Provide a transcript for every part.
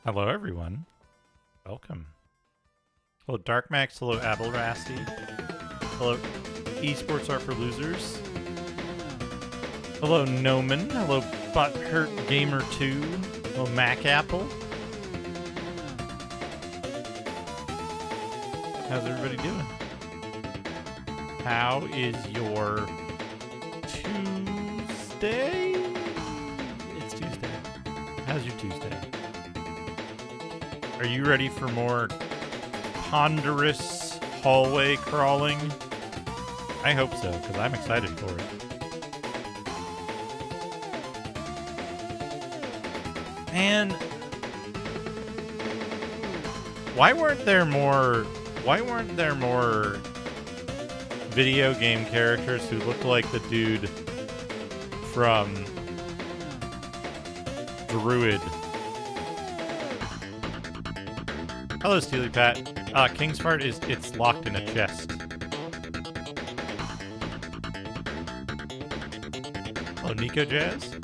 Hello, everyone. Welcome. Hello, Darkmax. Hello, Abelrasty. Hello, Esports Are for Losers. Hello, Noman. Hello, Butthurt Gamer 2. Hello, Mac Apple. How's everybody doing? How is your Tuesday? It's Tuesday. How's your Tuesday? Are you ready for more ponderous hallway crawling? I hope so, because I'm excited for it. And why weren't there more video game characters who looked like the dude from Druid? Hello, Steely Pat. King's Fart it's locked in a chest. Hello, Nico Jazz.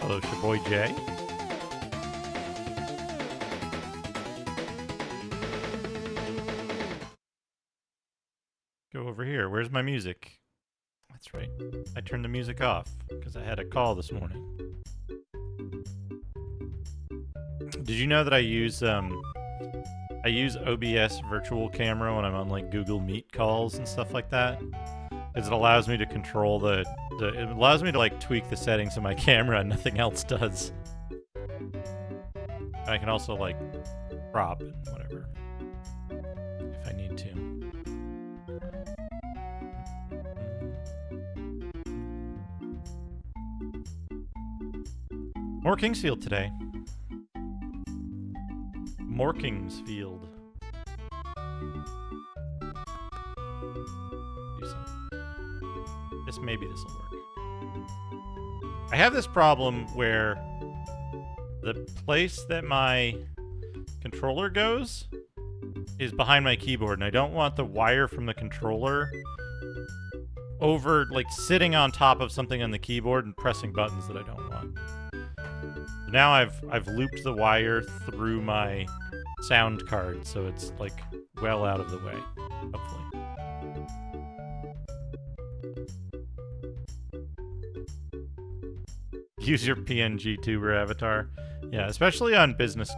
Hello, Shaboy J. Go over here. Where's my music? That's right. I turned the music off because I had a call this morning. Did you know that I use OBS virtual camera when I'm on like Google Meet calls and stuff like that? Because it allows me to control it allows me to like tweak the settings of my camera and nothing else does. And I can also like crop and whatever if I need to. More Kingsfield today. More Kingsfield. Maybe this will work. I have this problem where the place that my controller goes is behind my keyboard, and I don't want the wire from the controller over, like, sitting on top of something on the keyboard and pressing buttons that I don't want. Now I've looped the wire through my sound card, so it's like well out of the way, hopefully. Use your PNG tuber avatar. Yeah, especially on business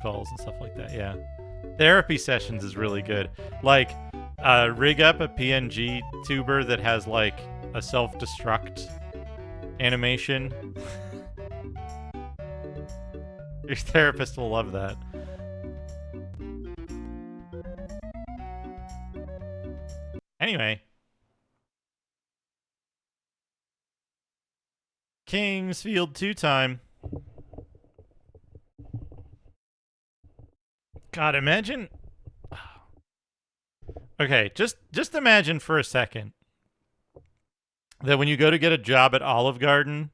calls and stuff like that. Yeah. Therapy sessions is really good. Like, rig up a PNG tuber that has like a self-destruct animation. Your therapist will love that. Anyway. Kingsfield 2 time. God, imagine. Okay, just imagine for a second that when you go to get a job at Olive Garden,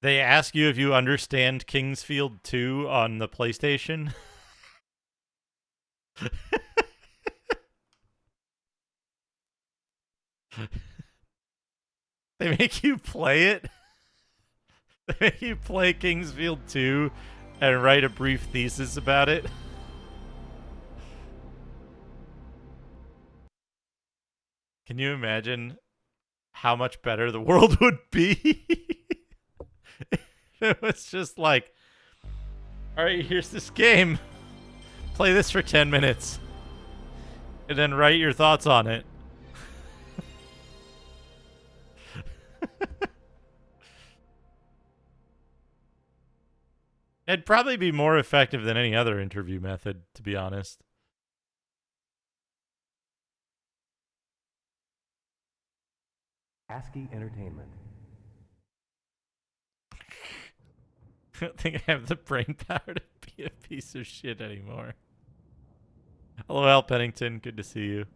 they ask you if you understand Kingsfield 2 on the PlayStation. They make you play it. They make you play Kingsfield 2 and write a brief thesis about it. Can you imagine how much better the world would be? It was just like, all right, here's this game. Play this for 10 minutes. And then write your thoughts on it. It'd probably be more effective than any other interview method, to be honest. ASCII Entertainment. I don't think I have the brain power to be a piece of shit anymore. Hello, Al Pennington. Good to see you.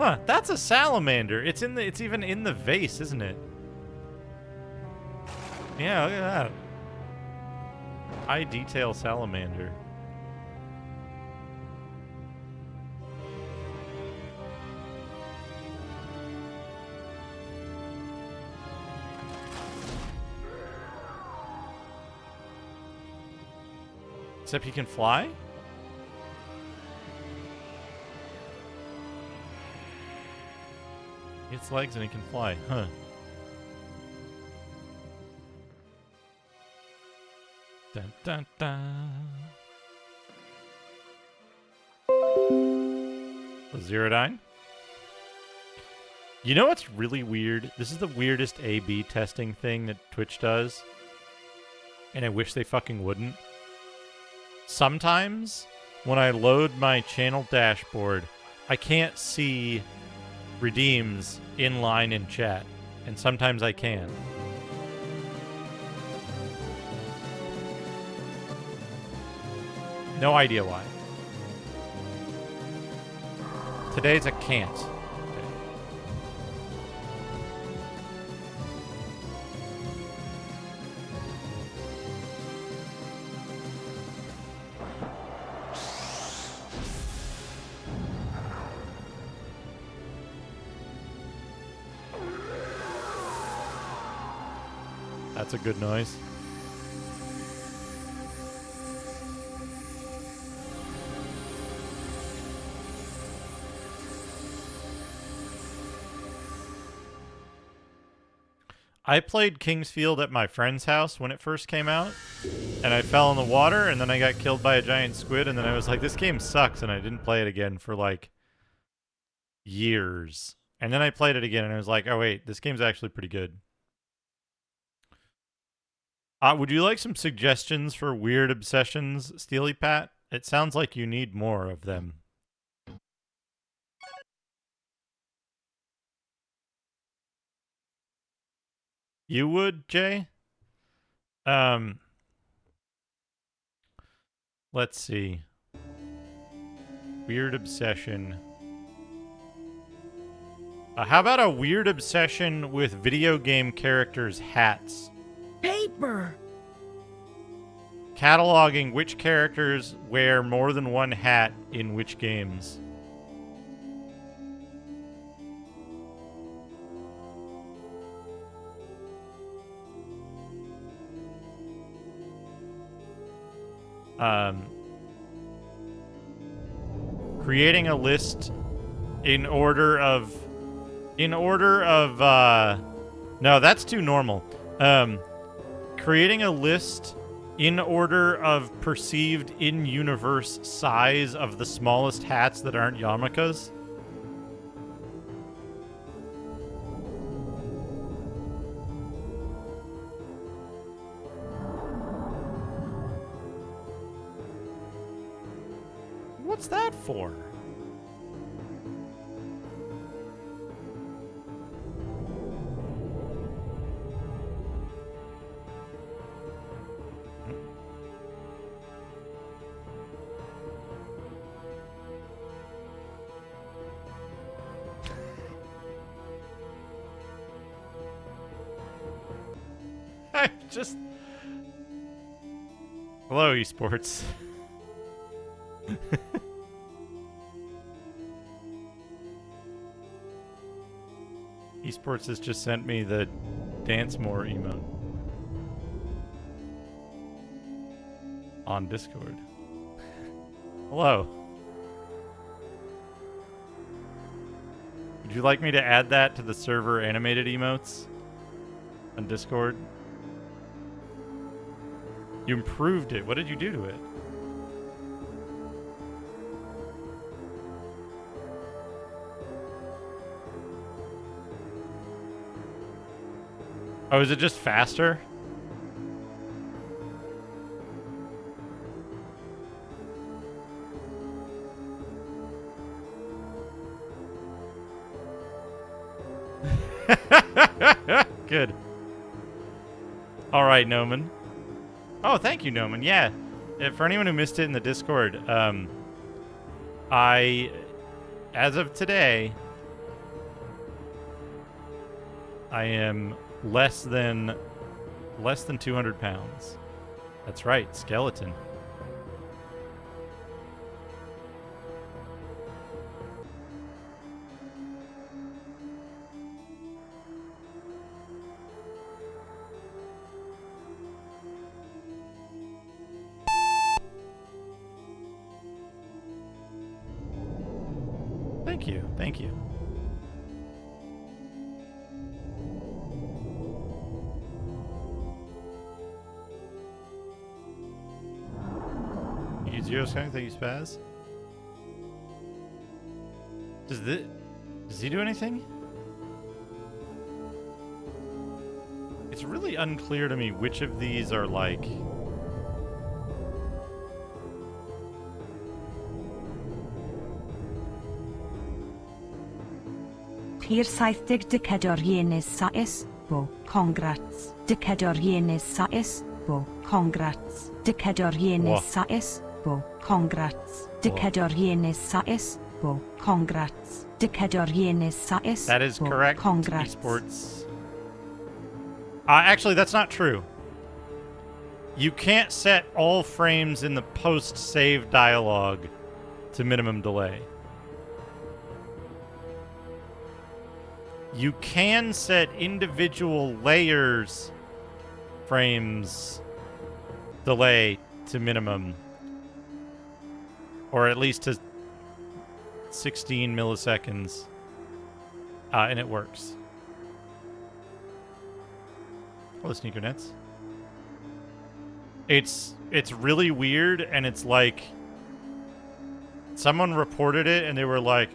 Huh. Huh, that's a salamander. It's even in the vase, isn't it? Yeah, look at that. High detail salamander. Except he can fly? Its legs and it can fly, huh? Dun dun dun. Zerodine? You know what's really weird? This is the weirdest A/B testing thing that Twitch does. And I wish they fucking wouldn't. Sometimes, when I load my channel dashboard, I can't see redeems in line in chat. And sometimes I can. No idea why. Today's a can't. That's a good noise. I played Kingsfield at my friend's house when it first came out, and I fell in the water, and then I got killed by a giant squid, and then I was like, this game sucks, and I didn't play it again for, like, years. And then I played it again, and I was like, oh, wait, this game's actually pretty good. Would you like some suggestions for weird obsessions, Steely Pat? It sounds like you need more of them. You would, Jay? Let's see. Weird obsession. How about a weird obsession with video game characters' hats? Paper! Cataloging which characters wear more than one hat in which games. Creating a list in order of... no, that's too normal. Creating a list in order of perceived in-universe size of the smallest hats that aren't yarmulkes. What's that for? I just... Hello, esports. Esports has just sent me the Dance More emote on Discord. Hello. Would you like me to add that to the server animated emotes on Discord? You improved it. What did you do to it? Oh, is it just faster? Good. All right, Noman. Oh, thank you, Noman. Yeah. For anyone who missed it in the Discord, I, as of today, I am less than 200 pounds. That's right, skeleton. Thank you, thank you. You zero skunk, thank you, Spaz. Does he do anything? It's really unclear to me which of these are like... Tir 70 decedor ienes sais, bo, congrats. Decedor ienes sais, bo, congrats. Decedor ienes sais, bo, congrats. Decedor ienes sais, bo, congrats. Decedor ienes sais, That is bo, correct, congrats. esports. Actually, that's not true. You can't set all frames in the post-save dialogue to minimum delay. You can set individual layers frames delay to minimum, or at least to 16 milliseconds, and it works. Hello, Sneaker Nets. It's really weird, and it's like someone reported it, and they were like,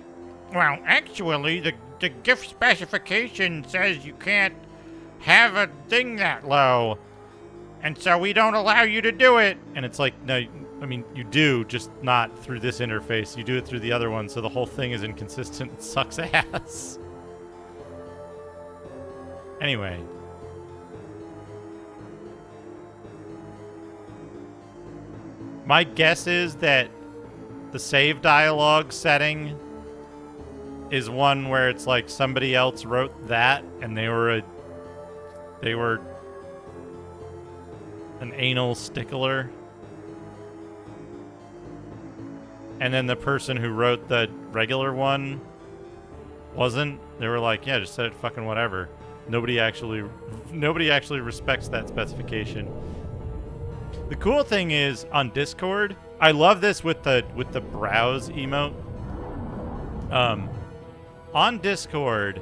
"Well, actually, the GIF specification says you can't have a thing that low, and so we don't allow you to do it." And it's like, no, I mean, you do, just not through this interface. You do it through the other one, so the whole thing is inconsistent. It sucks ass. Anyway. My guess is that the save dialogue setting is one where it's like somebody else wrote that and they were an anal stickler. And then the person who wrote the regular one wasn't. They were like, yeah, just set it fucking whatever. Nobody actually respects that specification. The cool thing is on Discord, I love this with the browse emote. On Discord,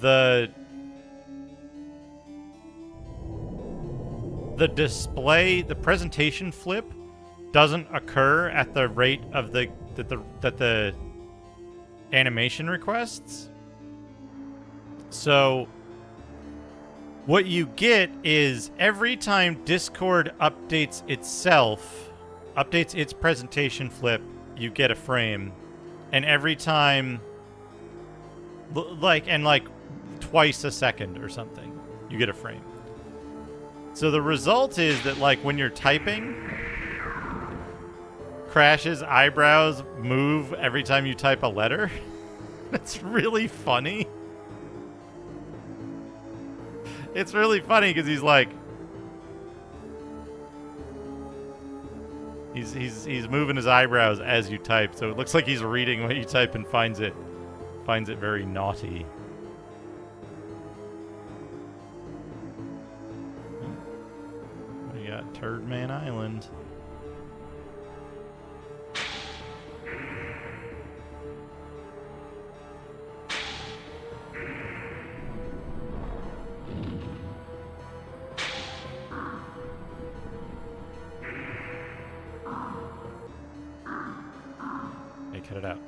the display, the presentation flip doesn't occur at the rate of the animation requests. So what you get is every time Discord updates itself, updates its presentation flip, you get a frame. And every time, like twice a second or something, you get a frame. So the result is that, like, when you're typing, Crash's eyebrows move every time you type a letter. It's really funny. It's really funny because he's like, he's moving his eyebrows as you type, so it looks like he's reading what you type and finds it very naughty. We got Turdman Island. Cut it out.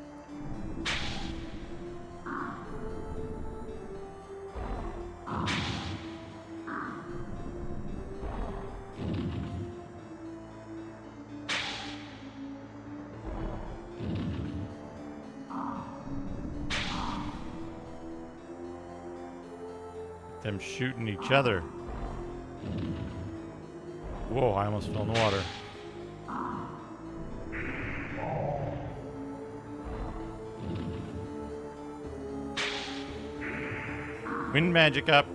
Them shooting each other. Whoa, I almost fell in the water. Wind magic up.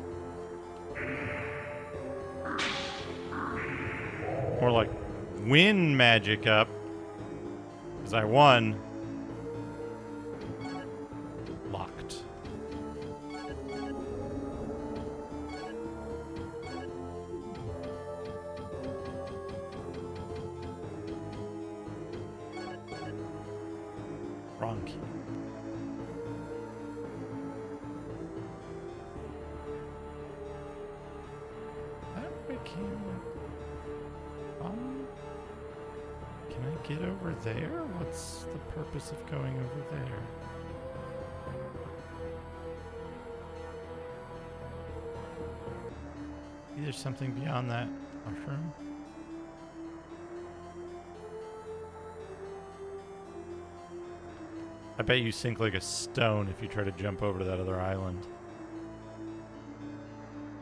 More like wind magic up. Because I won. Locked. Wrong key. That became... Can I get over there? What's the purpose of going over there? Maybe there's something beyond that mushroom. I bet you sink like a stone if you try to jump over to that other island.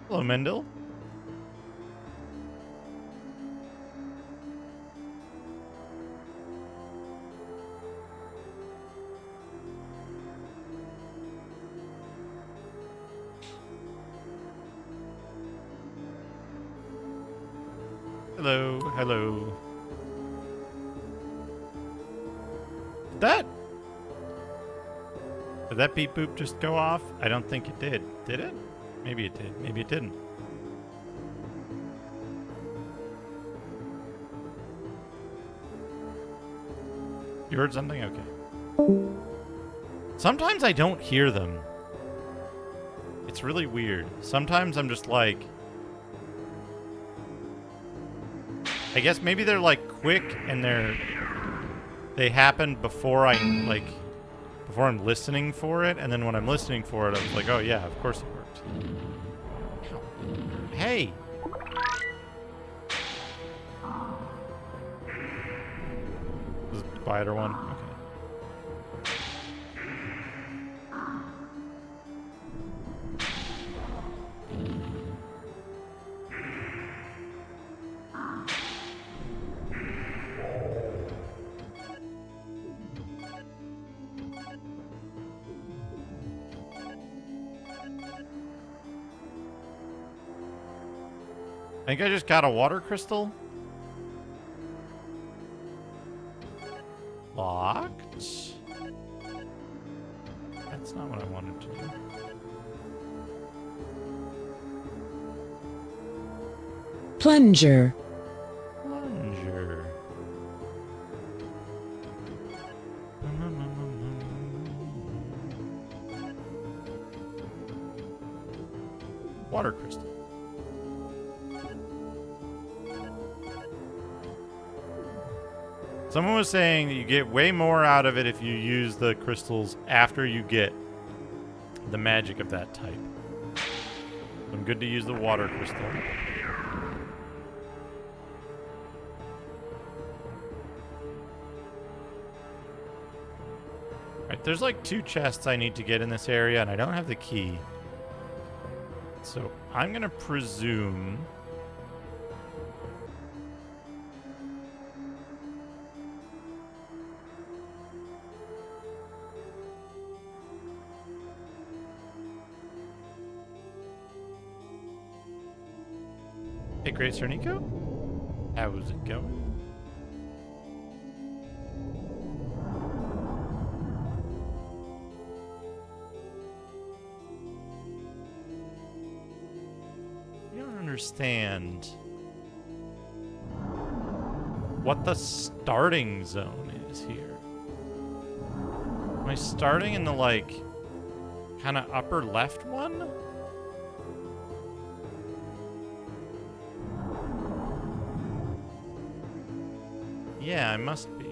Hello, Mendel. Hello, hello. Did that beep boop just go off? I don't think it did. Did it? Maybe it did. Maybe it didn't. You heard something? Okay. Sometimes I don't hear them. It's really weird. Sometimes I'm just like... I guess maybe they're like quick and they happen before I'm listening for it, and then when I'm listening for it, I was like, oh yeah, of course it worked. Hey! This is the quieter one? Okay. I think I just got a water crystal. Locked? That's not what I wanted to do. Plunger. Plunger. Water crystal. Someone was saying that you get way more out of it if you use the crystals after you get the magic of that type. I'm good to use the water crystal. Right, there's like 2 chests I need to get in this area, and I don't have the key. So I'm gonna presume... Hey, Great Sir Nico? How's it going? You don't understand what the starting zone is here. Am I starting in the, like, kind of upper left one? Yeah, I must be.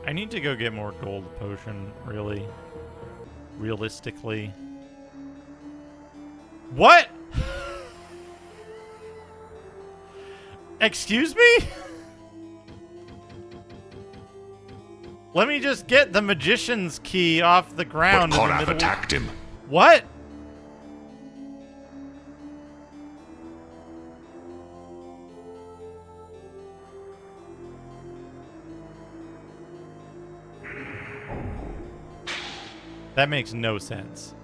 I need to go get more gold potion, really. Realistically. What? Excuse me? Let me just get the magician's key off the ground. But in the Korath middle. attacked him. What? That makes no sense.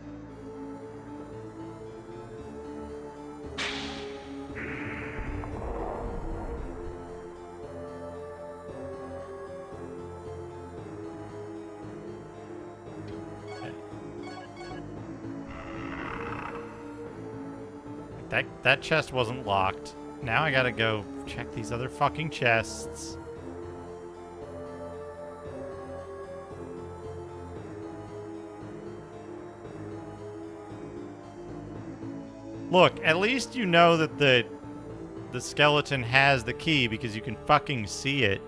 That chest wasn't locked. Now I gotta go check these other fucking chests. Look, at least you know that the skeleton has the key because you can fucking see it.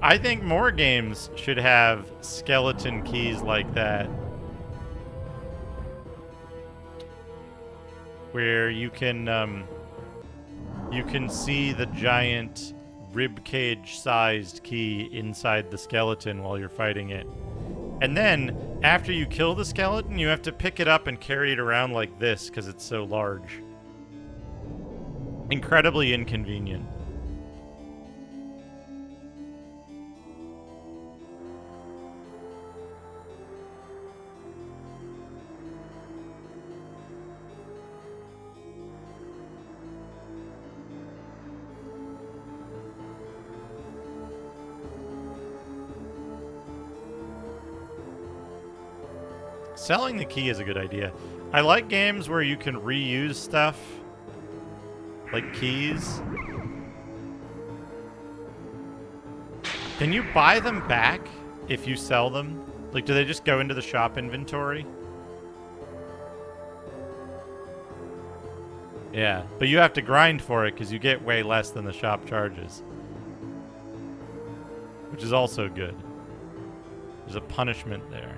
I think more games should have skeleton keys like that. Where you can see the giant ribcage-sized key inside the skeleton while you're fighting it. And then, after you kill the skeleton, you have to pick it up and carry it around like this because it's so large. Incredibly inconvenient. Selling the key is a good idea. I like games where you can reuse stuff, like keys. Can you buy them back if you sell them? Like, do they just go into the shop inventory? Yeah, but you have to grind for it because you get way less than the shop charges. Which is also good. There's a punishment there.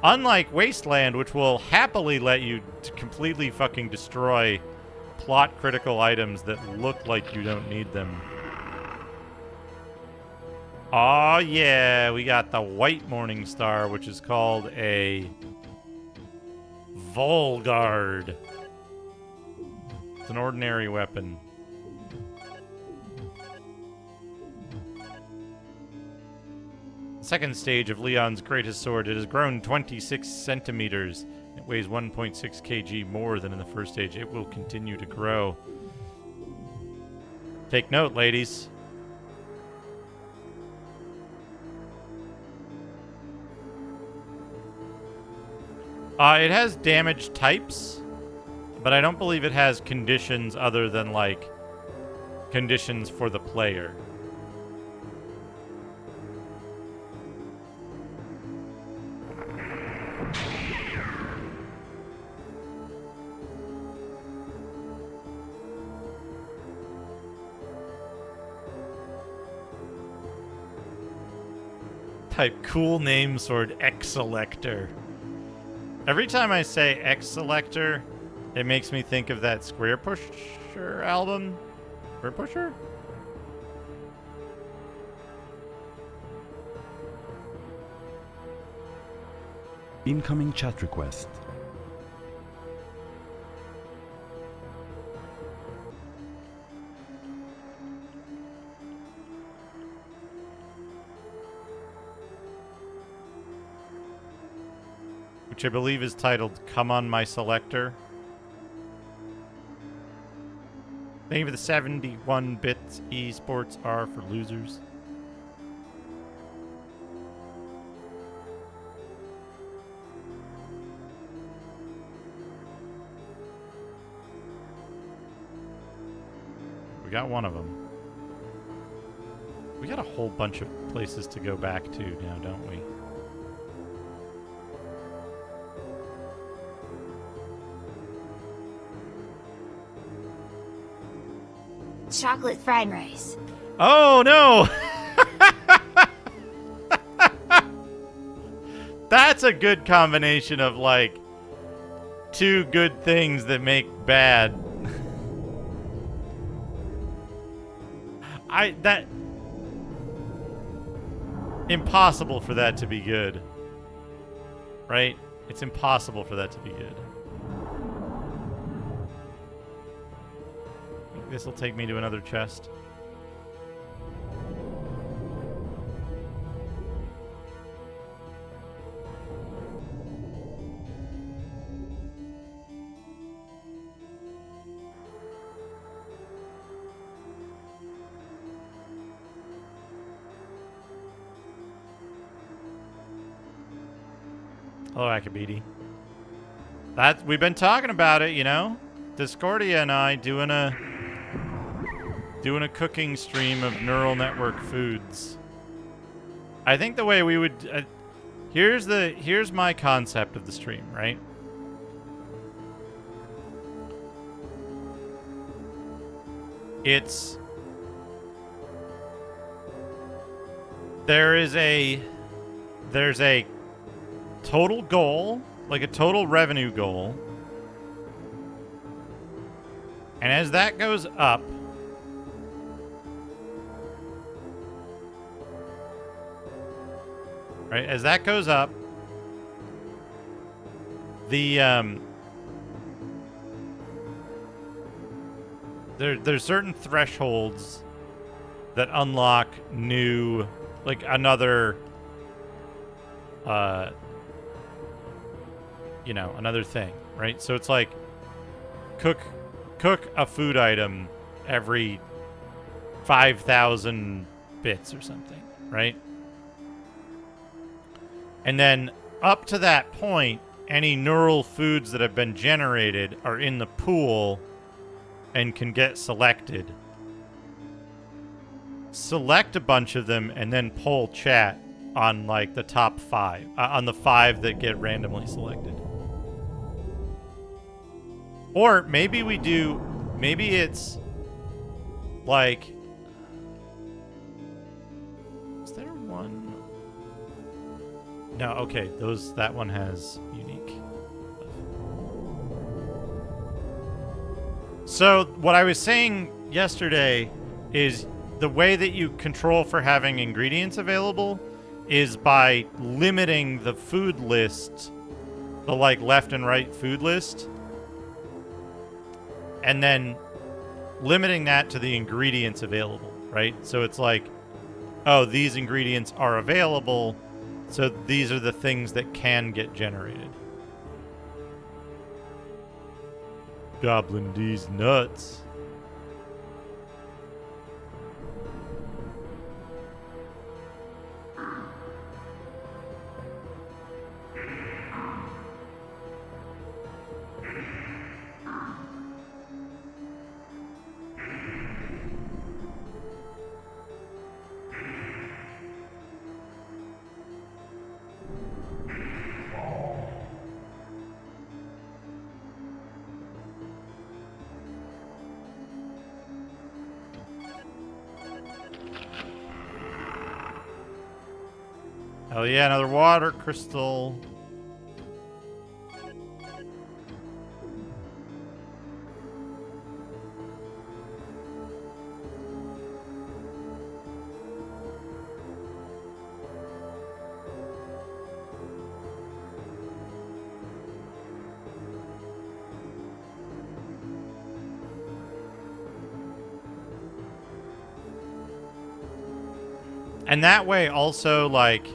Unlike Wasteland, which will happily let you completely fucking destroy plot-critical items that look like you don't need them. Aw, yeah, we got the White Morning Star, which is called a Volguard. It's an ordinary weapon. Second stage of Leon's greatest sword. It has grown 26 centimeters. It weighs 1.6 kg more than in the first stage. It will continue to grow. Take note, ladies. It has damage types, but I don't believe it has conditions other than, like, conditions for the player. Type cool name sword X-Selector. Every time I say X-Selector, it makes me think of that Square Pusher album. Square Pusher? Incoming chat request. Which I believe is titled Come On My Selector. Thank you for the 71 bits. Esports are for losers. We got one of them. We got a whole bunch of places to go back to now, don't we? Chocolate fried rice. Oh no! That's a good combination of, like, two good things that make bad. Impossible for that to be good. Right? It's impossible for that to be good. I think this will take me to another chest. Hello, Akabidi. We've been talking about it, you know? Discordia and I doing a cooking stream of neural network foods. I think the way we would here's my concept of the stream, right? There's a total goal, like a total revenue goal. And as that goes up, right, as that goes up, there's certain thresholds that unlock new, like another, you know, another thing, right? So it's like cook a food item every 5,000 bits or something, right? And then up to that point, any neural foods that have been generated are in the pool and can get selected. Select a bunch of them and then poll chat on like the top 5, on the 5 that get randomly selected. Or maybe it's like, is there one? No, okay, that one has unique. So what I was saying yesterday is the way that you control for having ingredients available is by limiting the food list, the like left and right food list, and then limiting that to the ingredients available, right? So it's like, oh, these ingredients are available, so these are the things that can get generated. Goblin D's nuts. Oh yeah, another water crystal. And that way also like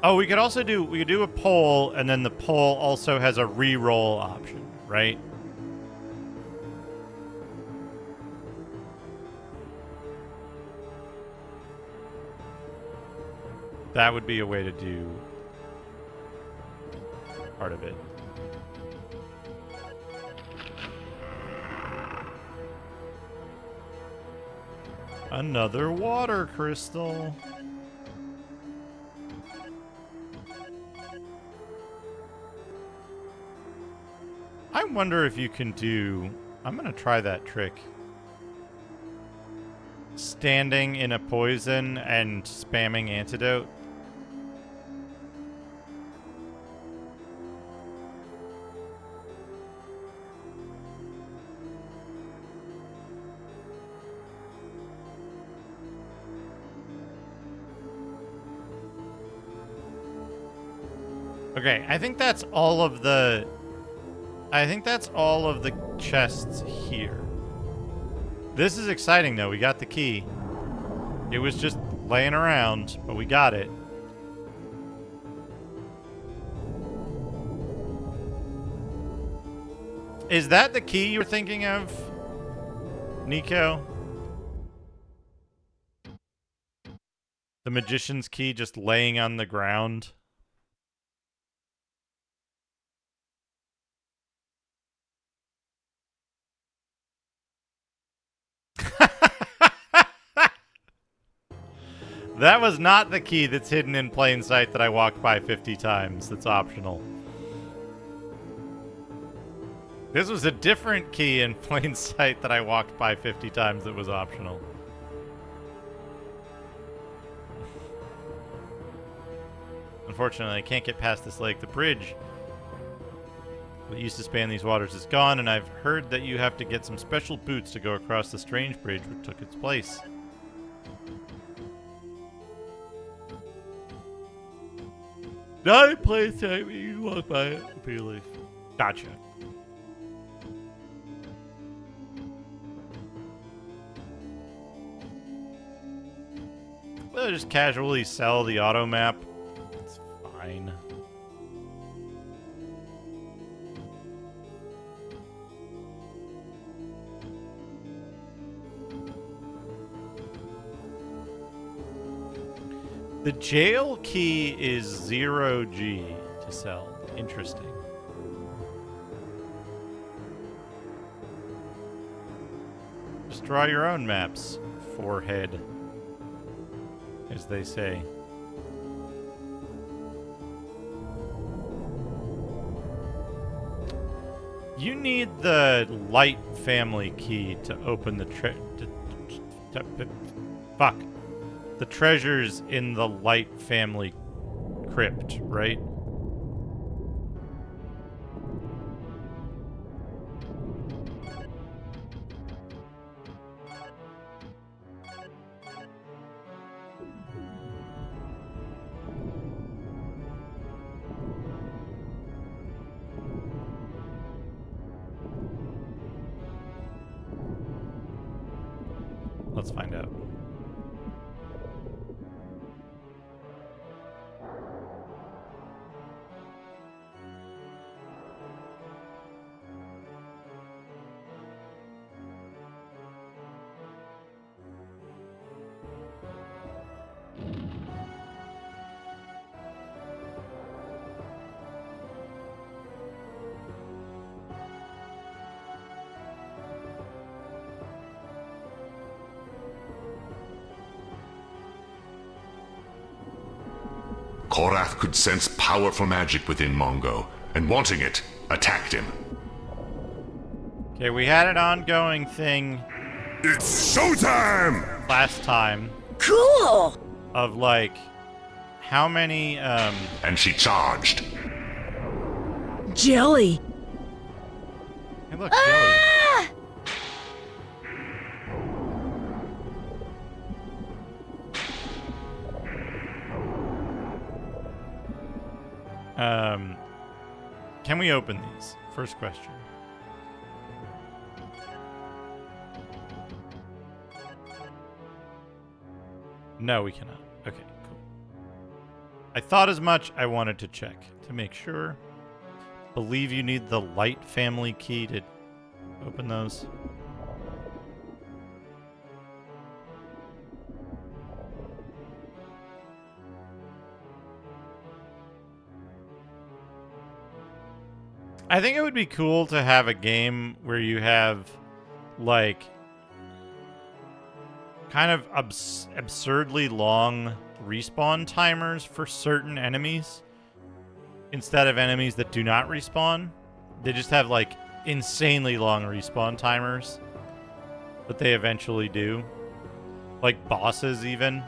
oh, we could do a poll, and then the poll also has a re-roll option, right? That would be a way to do part of it. Another water crystal. I wonder if you can do... I'm going to try that trick. Standing in a poison and spamming antidote. Okay, I think that's all of the... I think that's all of the chests here. This is exciting, though. We got the key. It was just laying around, but we got it. Is that the key you're thinking of, Nico? The magician's key just laying on the ground? That was not the key that's hidden in plain sight that I walked by 50 times. That's optional. This was a different key in plain sight that I walked by 50 times that was optional. Unfortunately, I can't get past this lake. The bridge that used to span these waters is gone, and I've heard that you have to get some special boots to go across the strange bridge which took its place. Not a place time you walk by it repeatedly. Gotcha. Well, just casually sell the auto map. It's fine. The jail key is 0G to sell. Interesting. Just draw your own maps, forehead, as they say. You need the Light family key to open the fuck. The treasures in the Light family crypt, right? Let's find out. Korath could sense powerful magic within Mongo, and wanting it, attacked him. Okay, we had an ongoing thing It's showtime! last time Cool! of like how many And she charged. Jelly. hey look, Jelly. Can we open these? First question. No, we cannot. Okay, cool. I thought as much. I wanted to check to make sure. Believe you need the Light family key to open those. I think it would be cool to have a game where you have, like, kind of absurdly long respawn timers for certain enemies instead of enemies that do not respawn. They just have, like, insanely long respawn timers, but they eventually do. Like bosses, even.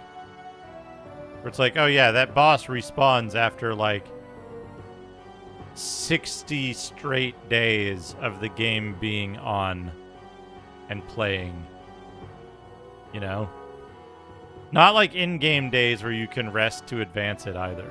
Where it's like, oh yeah, that boss respawns after, like, 60 straight days of the game being on and playing. You know? Not like in-game days where you can rest to advance it either.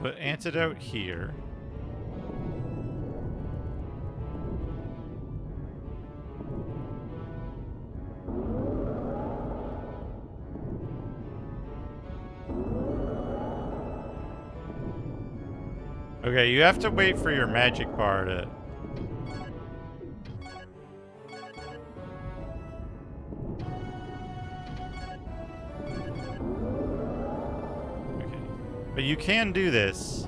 put antidote here. Okay, you have to wait for your magic bar to... Okay. But you can do this.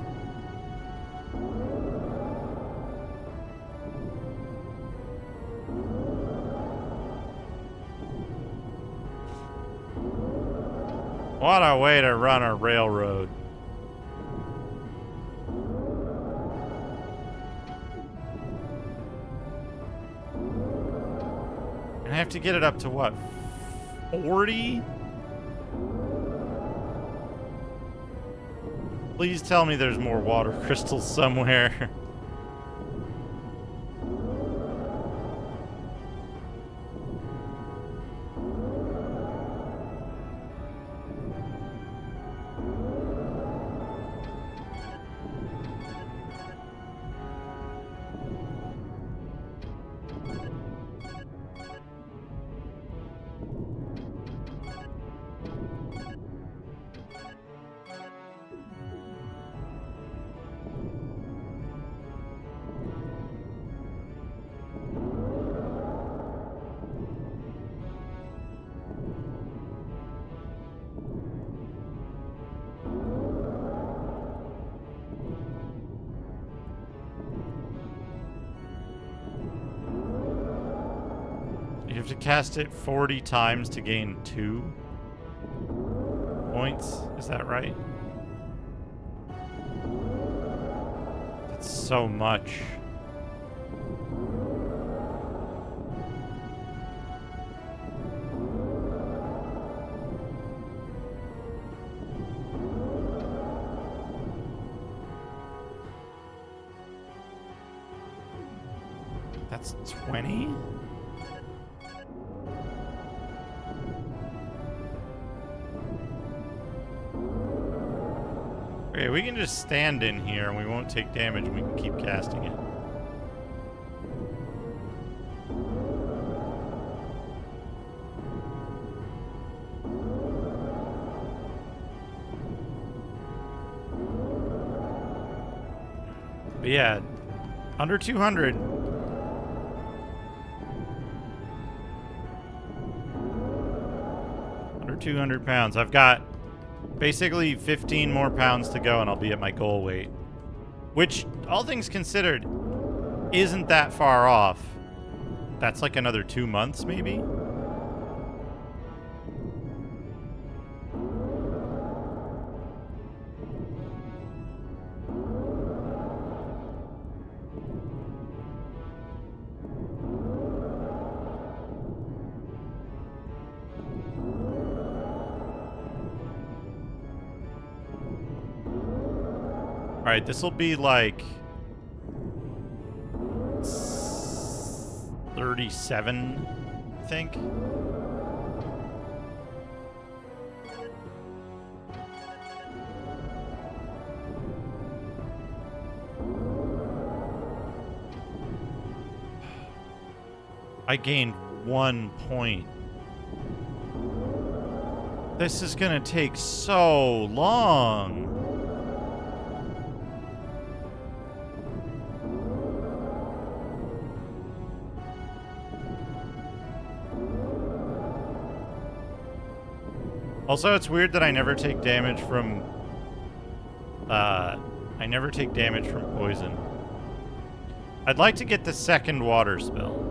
What a way to run a railroad. And I have to get it up to what? 40? Please tell me there's more water crystals somewhere. You have to cast it 40 times to gain 2 points. Is that right? That's so much. That's 20? Okay, we can just stand in here and we won't take damage and we can keep casting it. But yeah, under 200. Under 200 pounds. I've got basically 15 more pounds to go and I'll be at my goal weight. Which, all things considered, isn't that far off. That's like another 2 months, maybe? Alright, this will be like 37, I think. I gained 1 point. This is gonna take so long. Also, it's weird that I never take damage from... I never take damage from poison. I'd like to get the second water spell.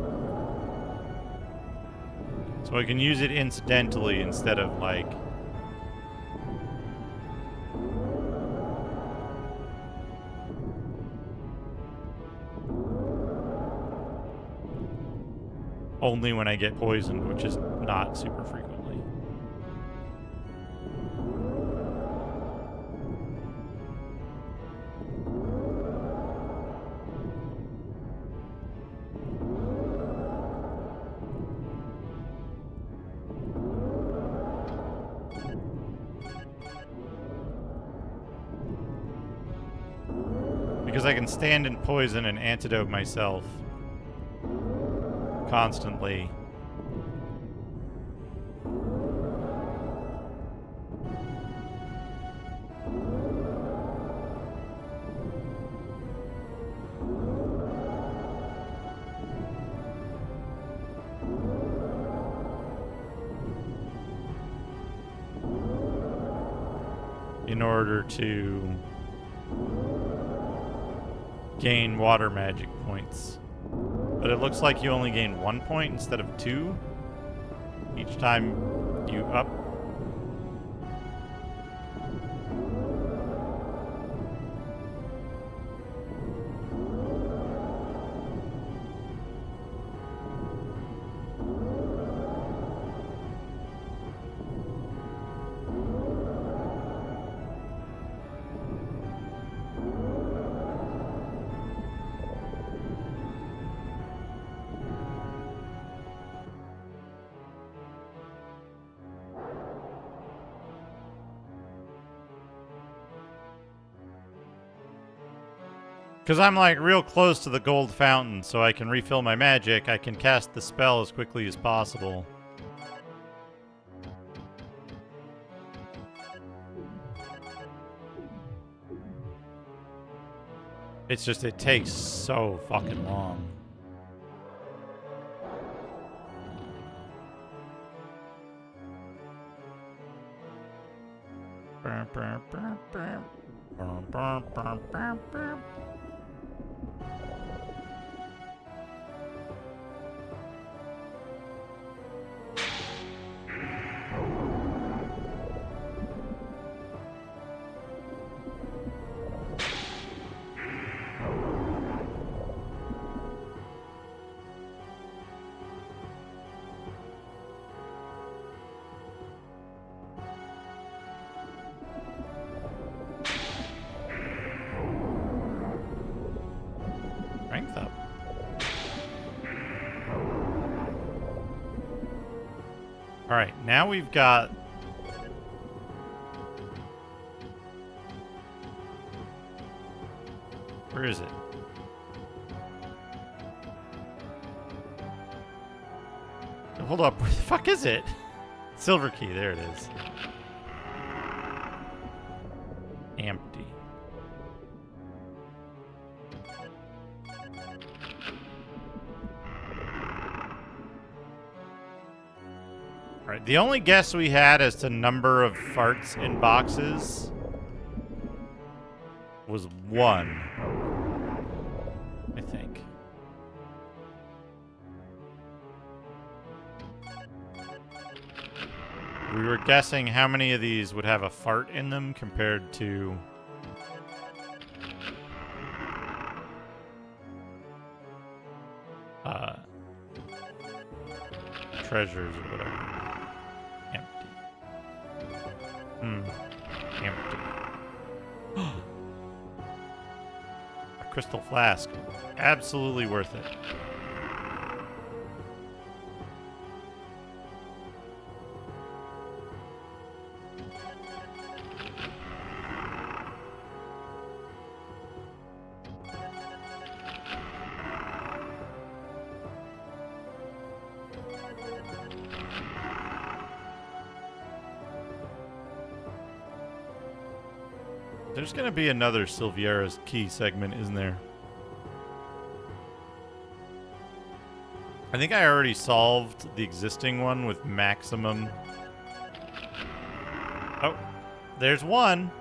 So I can use it incidentally instead of, like... only when I get poisoned, which is not super frequently. Because I can stand in poison and antidote myself constantly. In order to gain water magic points. But it looks like you only gain 1 point instead of 2 each time you up. Because I'm like real close to the gold fountain, so I can refill my magic. I can cast the spell as quickly as possible. It's just, it takes so fucking long. Strength up. Alright, now we've got... Where is it? Hold up, where the fuck is it? Silver key, there it is. Empty. Alright, the only guess we had as to number of farts in boxes was 1. I think. We were guessing how many of these would have a fart in them compared to... treasures or whatever. Empty. Empty. A crystal flask. Absolutely worth it. There's gonna be another Silviera's key segment, isn't there? I think I already solved the existing one with maximum. Oh, there's one.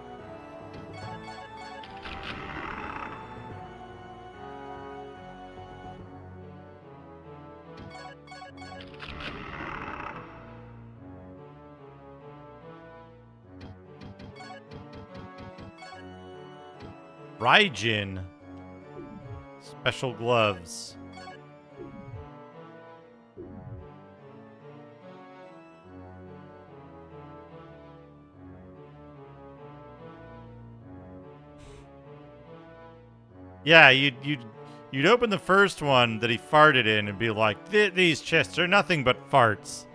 Raijin. Special gloves. Yeah, you'd open the first one that he farted in and be like, these chests are nothing but farts.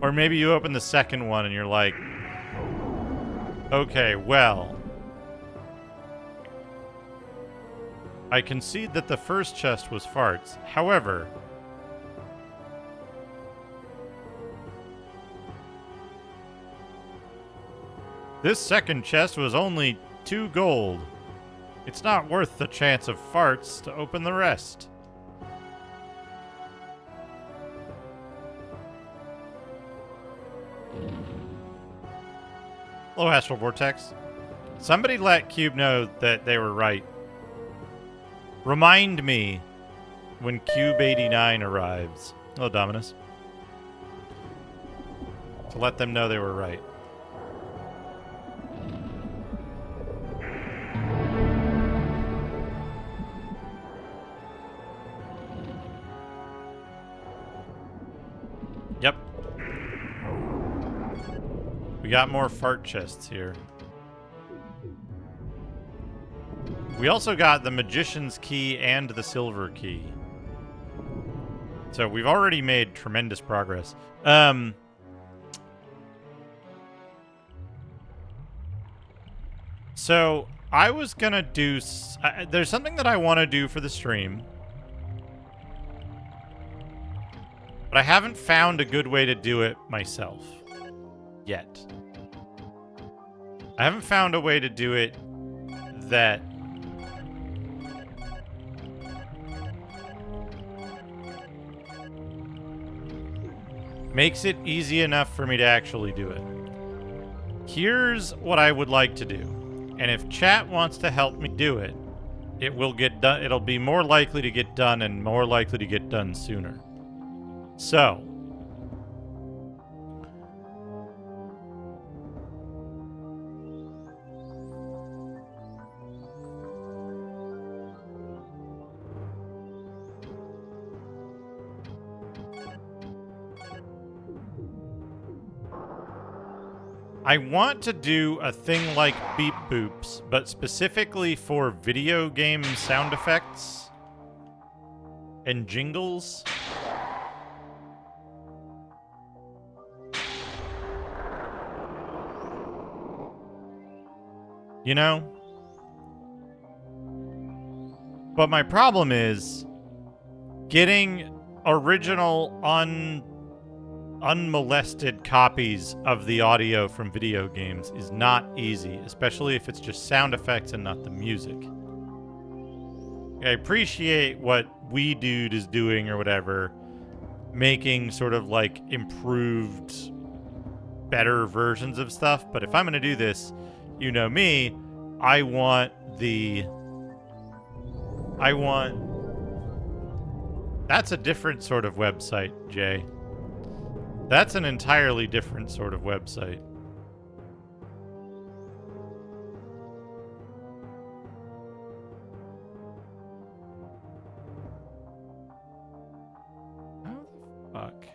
Or maybe you open the second one and you're like, Okay, well. I concede that the first chest was farts. However, this second chest was only 2 gold. It's not worth the chance of farts to open the rest. Hello, Astral Vortex. Somebody let Cube know that they were right. Remind me when Cube 89 arrives. Hello, Dominus. To let them know they were right. Yep. We got more fart chests here. We also got the Magician's Key and the Silver Key. So we've already made tremendous progress. So I was gonna do... there's something that I want to do for the stream. But I haven't found a good way to do it myself. Yet. I haven't found a way to do it that... makes it easy enough for me to actually do it. Here's what I would like to do. And if chat wants to help me do it, it will get done. It'll be more likely to get done and more likely to get done sooner. So, I want to do a thing like beep boops, but specifically for video game sound effects and jingles. You know? But my problem is getting original unmolested copies of the audio from video games is not easy, especially if it's just sound effects and not the music. I appreciate what WeDude is doing or whatever, making sort of like improved, better versions of stuff, but if I'm going to do this, you know me, that's a different sort of website, Jay. That's an entirely different sort of website. How the fuck?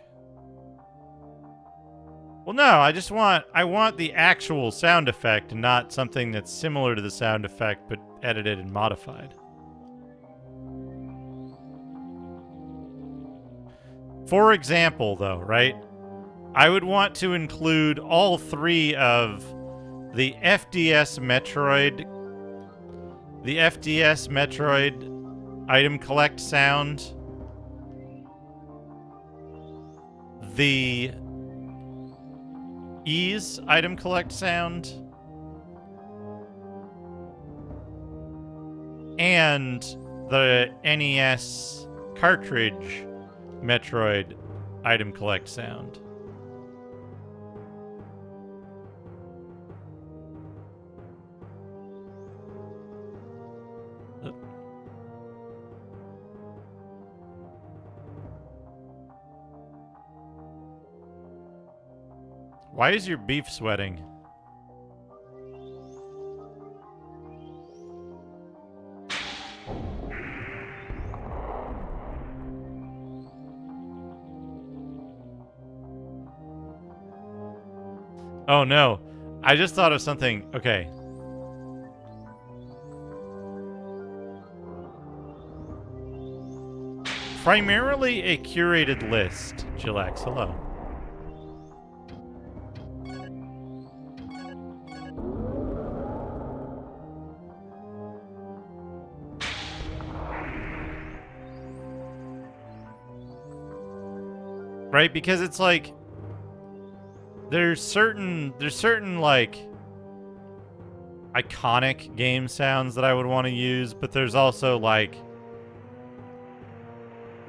Well, no, I want the actual sound effect and not something that's similar to the sound effect but edited and modified. For example, though, right? I would want to include all 3 of the FDS Metroid item collect sound, the Ys item collect sound, and the NES cartridge Metroid item collect sound. Why is your beef sweating? Oh no, I just thought of something. Okay. Primarily a curated list. Chillax, hello. right? Because it's like there's certain like iconic game sounds that I would want to use, but there's also like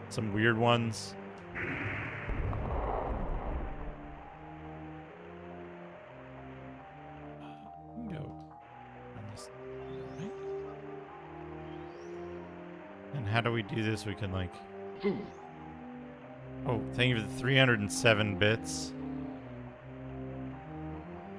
some weird ones. Go on this, right? And how do we do this? We can like, oh, thank you for the 307 bits.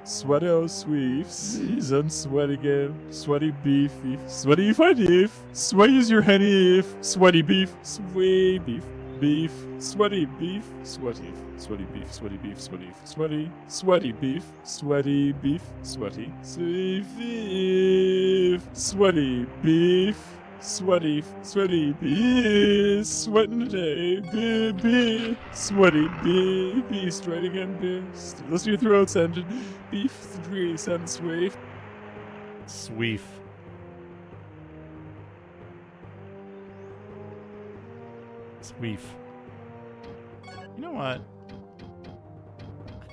Sweaty oh sweet, season sweaty game, sweaty beef, sweaty beef, sweaty is your henny if, sweaty beef, sweaty beef, beef, sweaty beef, sweaty, sweaty beef, sweaty beef, sweaty, sweaty, sweaty beef, sweaty beef, sweaty, sweaty beef, sweaty beef. Sweaty, sweaty bee, sweating today, bee, sweaty bee, straight again, bee. Listen to your throats and beef, 3 cents, sweet. Sweef. Sweef. You know what?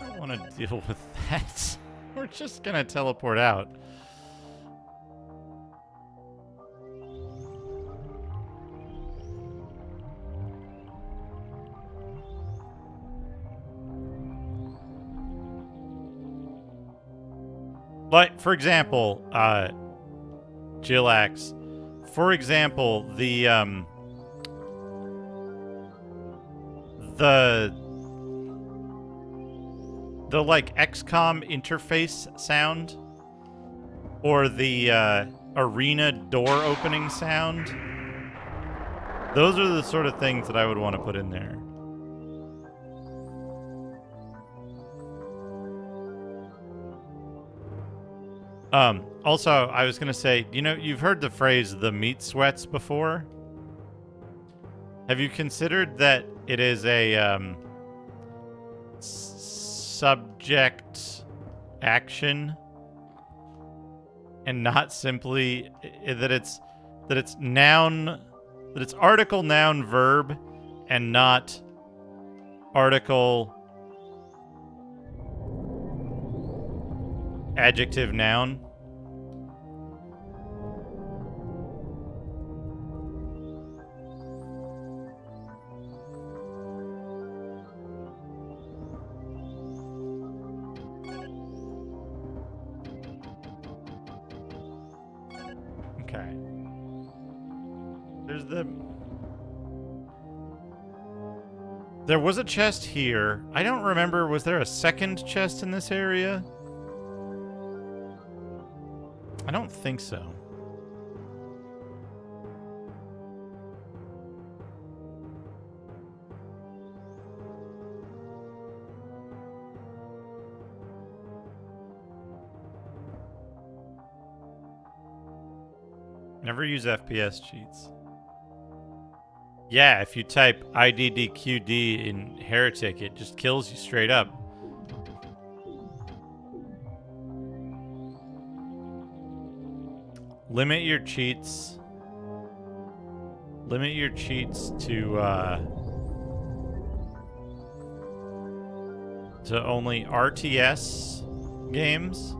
I don't want to deal with that. We're just gonna teleport out. Like, for example, Jillax. For example, the like XCOM interface sound, or the arena door opening sound. Those are the sort of things that I would want to put in there. Also, I was going to say, you know, you've heard the phrase the meat sweats before. Have you considered that it is a subject action and not simply that it's noun, that it's article, noun, verb, and not article, adjective, noun? Okay. There was a chest here. I don't remember, was there a second chest in this area? I don't think so. Never use FPS cheats. Yeah, if you type IDDQD in Heretic, it just kills you straight up. Limit your cheats. Limit your cheats to only RTS games.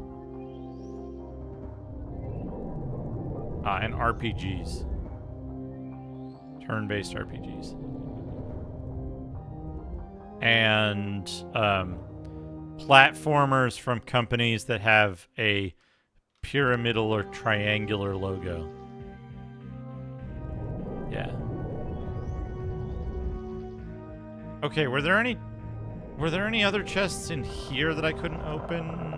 And RPGs. Turn-based RPGs. And platformers from companies that have a pyramidal or triangular logo. Yeah. Okay, were there any other chests in here that I couldn't open?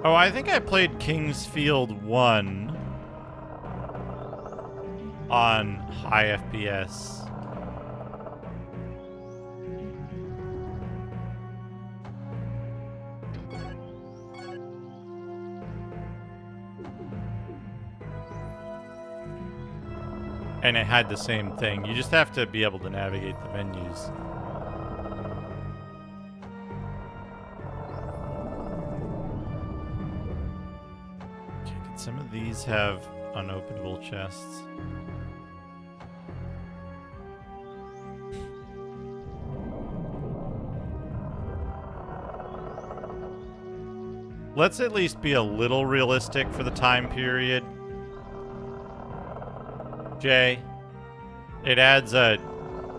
Oh, I think I played King's Field 1 on high FPS. And it had the same thing. You just have to be able to navigate the menus. Okay, did some of these have unopenable chests? Let's at least be a little realistic for the time period. Jay, it adds a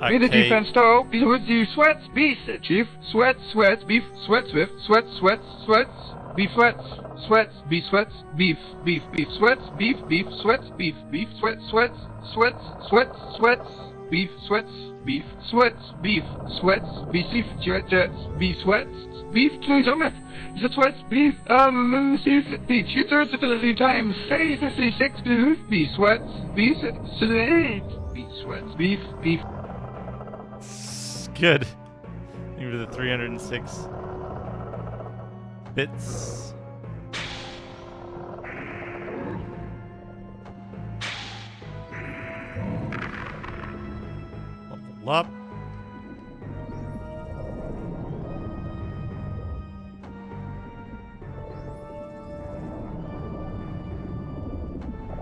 Be the K- defense toe, be with you sweats, beef, chief, sweats, sweats, beef, sweats, swift, sweats, sweats, sweats, beef, sweats, sweats, beef, sweats, beef, beef, beef, sweats, beef, beef, sweats, beef, beef, sweats, sweats, sweats, sweats, sweats, beef, sweats, beef, sweats, beef, sweats, beef, jets, beef, sweats, beef, the sweats, beef, beef, 2/3 ability times, say 56, beef, sweats, beef, beef, sweats, beef, beef. Good. Give me the 306 bits. Level up.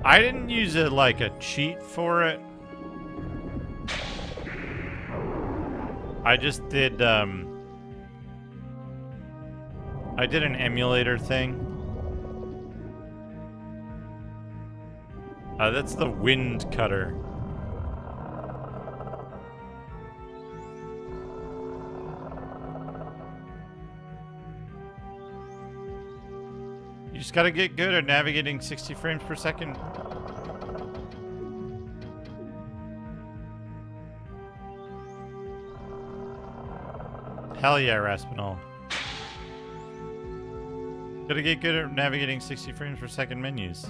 I didn't use it like a cheat for it. I just did, I did an emulator thing. That's the wind cutter. You just gotta get good at navigating 60 frames per second. Hell yeah, Raspinol. Gotta get good at navigating 60 frames per second menus.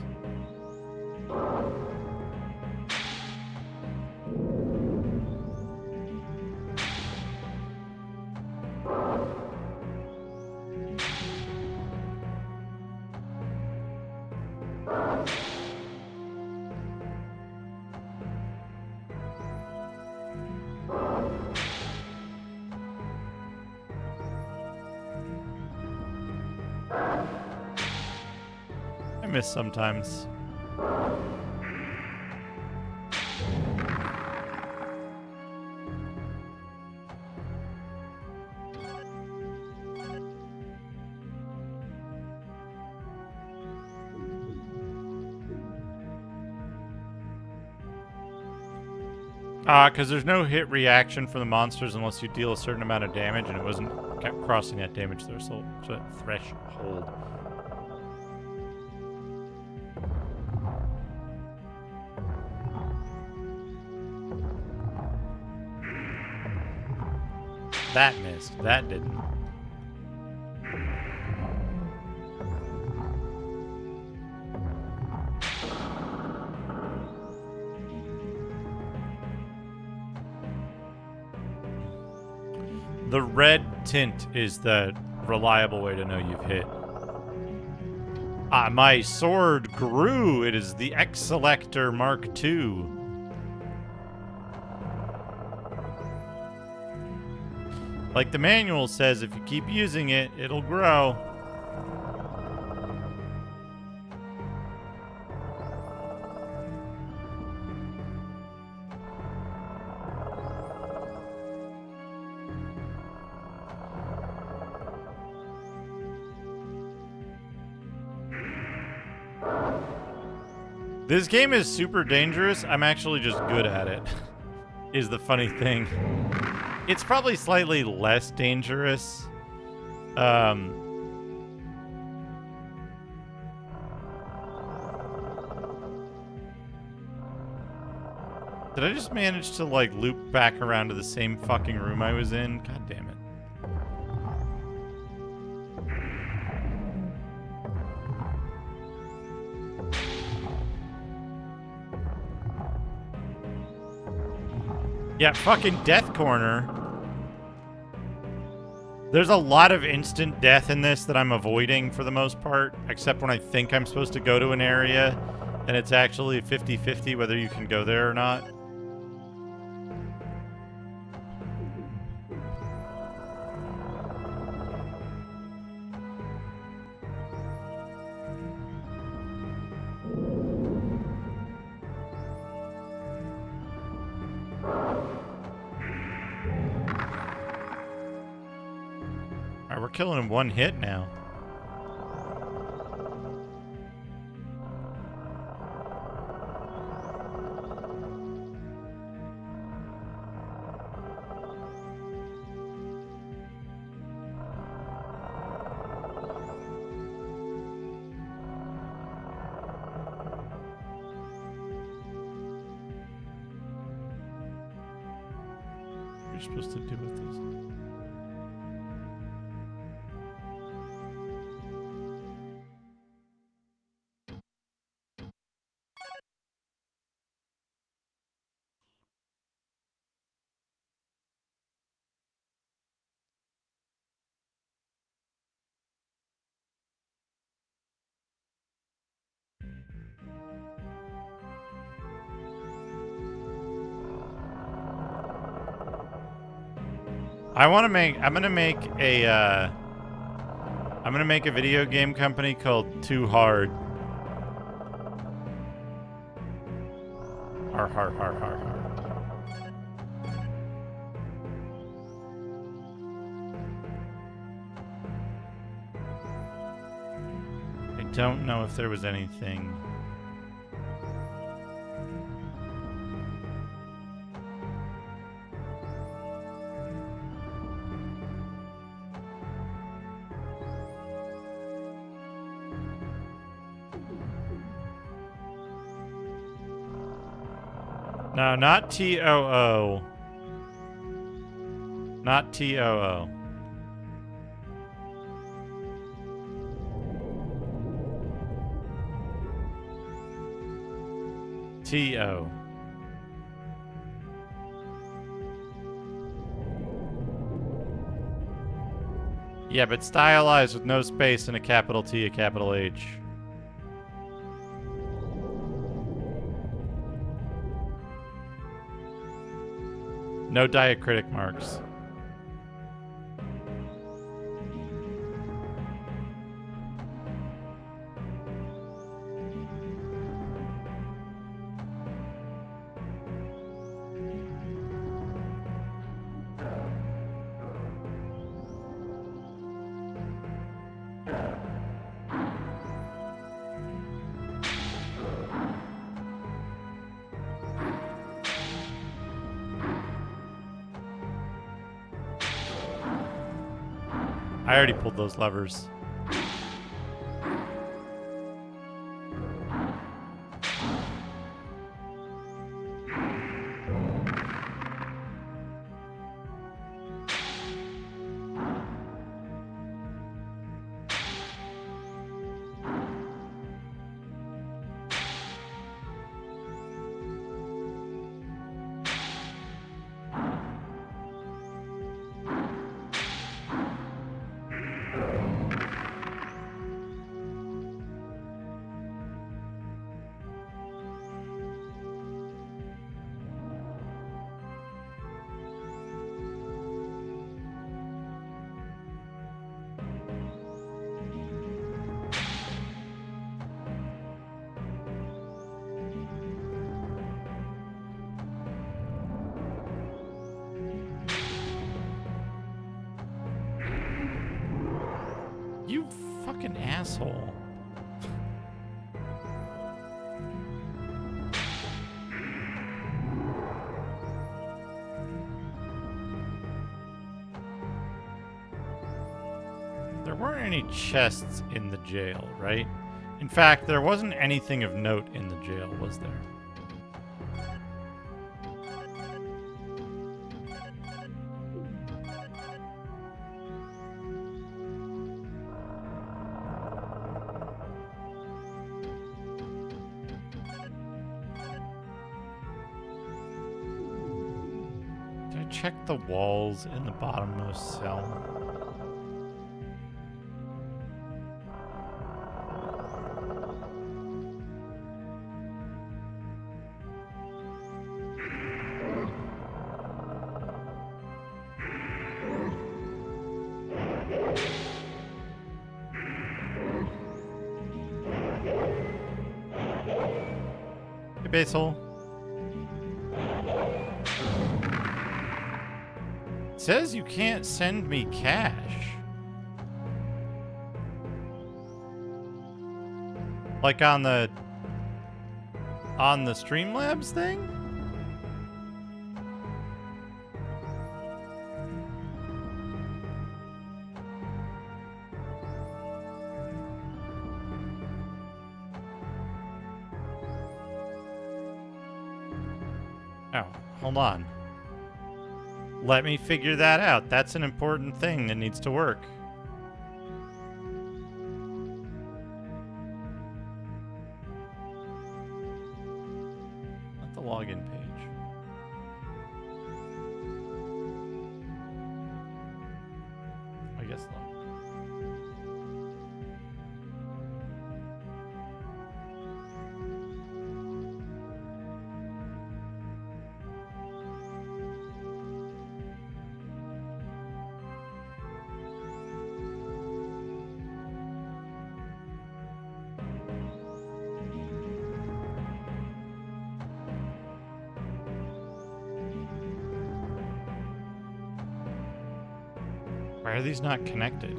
I miss sometimes. Because there's no hit reaction from the monsters unless you deal a certain amount of damage, and it wasn't kept crossing that damage threshold. That missed. That didn't. The red tint is the reliable way to know you've hit. My sword grew. It is the X-Selector Mark II. Like the manual says, if you keep using it, it'll grow. This game is super dangerous. I'm actually just good at it, is the funny thing. It's probably slightly less dangerous. Did I just manage to, like, loop back around to the same fucking room I was in? God damn it. Yeah, fucking Death Corner. There's a lot of instant death in this that I'm avoiding for the most part, except when I think I'm supposed to go to an area and it's actually 50-50 whether you can go there or not. Alright, we're killing in one hit now. What are you supposed to do with this? I'm gonna make a video game company called Too Hard. Har har har har har. I don't know if there was anything. No, not TOO. Not TOO. TO. Yeah, but stylized with no space and a capital T, a capital H. No diacritic marks. I already pulled those levers. You fucking asshole. There weren't any chests in the jail, right? In fact, there wasn't anything of note in the jail, was there? Check the walls in the bottommost cell. Basil? It says you can't send me cash. Like on the Streamlabs thing? Oh, hold on. Let me figure that out. That's an important thing that needs to work. Not the login page. I guess not. Why are these not connected?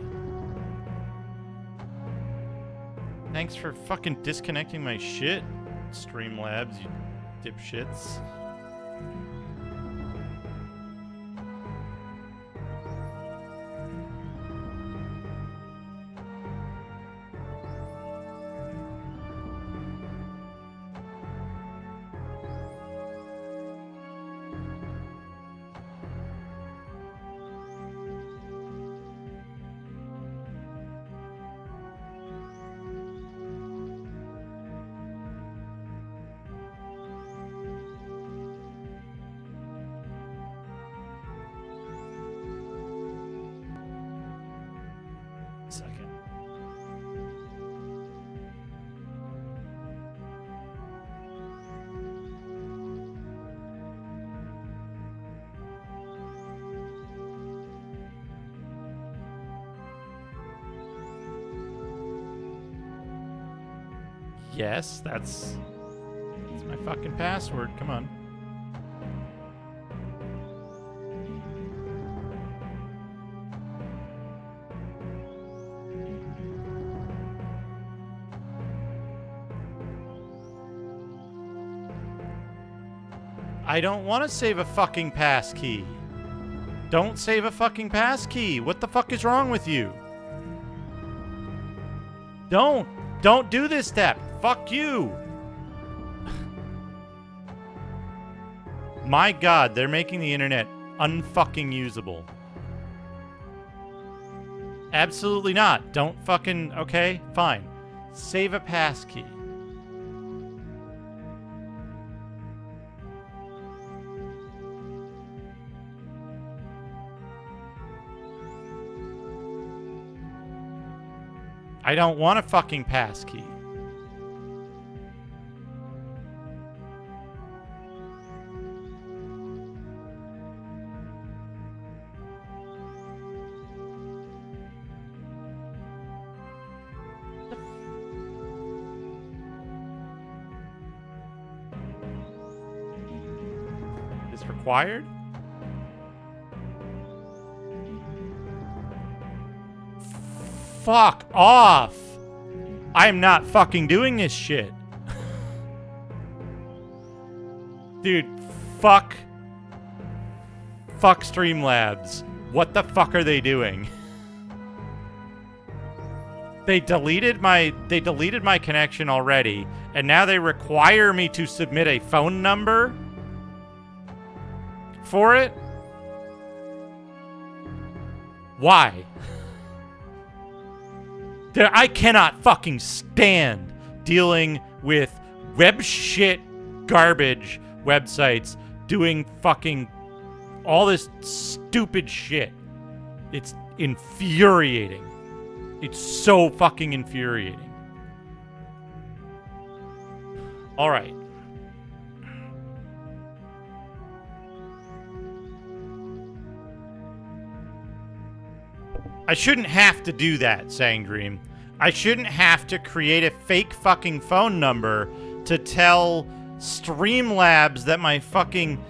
Thanks for fucking disconnecting my shit, Streamlabs, you dipshits. Second. Yes, that's my fucking password. Come on. I don't want to save a fucking pass key. Don't save a fucking pass key. What the fuck is wrong with you? Don't do this step. Fuck you. My God, they're making the internet unfucking usable. Absolutely not. Don't fucking... Okay, fine. Save a pass key. I don't want a fucking pass key. Is required? Fuck off! I am not fucking doing this shit. Dude, fuck Streamlabs. What the fuck are they doing? They deleted my connection already, and now they require me to submit a phone number for it? Why? I cannot fucking stand dealing with web shit garbage websites doing fucking all this stupid shit. It's infuriating. It's so fucking infuriating. All right. I shouldn't have to do that, Sangdream. I shouldn't have to create a fake fucking phone number to tell Streamlabs that my fucking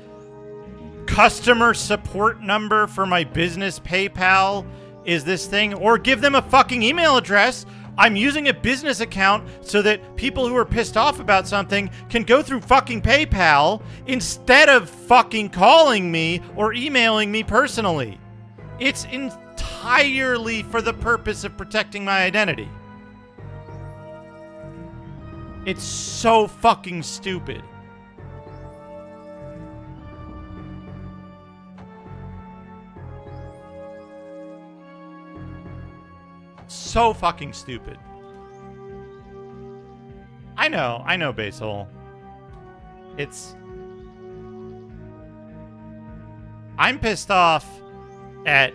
customer support number for my business PayPal is this thing, or give them a fucking email address. I'm using a business account so that people who are pissed off about something can go through fucking PayPal instead of fucking calling me or emailing me personally. It's entirely for the purpose of protecting my identity. It's so fucking stupid. So fucking stupid. I know, Basil. I'm pissed off at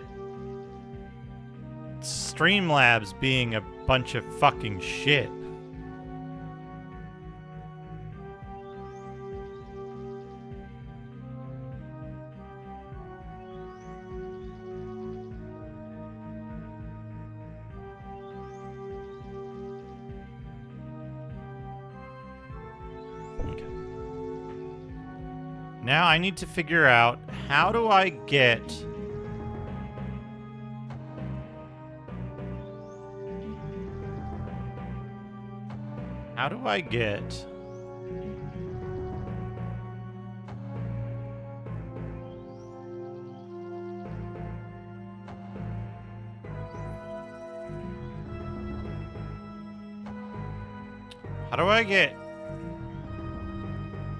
Streamlabs being a bunch of fucking shit. Now I need to figure out, how do I get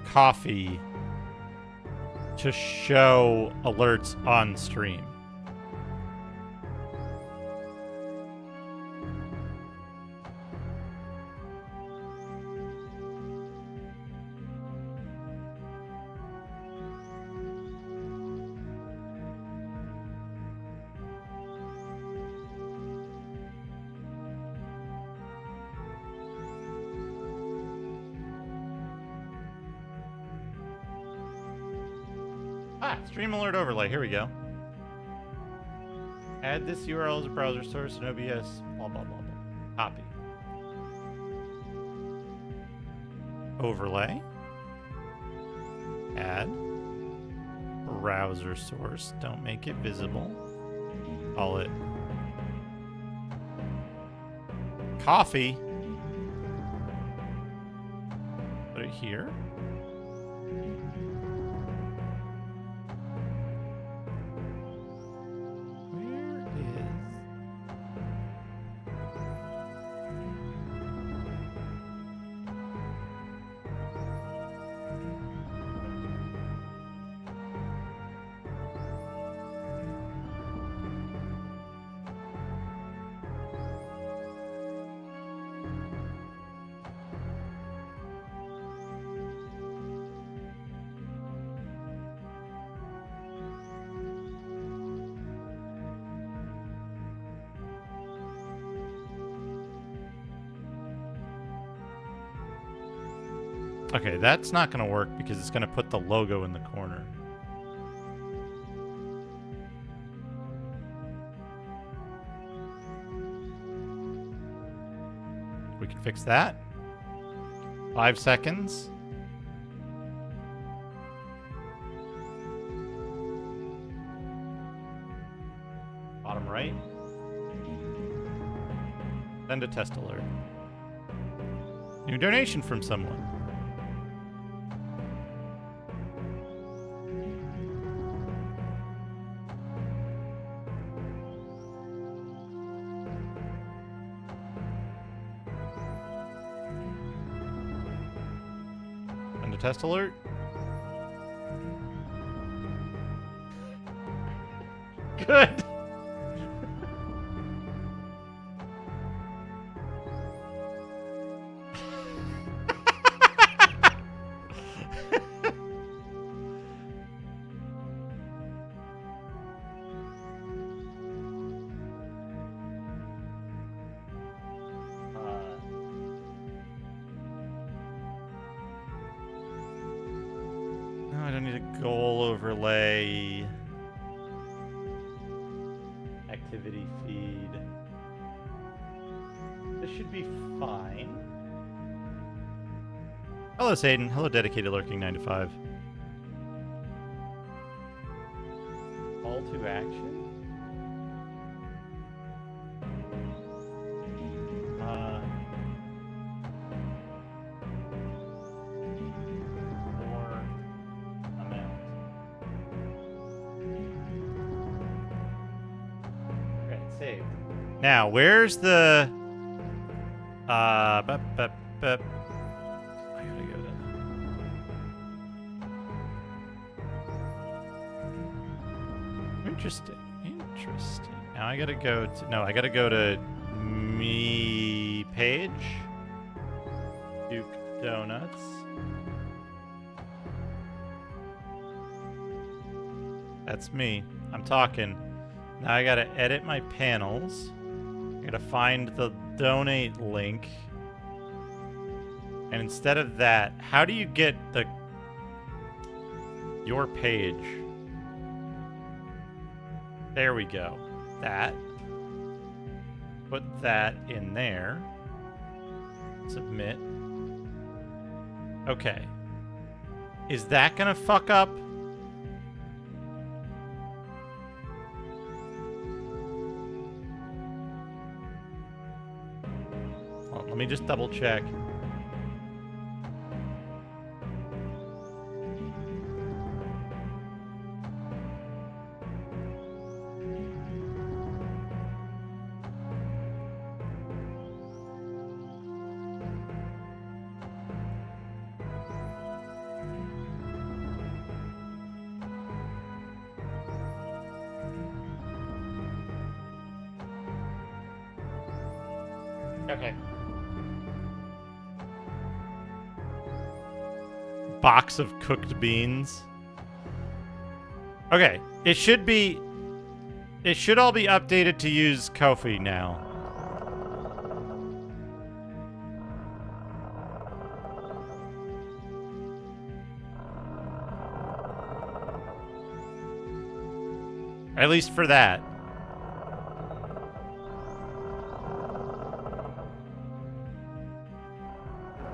coffee to show alerts on stream? Stream alert overlay. Here we go. Add this URL as a browser source and OBS. Blah, blah, blah, blah. Copy. Overlay. Add. Browser source. Don't make it visible. Call it coffee. Put it here. Okay, that's not going to work because it's going to put the logo in the corner. We can fix that. 5 seconds. Bottom right. Send a test alert. New donation from someone. Test alert. Good. I don't need a goal overlay. Activity feed. This should be fine. Hello, Satan. Hello, Dedicated Lurking 9 to 5. Call to action? Or amount. Okay, save. Now, where's the... I gotta go to... Interesting. Interesting. Now I gotta go to... No, I gotta go to... Me... Page? Duke Donuts. That's me. I'm talking. Now I gotta edit my panels. I gotta find the donate link. And instead of that, how do you get the... Your page? There we go. That. Put that in there. Submit. Okay. Is that gonna fuck up? Hold on, let me just double check. Okay. Box of cooked beans. Okay, it should all be updated to use Ko-fi now. At least for that.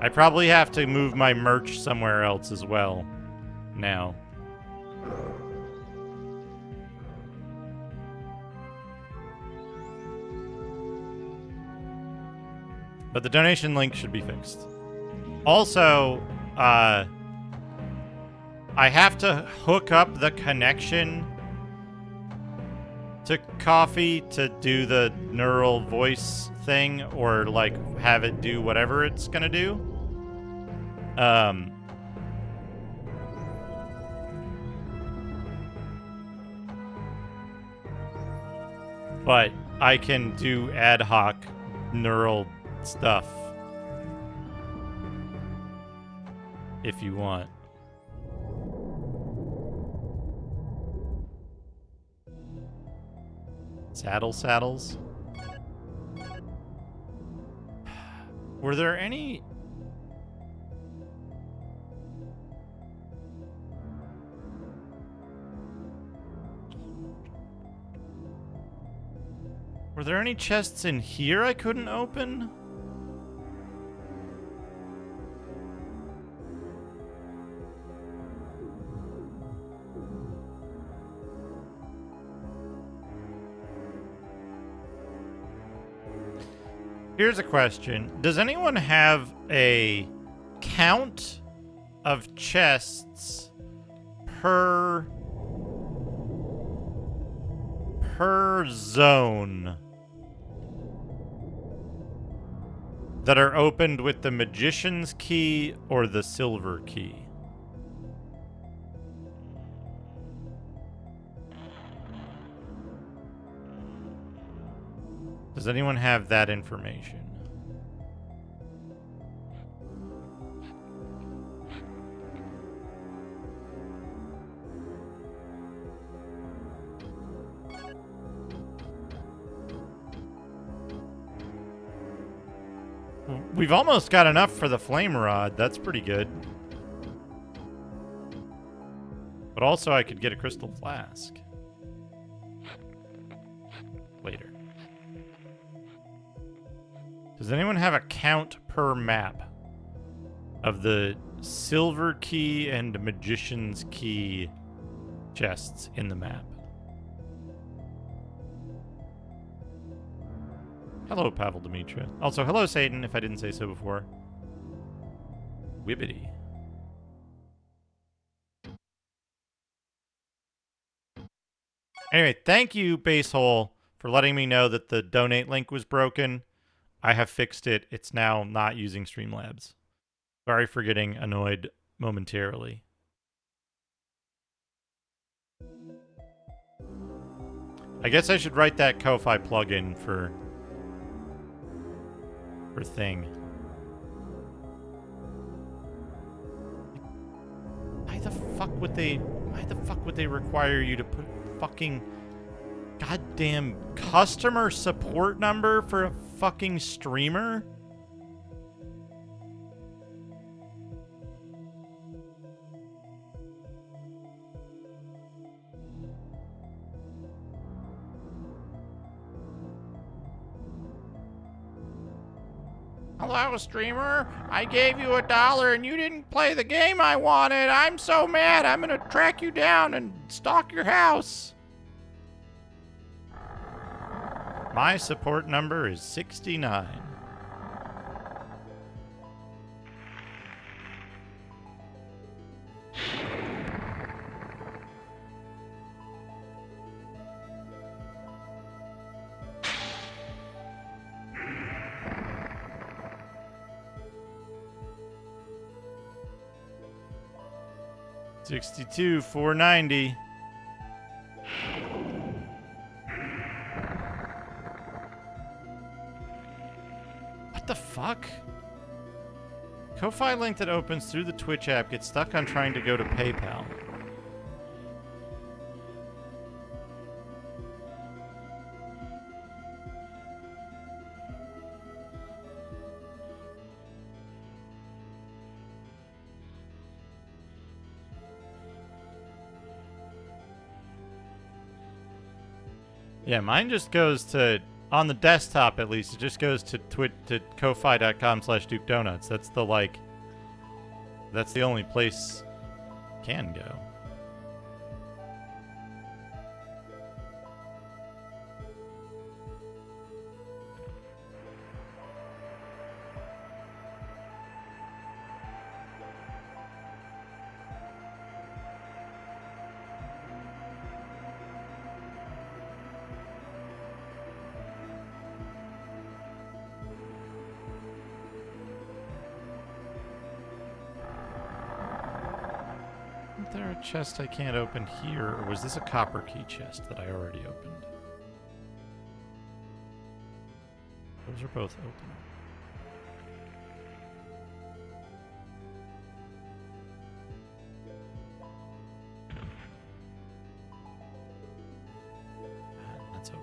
I probably have to move my merch somewhere else as well now. But the donation link should be fixed. Also, I have to hook up the connection to Ko-fi to do the neural voice thing, or like have it do whatever it's gonna do. But I can do ad hoc neural stuff if you want. Saddles. Were there any... Were there any chests in here I couldn't open? Here's a question. Does anyone have a count of chests per zone that are opened with the Magician's Key or the Silver Key? Does anyone have that information? We've almost got enough for the flame rod. That's pretty good. But also I could get a crystal flask later. Does anyone have a count per map of the silver key and magician's key chests in the map. Hello, Pavel Dimitra. Also, hello, Satan, if I didn't say so before. Wibbity. Anyway, thank you, Basehole, for letting me know that the donate link was broken. I have fixed it. It's now not using Streamlabs. Sorry for getting annoyed momentarily. I guess I should write that Ko-Fi plugin for thing. Why the fuck would they require you to put fucking goddamn customer support number for a fucking streamer? Hello, streamer. I gave you $1 and you didn't play the game I wanted. I'm so mad. I'm gonna track you down and stalk your house. My support number is 69. $62,490. What the fuck? Ko-Fi link that opens through the Twitch app gets stuck on trying to go to PayPal. Yeah, mine just goes to, on the desktop at least, it just goes to ko-fi.com/DukeDonuts. That's the, like, that's the only place it can go. Isn't there a chest I can't open here, or was this a copper key chest that I already opened? Those are both open. That's open.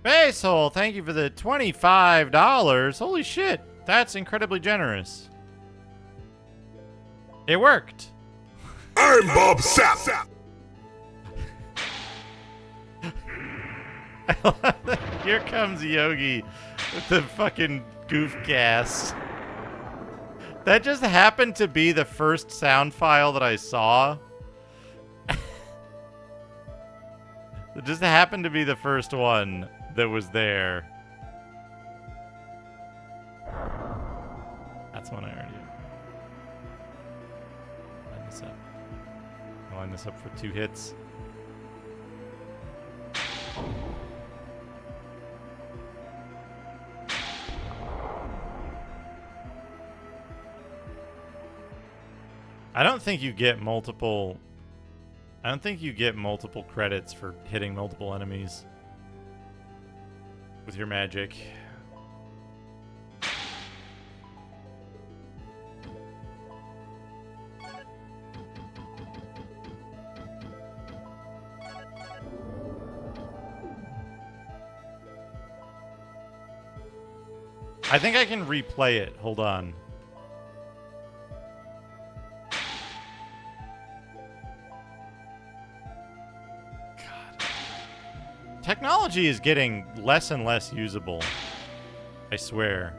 Basehole, thank you for the $25. Holy shit, that's incredibly generous. It worked. I'm Bob Sapp. Here comes Yogi with the fucking goof gas. That just happened to be the first sound file that I saw. It just happened to be the first one that was there. That's one I already line this up. I'll line this up for 2 hits. I don't think you get multiple I don't think you get multiple credits for hitting multiple enemies with your magic. I think I can replay it. Hold on. God. Technology is getting less and less usable. I swear.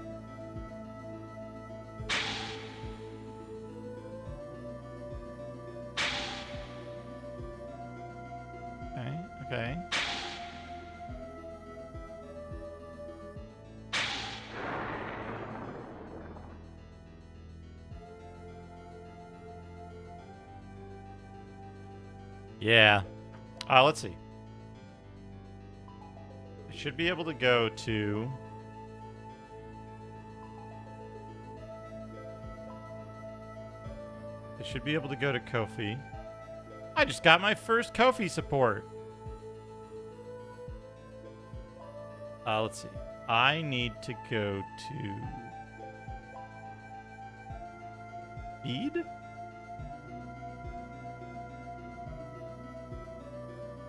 Okay, okay. Yeah. Let's see. I should be able to go to... I should be able to go to Kofi. I just got my first Kofi support. Let's see. I need to go to... Feed?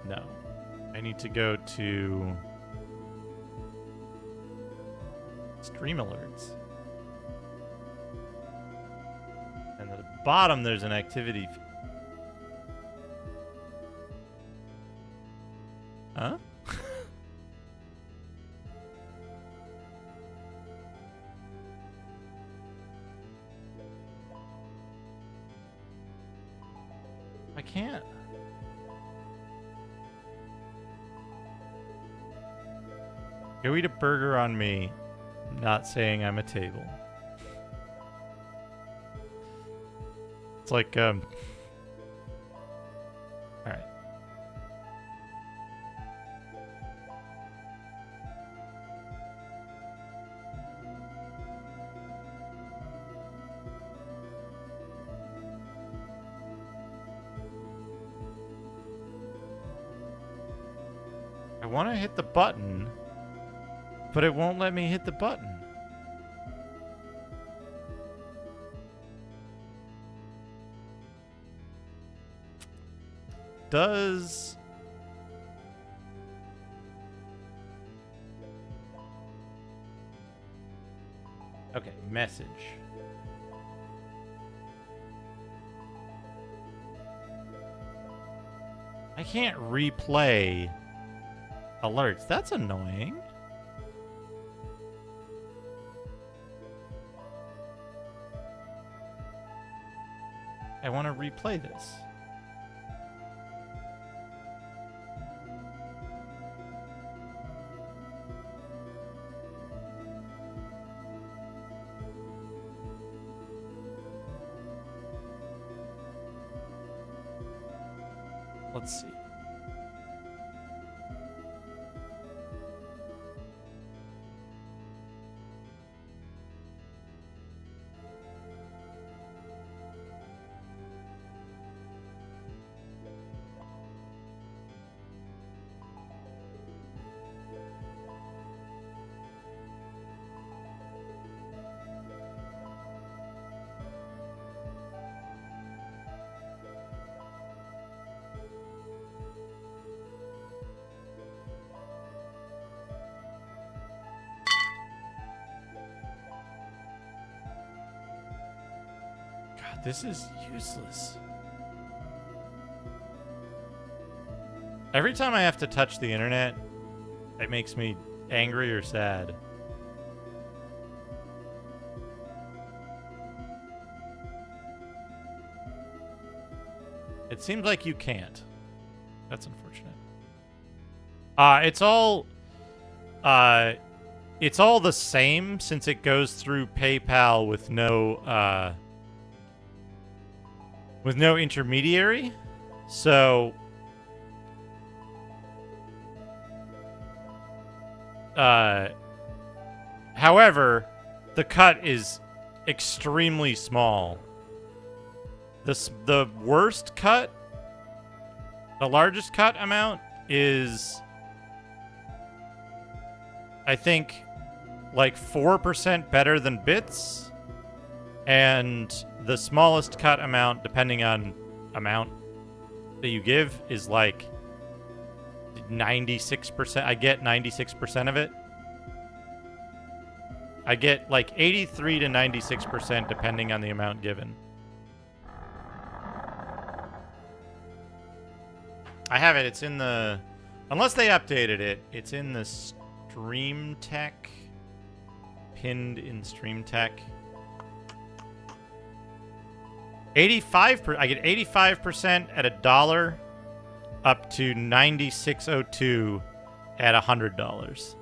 No. I need to go to stream alerts. And at the bottom there's an activity. Huh? I can't. Go eat a burger on me, not saying I'm a table. It's like, alright. I want to hit the button, but it won't let me hit the button. Does... Okay, message. I can't replay alerts. That's annoying. I want to replay this. Let's see. This is useless. Every time I have to touch the internet, it makes me angry or sad. It seems like you can't. That's unfortunate. It's all the same since it goes through PayPal with no intermediary. So however, the cut is extremely small. The worst cut The largest cut amount is, I think, like 4% better than bits. And the smallest cut amount, depending on amount that you give, is like 96%. I get 96% of it. I get like 83 to 96% depending on the amount given. I have it. It's in the... Unless they updated it, it's in the Stream Tech. Pinned in Stream Tech. 85%. I get 85% at $1 up to 96.02 at $100.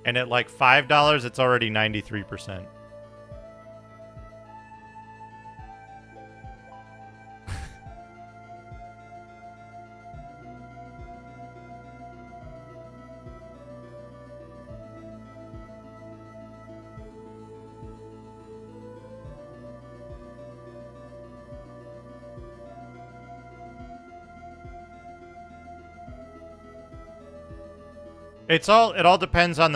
And at like $5, it's already 93%. It all depends on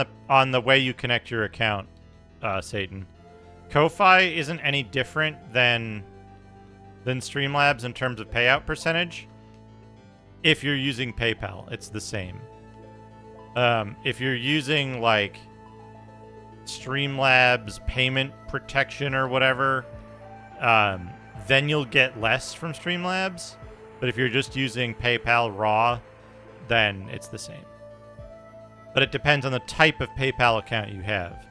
the way you connect your account, Satan. Ko-Fi isn't any different than Streamlabs in terms of payout percentage. If you're using PayPal, it's the same. If you're using like Streamlabs payment protection or whatever, then you'll get less from Streamlabs. But if you're just using PayPal raw, then it's the same. But it depends on the type of PayPal account you have.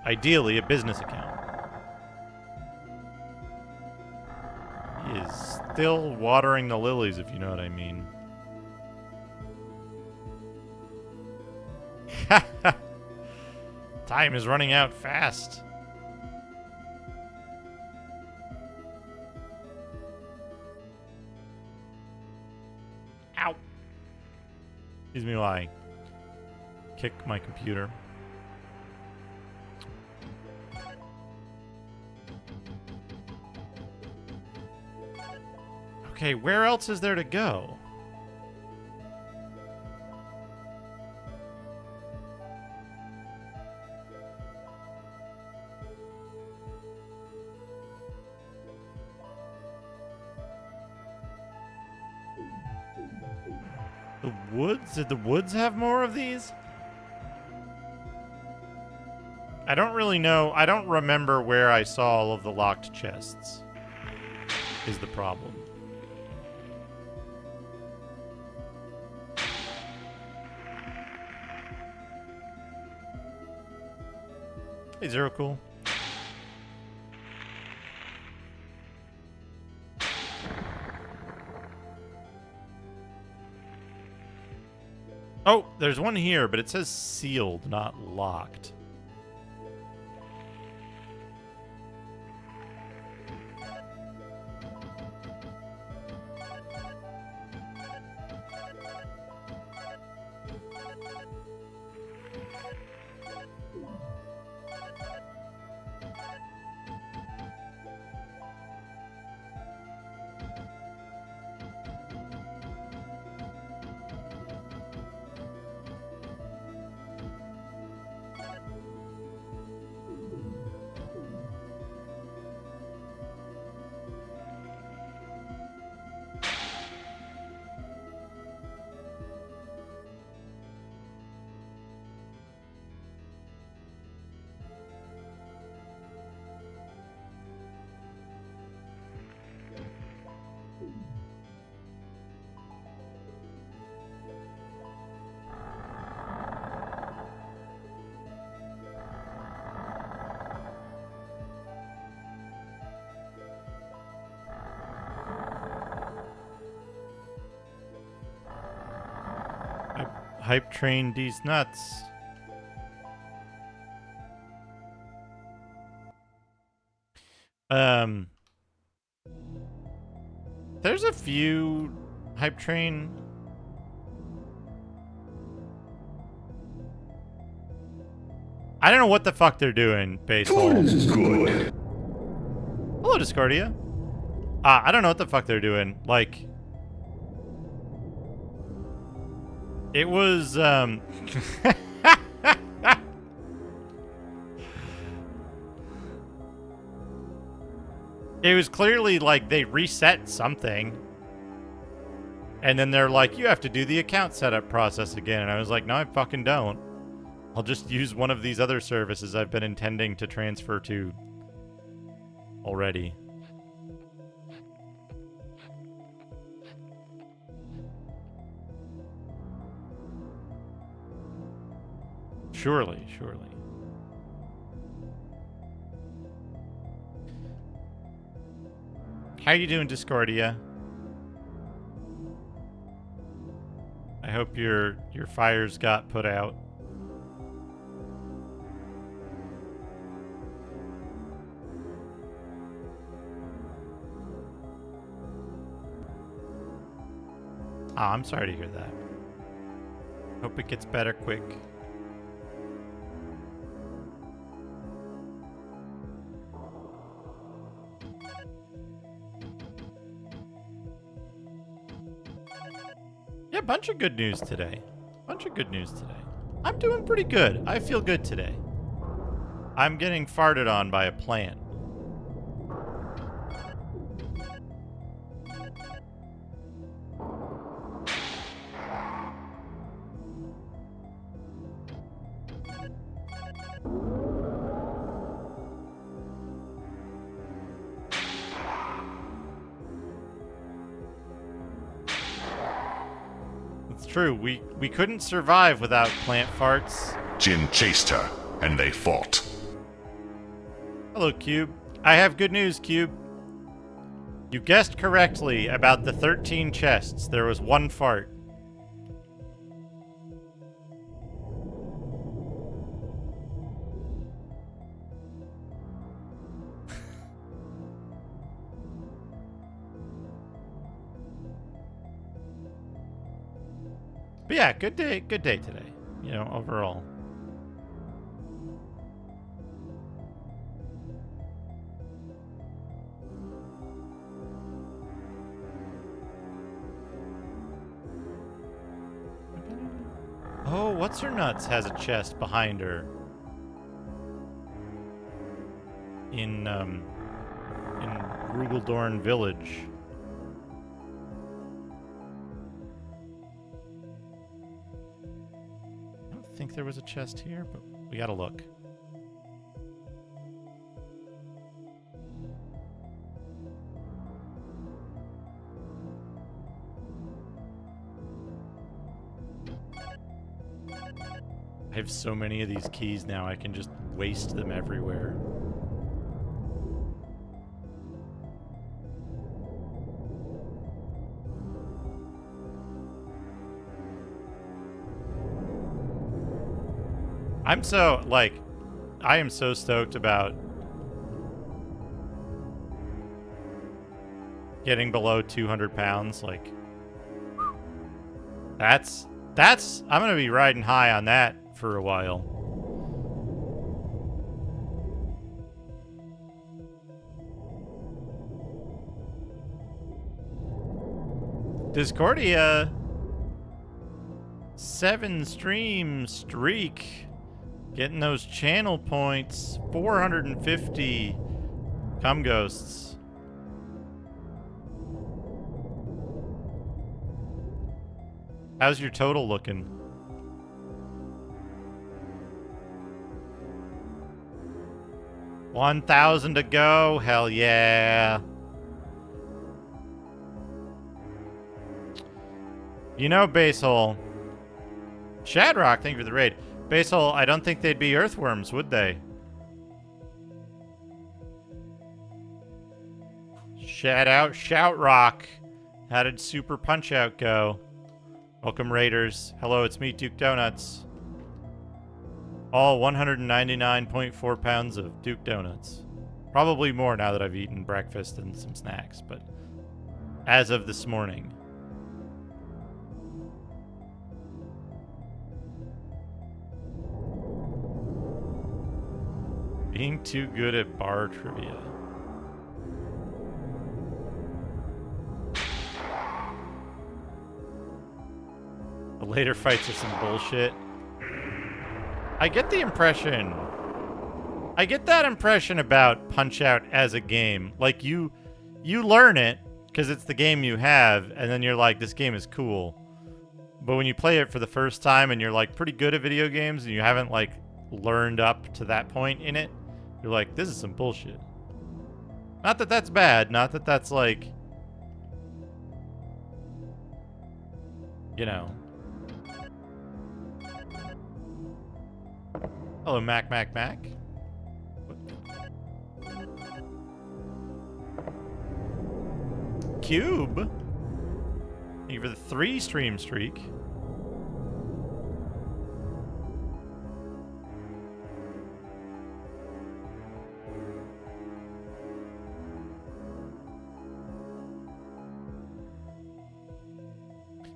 Ideally, a business account. He is still watering the lilies, if you know what I mean. Time is running out fast. Ow. Excuse me while I kick my computer. Okay, where else is there to go? The woods? Did the woods have more of these? I don't really know. I don't remember where I saw all of the locked chests, is the problem. Hey, Zero Cool. Oh, there's one here, but it says sealed, not locked. Hype train these nuts. There's a few hype train. I don't know what the fuck they're doing, baseball. Good. Hello, Discordia. I don't know what the fuck they're doing. Like, It was, it was clearly like they reset something. And then they're like, you have to do the account setup process again. And I was like, no, I fucking don't. I'll just use one of these other services I've been intending to transfer to already. Surely, surely. How you doing, Discordia? I hope your fires got put out. Ah, I'm sorry to hear that. Hope it gets better quick. Yeah, bunch of good news today. Bunch of good news today. I'm doing pretty good. I feel good today. I'm getting farted on by a plant. True, we couldn't survive without plant farts. Jin chased her, and they fought. Hello, Cube. I have good news, Cube. You guessed correctly about the 13 chests. There was one fart. But yeah, good day today, you know, overall. Oh, what's her nuts has a chest behind her. In Rugeldorn Village. I think there was a chest here, but we gotta look. I have so many of these keys now, I can just waste them everywhere. I'm so, like, I am so stoked about getting below 200 pounds. Like, that's, I'm going to be riding high on that for a while. Discordia, 7 stream streak. Getting those channel points. 450 cum ghosts. How's your total looking? $1,000 to go. Hell yeah. You know, Basehole. Shadrock, thank you for the raid. Basehole, I don't think they'd be earthworms, would they? Shout out, Shout Rock. How did Super Punch Out go? Welcome, Raiders. Hello, it's me, Duke Donuts. All 199.4 pounds of Duke Donuts. Probably more now that I've eaten breakfast and some snacks, but as of this morning. Being too good at bar trivia. later fights are some bullshit. I get the impression... I get that impression about Punch-Out as a game. Like, you learn it, because it's the game you have, and then you're like, this game is cool. But when you play it for the first time and you're, like, pretty good at video games, and you haven't, like, learned up to that point in it, you're like, this is some bullshit. Not that that's bad, not that that's, like... You know. Hello, Mac. Cube? Thank you for the 3 stream streak.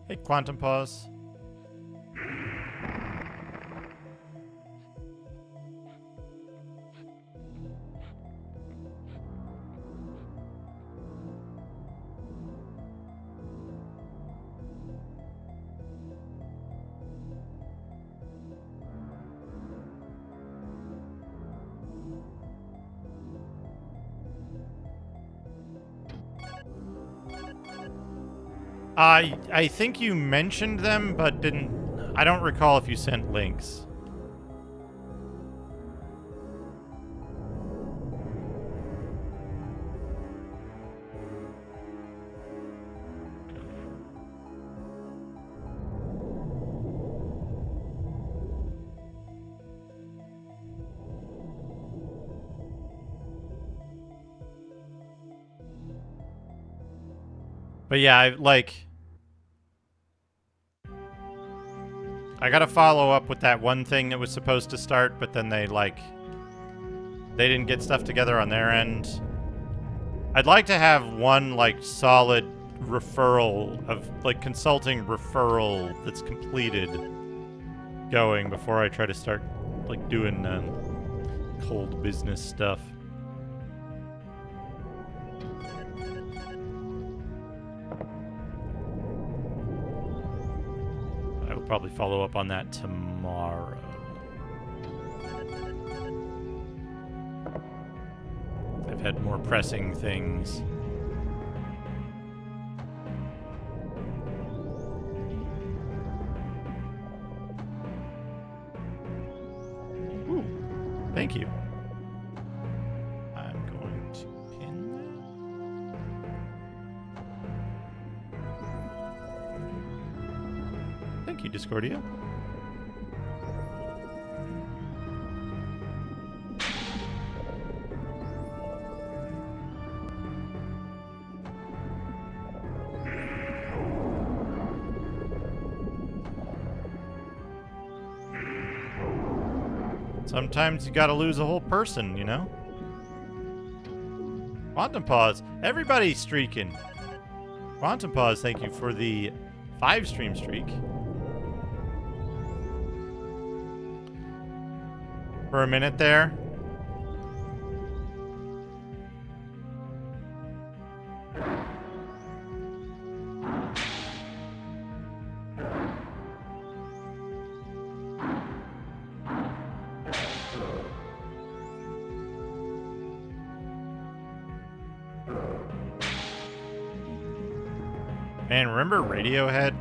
Hey, Quantum Pause. I think you mentioned them, but didn't... I don't recall if you sent links. But yeah, I gotta follow up with that one thing that was supposed to start, but then they didn't get stuff together on their end. I'd like to have one, like, solid referral of, like, consulting referral that's completed going before I try to start, like, doing cold business stuff. Probably follow up on that tomorrow. I've had more pressing things. Ooh, thank you. I'm going to pin that. Thank you, Discordia. Sometimes you gotta lose a whole person, you know? Quantum Pause. Everybody's streaking. Quantum Pause, thank you for the 5 stream streak. For a minute there. Man, remember Radiohead?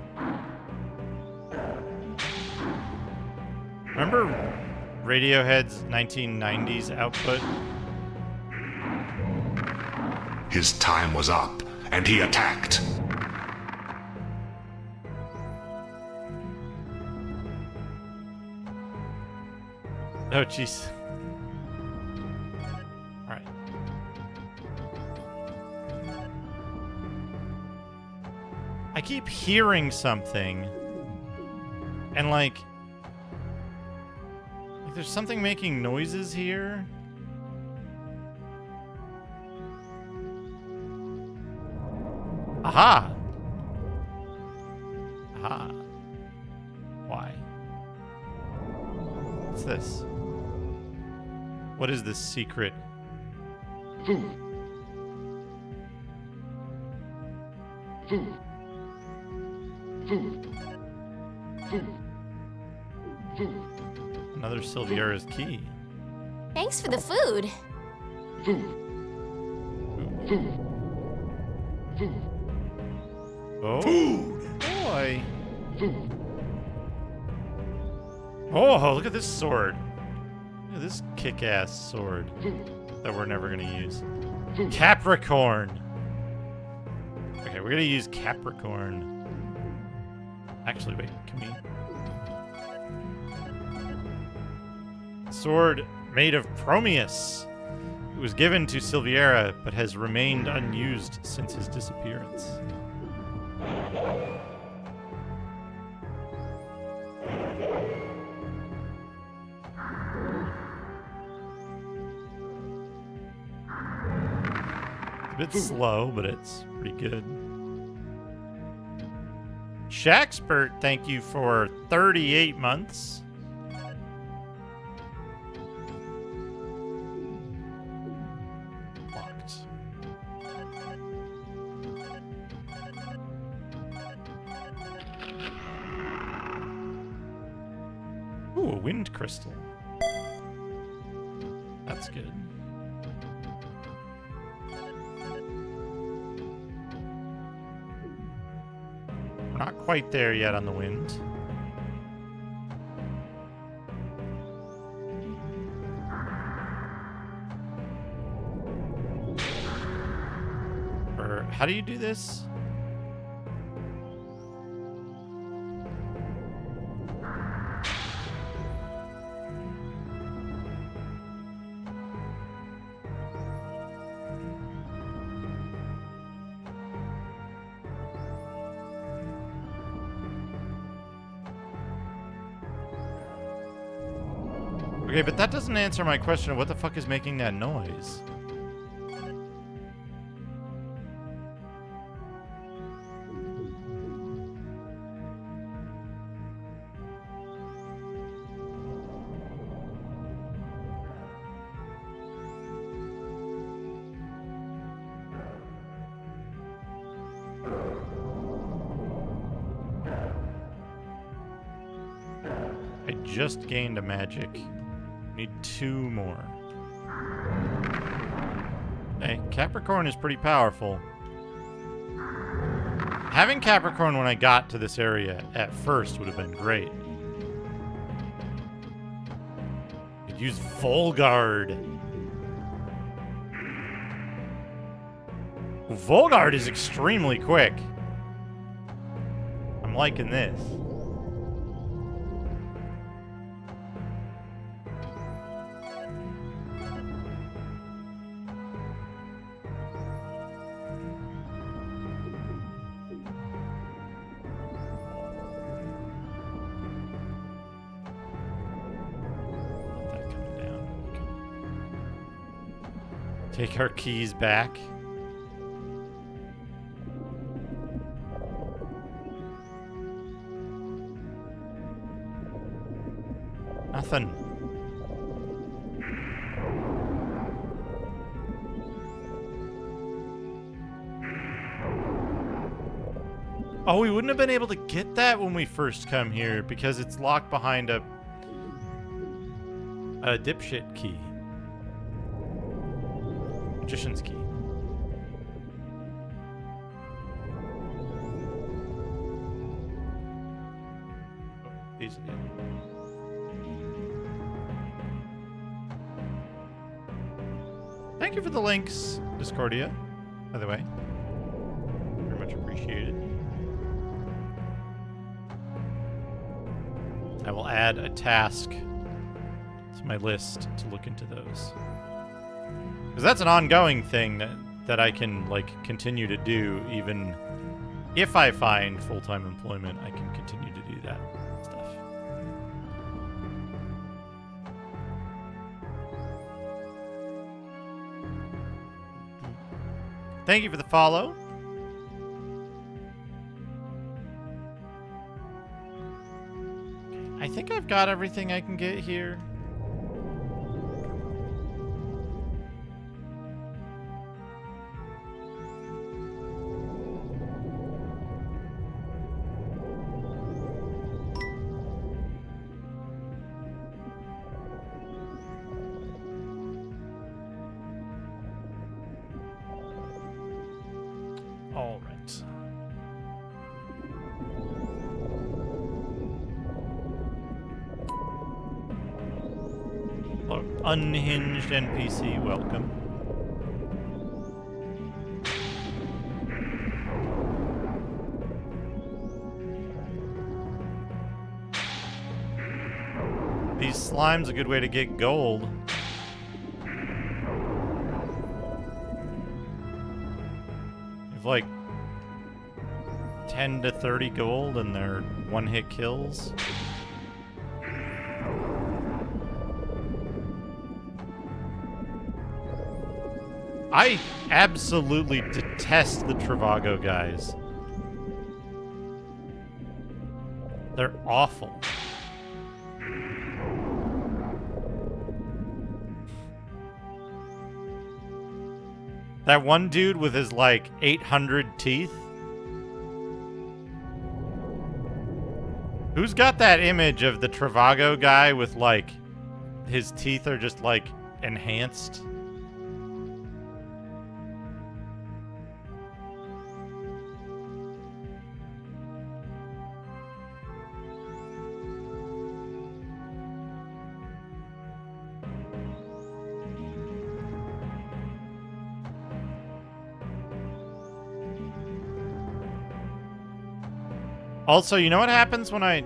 Remember Radiohead's 1990s output? His time was up, and he attacked. Oh, jeez. Alright. I keep hearing something, and like there's something making noises here. Aha! Aha. Why? What's this? What is this secret? Food. Food. Food. Another Silviera's key. Thanks for the food. Oh. Boy. Oh, look at this sword. Look at this kick-ass sword that we're never gonna use. Capricorn. Okay, we're gonna use Capricorn. Actually, wait, can we? Sword made of Promeus. It was given to Silviera, but has remained unused since his disappearance. A bit slow, but it's pretty good. Shaxpert, thank you for 38 months. Locked. Ooh, a wind crystal. That's good. We're not quite there yet on the wind. Or how do you do this? Okay, but that doesn't answer my question of what the fuck is making that noise. I just gained a magic. Need 2 more. Hey, Capricorn is pretty powerful. Having Capricorn when I got to this area at first would have been great. Could use Volgard. Volgard is extremely quick. I'm liking this. Take our keys back. Nothing. Oh, we wouldn't have been able to get that when we first come here because it's locked behind a dipshit key. Magician's key. These again. Thank you for the links, Discordia, by the way. Very much appreciated. I will add a task to my list to look into those. Because that's an ongoing thing that I can, like, continue to do, even if I find full-time employment, I can continue to do that stuff. Thank you for the follow. I think I've got everything I can get here. Unhinged NPC, welcome. These slime's a good way to get gold. You've like 10 to 30 gold and they're one-hit kills. I absolutely detest the Travago guys. They're awful. That one dude with his, like, 800 teeth? Who's got that image of the Travago guy with, like, his teeth are just, like, enhanced? Also, you know what happens when I...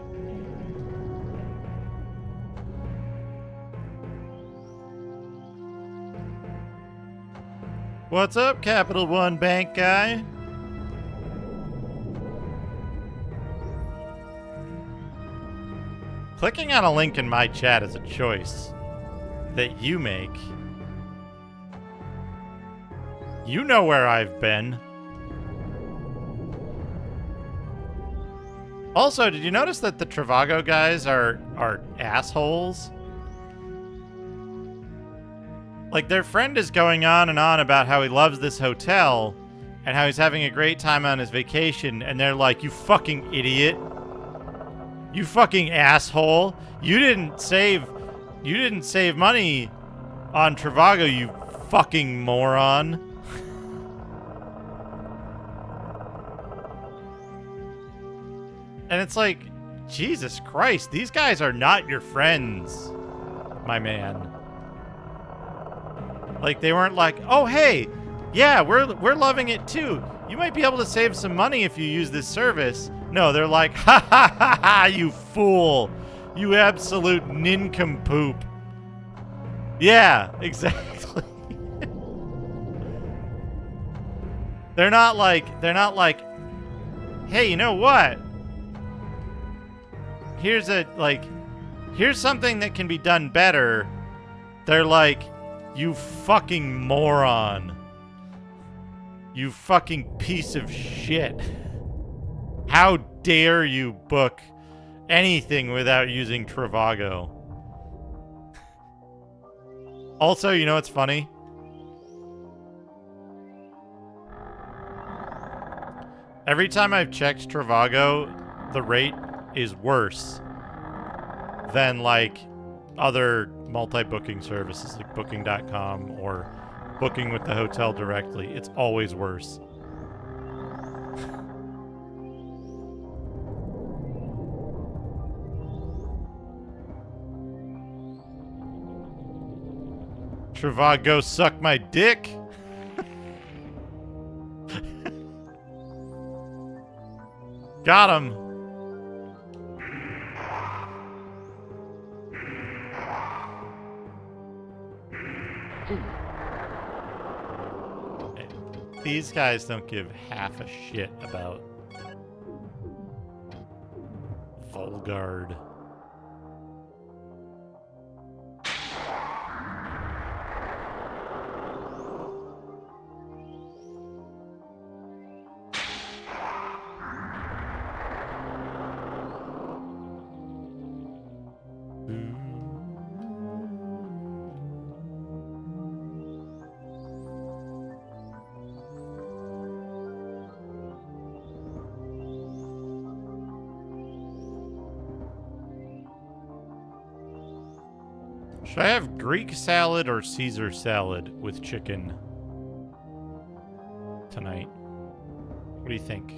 What's up, Capital One Bank guy? Clicking on a link in my chat is a choice that you make. You know where I've been. Also, did you notice that the Travago guys are assholes? Like, their friend is going on and on about how he loves this hotel and how he's having a great time on his vacation, and they're like, you fucking idiot. You fucking asshole. You didn't save money on Travago, you fucking moron. And it's like, Jesus Christ, these guys are not your friends, my man. Like, they weren't like, oh, hey, yeah, we're loving it too. You might be able to save some money if you use this service. No, they're like, ha ha ha ha, you fool. You absolute nincompoop. Yeah, exactly. They're not like, hey, you know what? Here's something that can be done better. They're like, you fucking moron. You fucking piece of shit. How dare you book anything without using Travago? Also, you know what's funny? Every time I've checked Travago, the rate is worse than like other multi-booking services like booking.com or booking with the hotel directly. It's always worse. Travago, suck my dick. Got him. These guys don't give half a shit about Volgard. Should I have Greek salad or Caesar salad with chicken tonight? What do you think?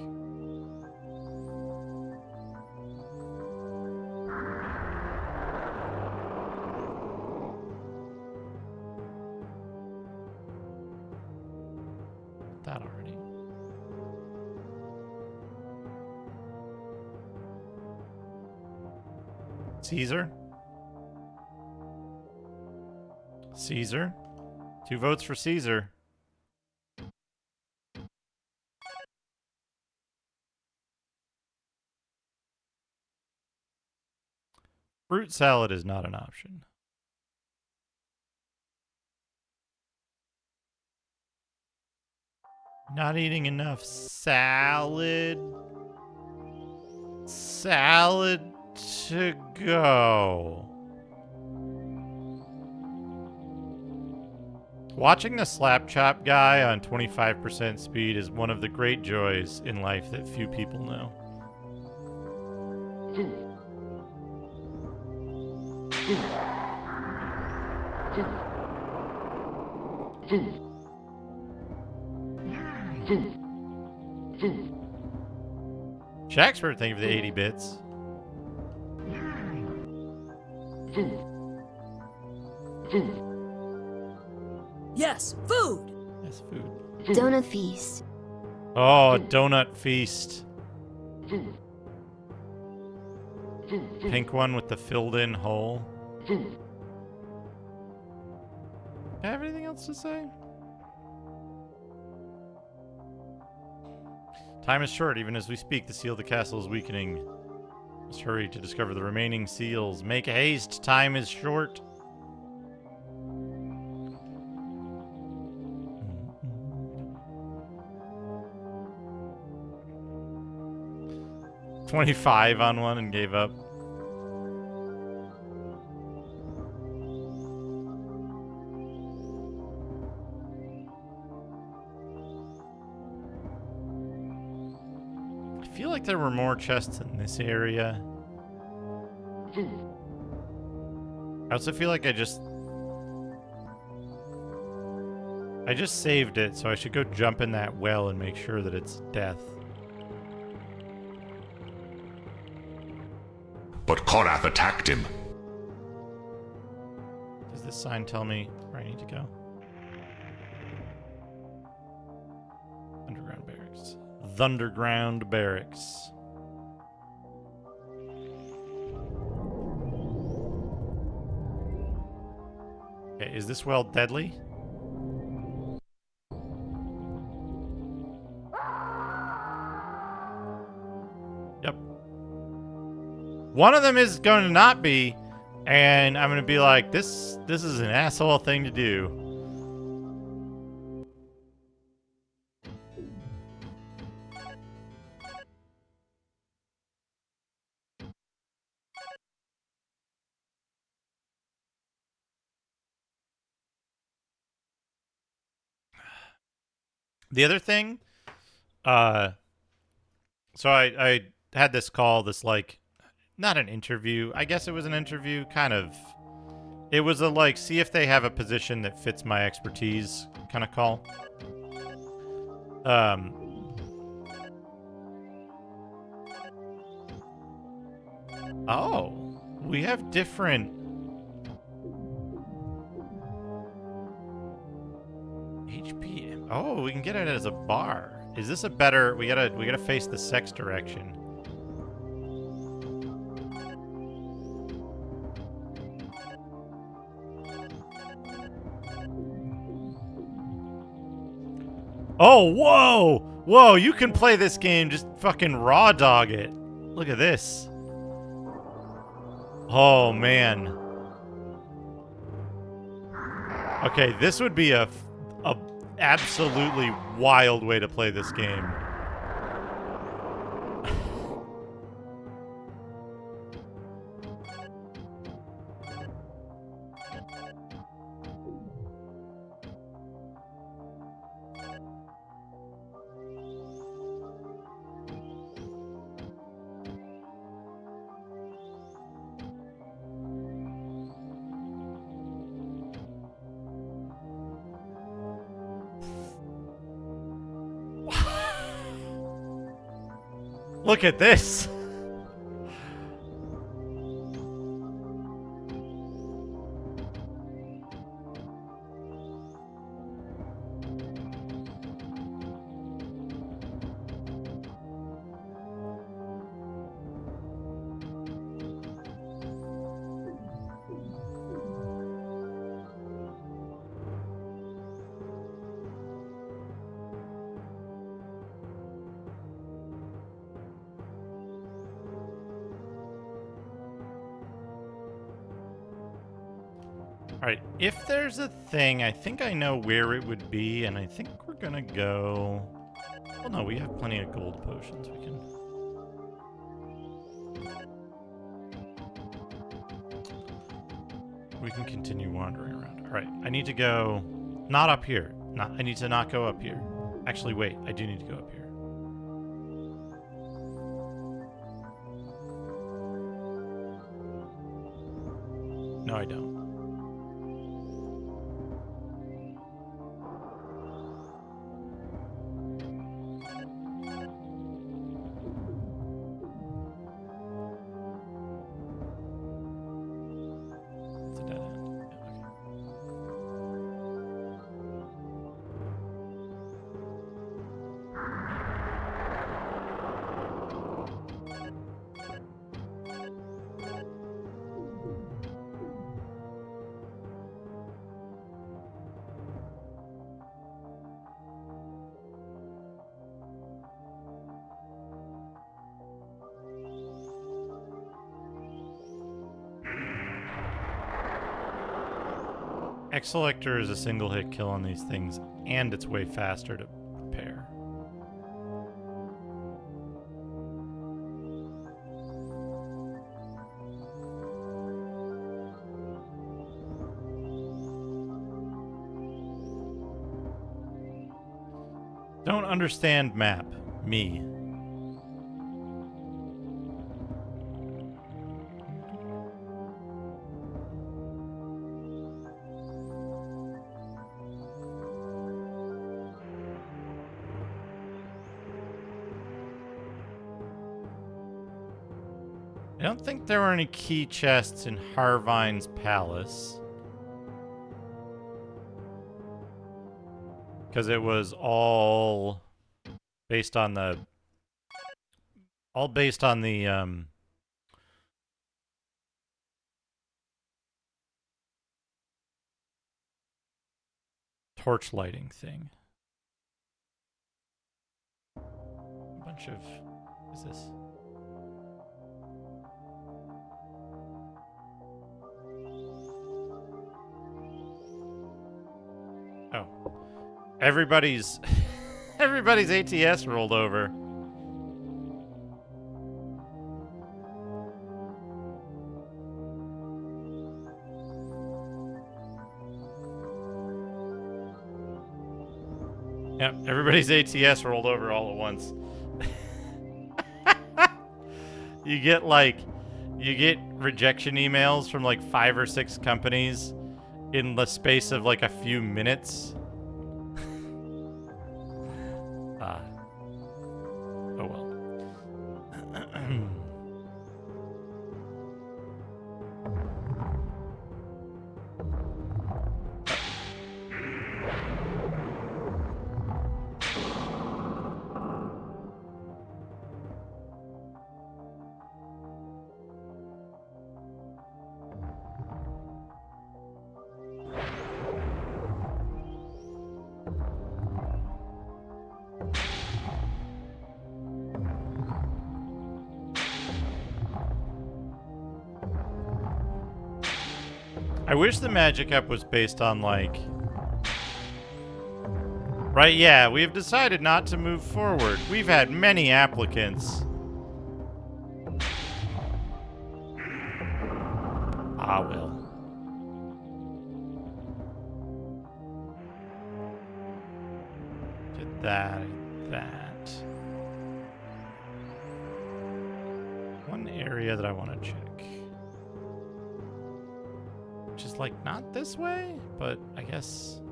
want that already. Caesar? Caesar? 2 votes for Caesar. Fruit salad is not an option. Not eating enough salad. Salad to go. Watching the slap chop guy on 25% speed is one of the great joys in life that few people know. Shaxford, thank you for the 80 bits. Yes, food. Yes, food. Donut feast. Oh, donut feast. Pink one with the filled in hole. Do I have anything else to say? Time is short, even as we speak. The seal of the castle is weakening. Must hurry to discover the remaining seals. Make haste, time is short. $25 on one and gave up. I feel like there were more chests in this area. I also feel like I just saved it, so I should go jump in that well and make sure that it's death. But Korath attacked him. Does this sign tell me where I need to go? Underground barracks. Thunderground barracks. Okay, is this well deadly? Yep. One of them is going to not be, and I'm going to be like, this is an asshole thing to do. The other thing, so I had this call, this like, not an interview. I guess it was an interview, kind of. It was a like, see if they have a position that fits my expertise kind of call. Oh, we have different HPM. Oh, we can get it as a bar. Is this a better? We gotta face the sex direction. Oh, whoa! Whoa, you can play this game, just fucking raw dog it. Look at this. Oh, man. Okay, this would be a absolutely wild way to play this game. Look at this. Alright, if there's a thing, I think I know where it would be, and I think we're gonna go... Well, no, we have plenty of gold potions. We can continue wandering around. Alright, I need to go... Not up here. I need to not go up here. Actually, wait, I do need to go up here. No, I don't. It's a dead end. Yeah, okay. X-Selector is a single hit kill on these things, and it's way faster to prepare. Don't understand map. Me. I don't think there were any key chests in Harvine's palace. Because it was all based on the... torch lighting thing. A bunch of... What is this? Oh. Everybody's ATS rolled over. Yep, everybody's ATS rolled over all at once. You get rejection emails from like 5 or 6 companies in the space of like a few minutes. Oh well. I wish the Magic Up was based on, like... Right, yeah, we've decided not to move forward. We've had many applicants. Ah, well. Did that. One area that I want to check. Which is like not this way, but I guess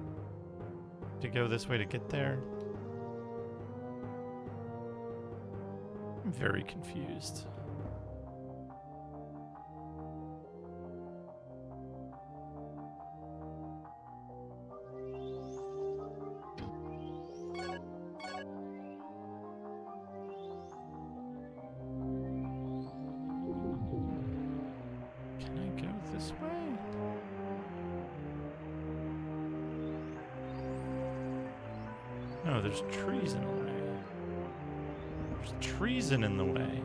to go this way to get there. I'm very confused. Can I go this way? No, there's trees in the way. There's treason in the way.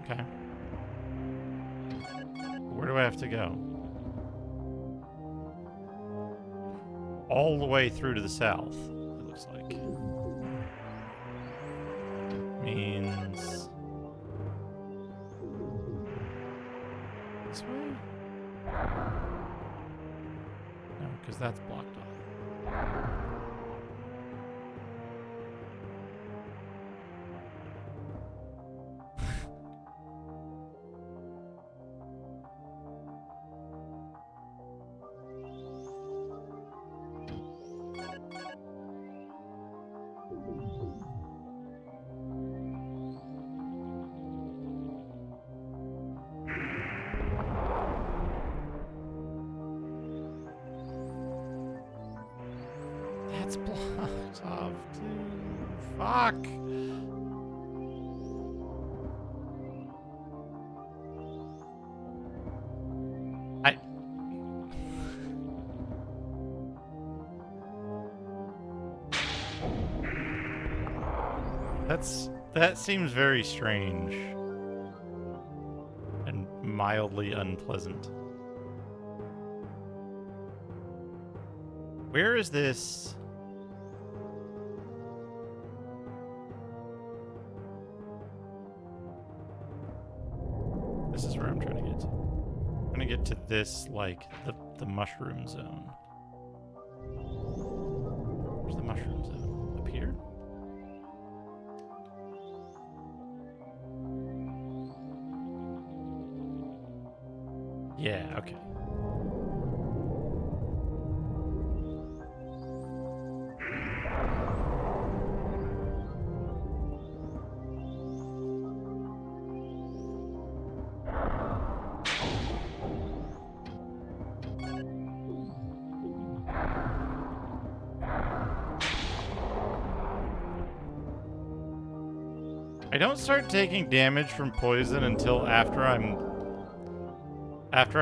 Okay. have to go? All the way through to the south, it looks like. Means... this way? No, because that's blocked off. That's blocked off too. Fuck. That seems very strange and mildly unpleasant. Where is this? This is where I'm trying to get to. I'm trying to get to this, like, the mushroom zone. Where's the mushroom zone? Up here? Yeah, okay. I don't start taking damage from poison until after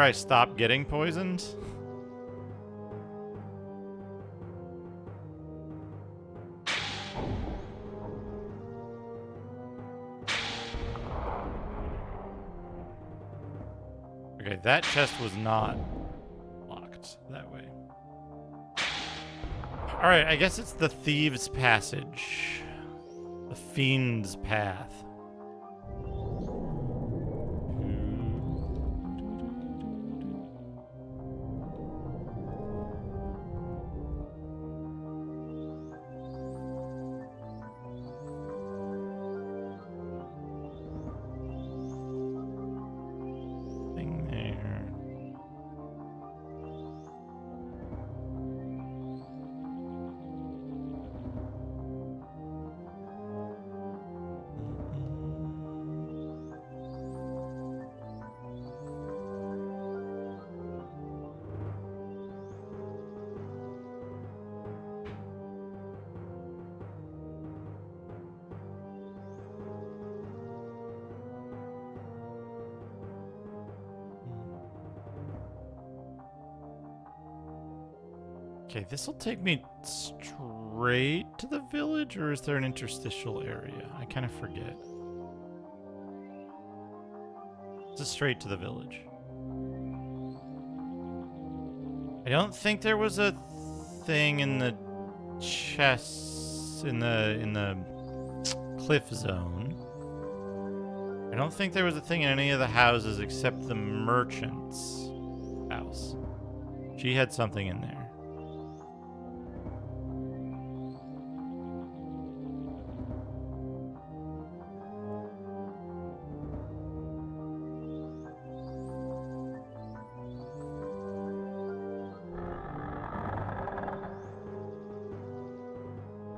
I stop getting poisoned. Okay, that chest was not locked that way. Alright, I guess it's the Thieves' Passage. The Fiend's Path. Thing there. Okay, this will take me straight to the village, or is there an interstitial area? I kind of forget. This is straight to the village. I don't think there was a thing in the chests in the cliff zone. I don't think there was a thing in any of the houses except the merchant's house. She had something in there.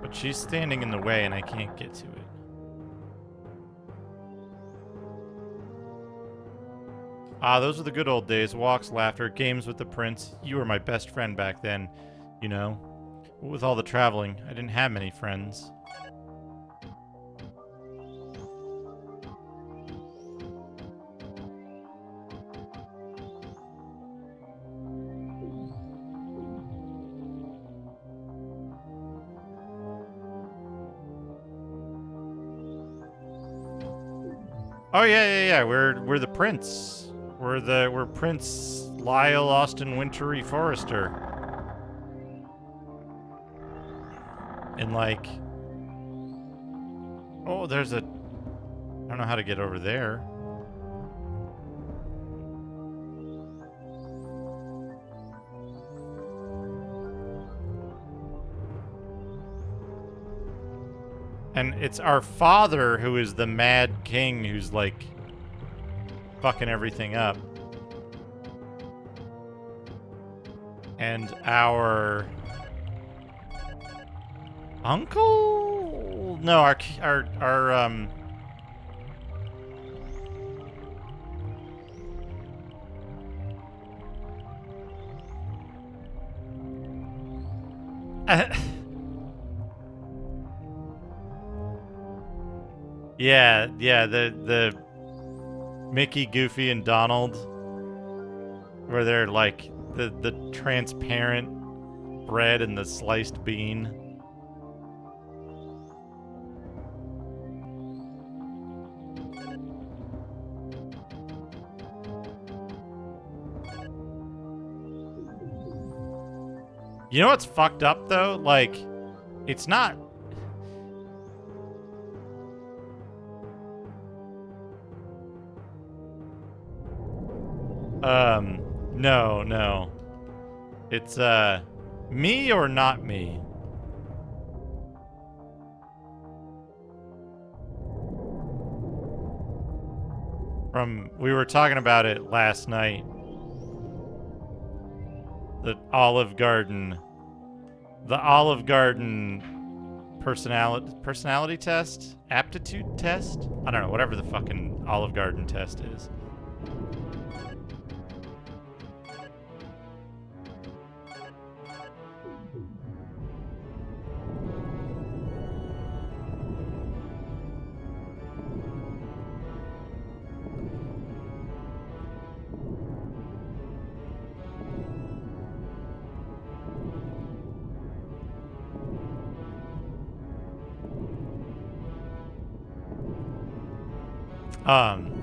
But she's standing in the way and I can't get to it. Ah, those were the good old days. Walks, laughter, games with the prince. You were my best friend back then, you know. With all the traveling, I didn't have many friends. Oh yeah. We're the prince. We're Prince Lyle Austin Wintory Forrester. And like, oh, there's a, I don't know how to get over there. And it's our father who is the Mad King who's like fucking everything up. And our uncle? No, our yeah, the Mickey, Goofy, and Donald, where they're like the transparent bread and the sliced bean. You know what's fucked up though? Like, it's not. No. It's, me or not me? We were talking about it last night. The Olive Garden personality test? Aptitude test? I don't know, whatever the fucking Olive Garden test is.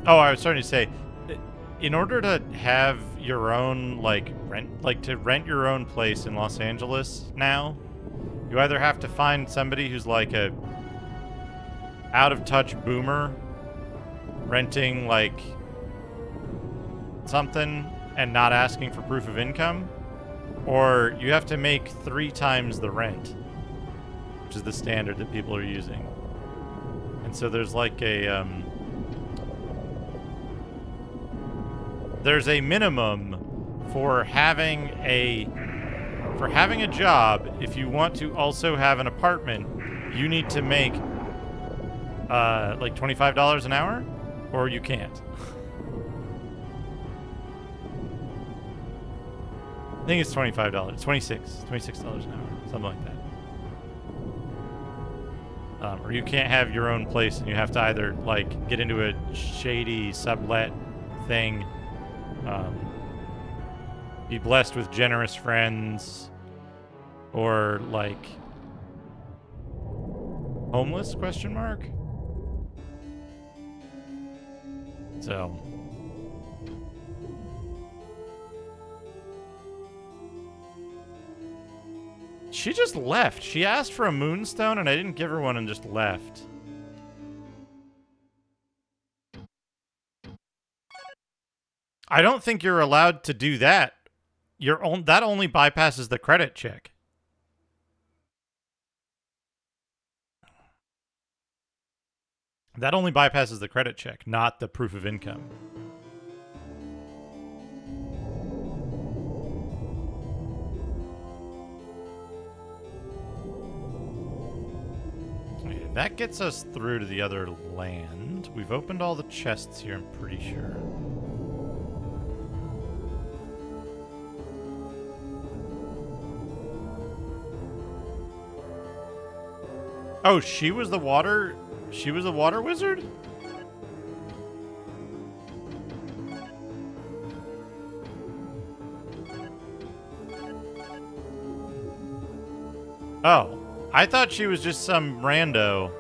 I was starting to say, in order to have your own, like, to rent your own place in Los Angeles now, you either have to find somebody who's like a out-of-touch boomer renting, like, something and not asking for proof of income, or you have to make 3 times the rent, which is the standard that people are using. And so there's like a, there's a minimum for having a job. If you want to also have an apartment, you need to make like $25 an hour, or you can't. I think it's $25, $26 an hour, something like that. Or you can't have your own place, and you have to either like get into a shady sublet thing, be blessed with generous friends, or like homeless ? So she just left. She asked for a moonstone and I didn't give her one and just left. I don't think you're allowed to do that. That only bypasses the credit check. That only bypasses the credit check, not the proof of income. Okay, that gets us through to the other land. We've opened all the chests here, I'm pretty sure. Oh, she was the water wizard? Oh, I thought she was just some rando.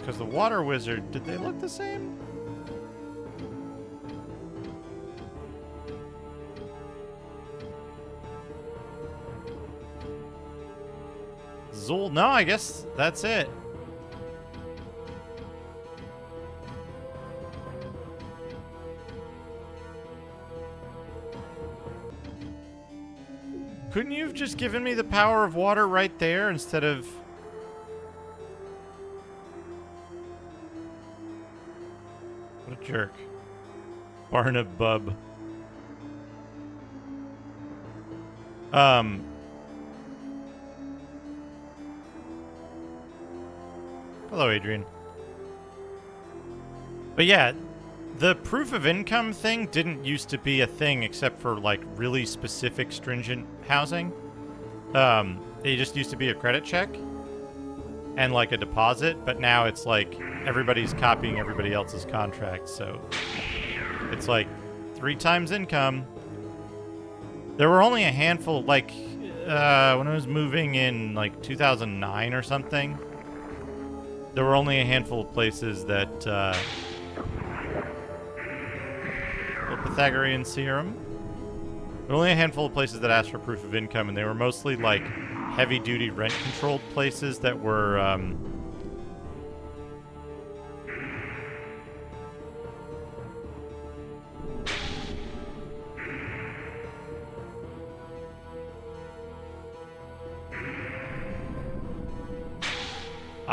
Because the water wizard, did they look the same? Zul, no, I guess that's it. Couldn't you have just given me the power of water right there instead of... What a jerk. Barnab Bub. Hello, Adrian. But yeah, the proof of income thing didn't used to be a thing except for, like, really specific stringent housing. It just used to be a credit check and, like, a deposit, but now it's like everybody's copying everybody else's contract, so it's like 3 times income. There were only a handful, like, when I was moving in, like, 2009 or something, there were only a handful of places that, the Pythagorean theorem. There were only a handful of places that asked for proof of income, and they were mostly, like, heavy-duty rent-controlled places that were,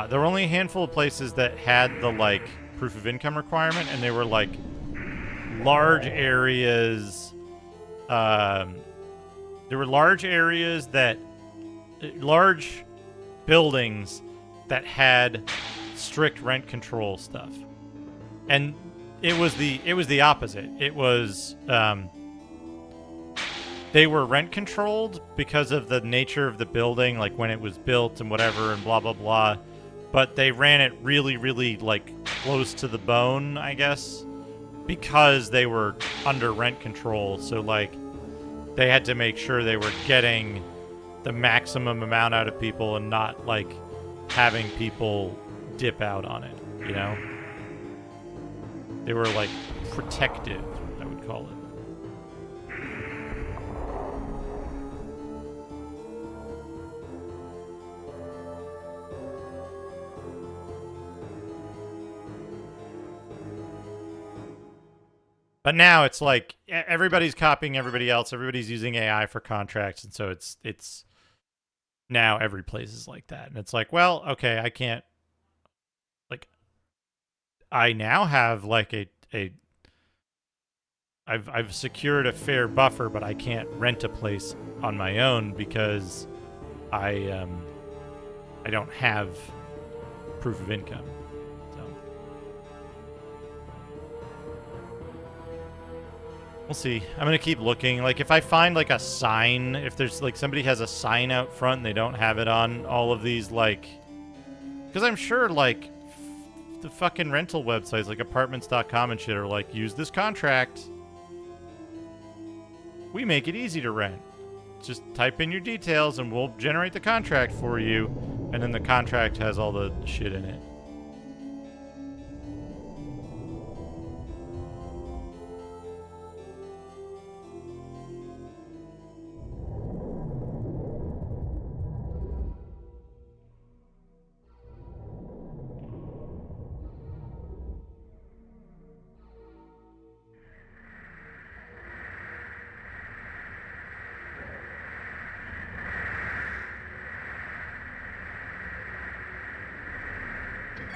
there were only a handful of places that had the, like, proof of income requirement, and they were, like, large areas. There were large areas that... large buildings that had strict rent control stuff. And it was the opposite. It was... they were rent controlled because of the nature of the building, like when it was built and whatever and blah, blah, blah. But they ran it really, really, like, close to the bone, I guess, because they were under rent control. So, like, they had to make sure they were getting the maximum amount out of people and not, like, having people dip out on it, you know? They were, like, protective, I would call it. But now it's like everybody's copying everybody else. Everybody's using AI for contracts, and so it's now every place is like that. And it's like, well, okay, I can't, like, I now have like I've secured a fair buffer, but I can't rent a place on my own because I don't have proof of income. We'll see. I'm going to keep looking. Like, if I find, like, a sign, if there's, like, somebody has a sign out front and they don't have it on all of these, like... Because I'm sure, like, the fucking rental websites, like apartments.com and shit, are like, use this contract. We make it easy to rent. Just type in your details and we'll generate the contract for you. And then the contract has all the shit in it.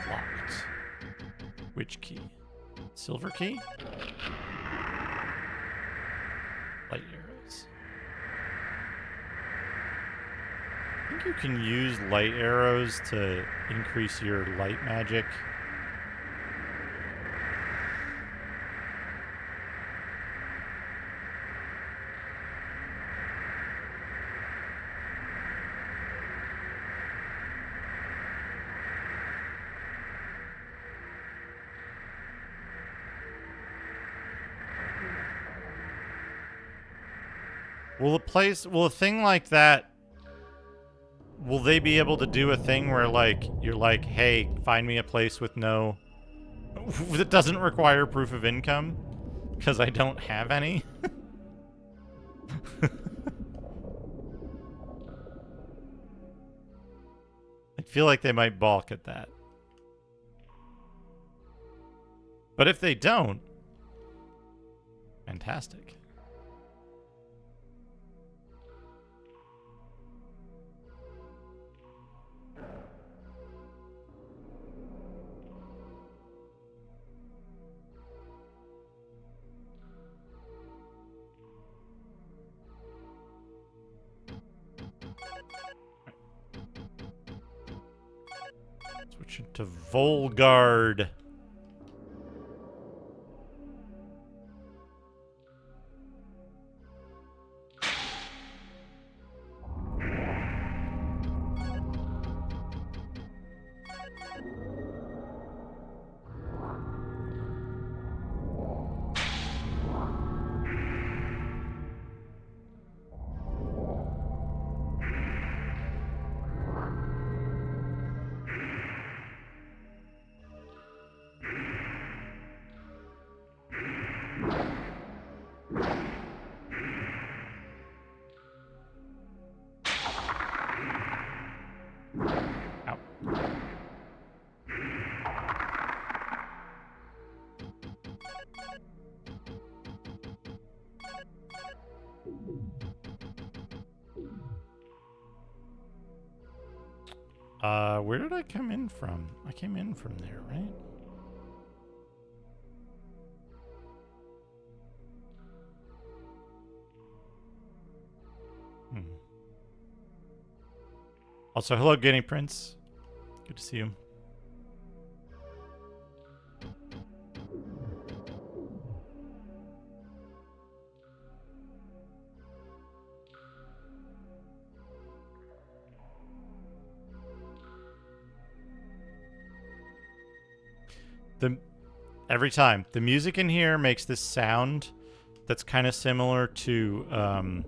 Locked. Which key? Silver key? Light arrows. I think you can use light arrows to increase your light magic. Will a thing like that will they be able to do a thing where, like, you're like, hey, find me a place with no... that doesn't require proof of income? Because I don't have any? I feel like they might balk at that. But if they don't, fantastic. Switch it to Volgard. Where did I come in from? I came in from there, right? Also, hello, Guinea Prince. Good to see you. Every time the music in here makes this sound that's kind of similar to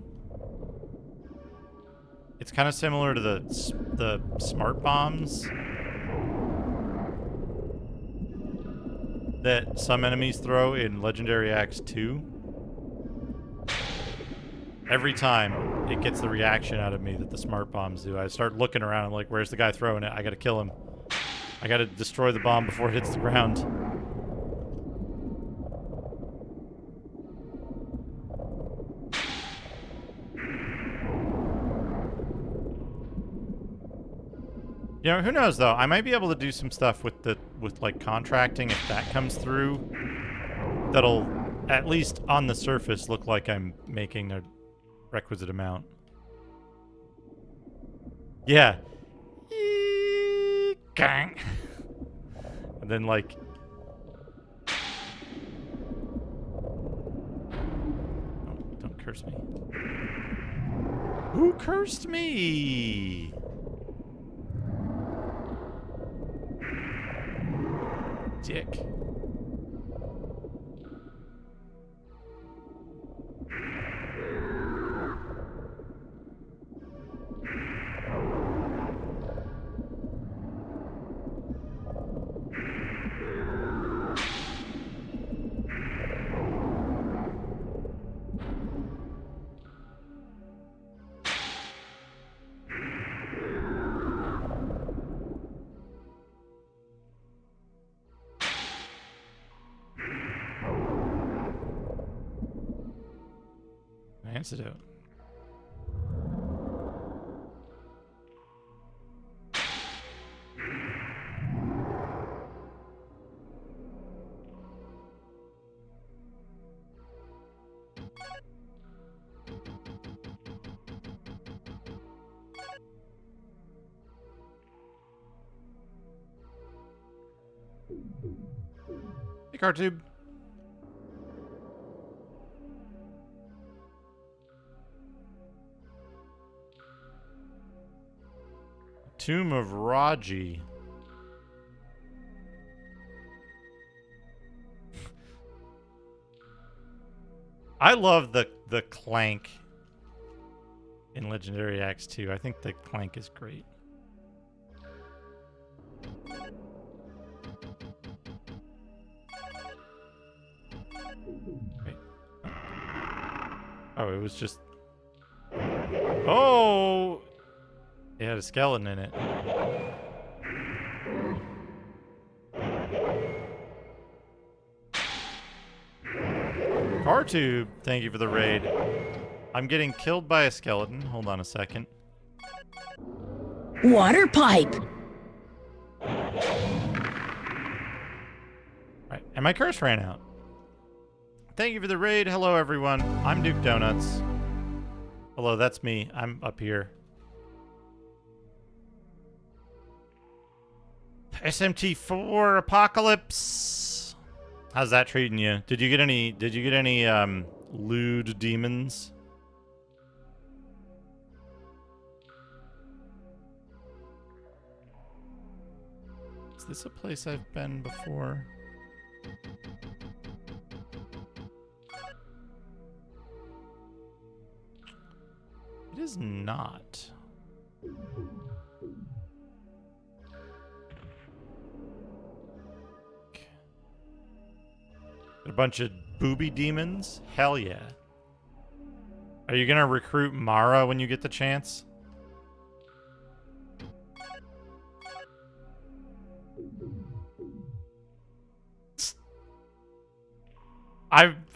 it's kind of similar to the smart bombs that some enemies throw in Legendary Axe 2. Every time it gets the reaction out of me that the smart bombs do. I start looking around, I'm like, where's the guy throwing it? I gotta kill him. I gotta destroy the bomb before it hits the ground. You know, who knows though? I might be able to do some stuff with like contracting if that comes through. That'll at least on the surface look like I'm making a requisite amount. Yeah. Gang. And then like oh, don't curse me. Who cursed me? Dick. Antidote. Hey, Cartube. Tomb of Raji. I love the clank in Legendary Axe 2. I think the Clank is great. Wait. Oh, it was just... Oh! It had a skeleton in it. Cartube, thank you for the raid. I'm getting killed by a skeleton. Hold on a second. Water pipe. Right, and my curse ran out. Thank you for the raid. Hello, everyone. I'm Duke Donuts. Hello, that's me. I'm up here. SMT4 Apocalypse. How's that treating you? Did you get any lewd demons? Is this a place I've been before? It is not. A bunch of booby demons? Hell yeah. Are you gonna recruit Mara when you get the chance?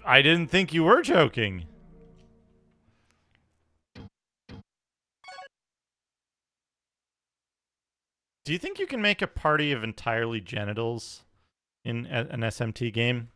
I didn't think you were joking. Do you think you can make a party of entirely genitals in an SMT game?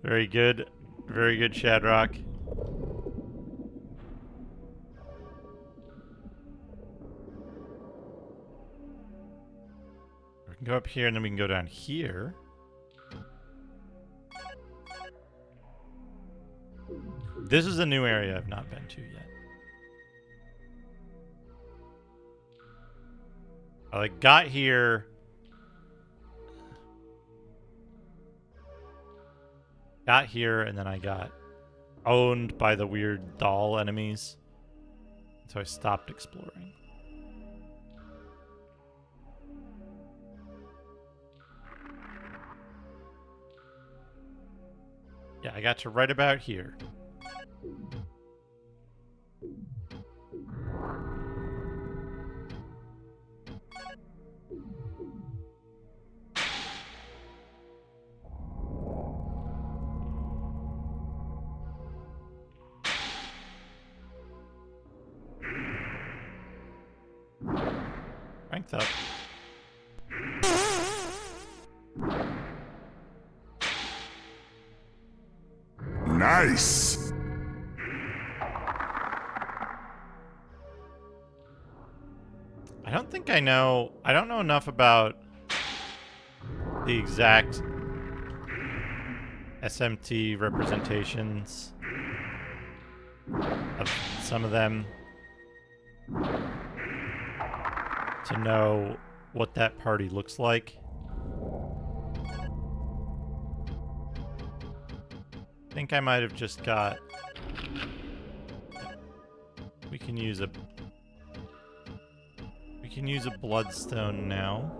Very good. Very good, Shadrock. We can go up here and then we can go down here. This is a new area I've not been to yet. I like got here. Got here and then I got owned by the weird doll enemies. So I stopped exploring. Yeah, I got to right about here. Strength up. Nice! I don't think I know. I don't know enough about the exact SMT representations of some of them to know what that party looks like. I think I might have just got... We can use a bloodstone now.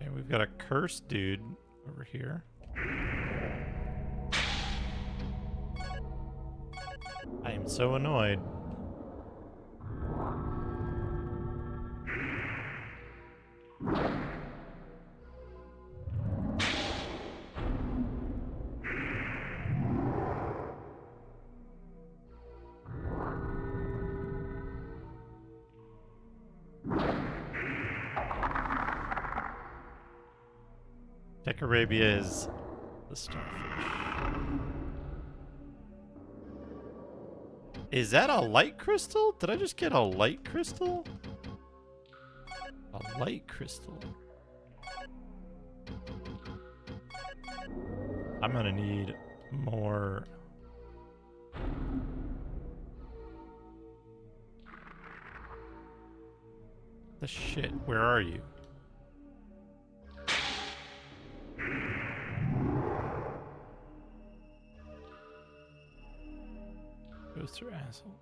Okay, we've got a cursed dude over here. I am so annoyed. Decarabia is the starfish. Is that a light crystal? Did I just get a light crystal? A light crystal. I'm gonna need more. The shit, where are you? Goes through asshole.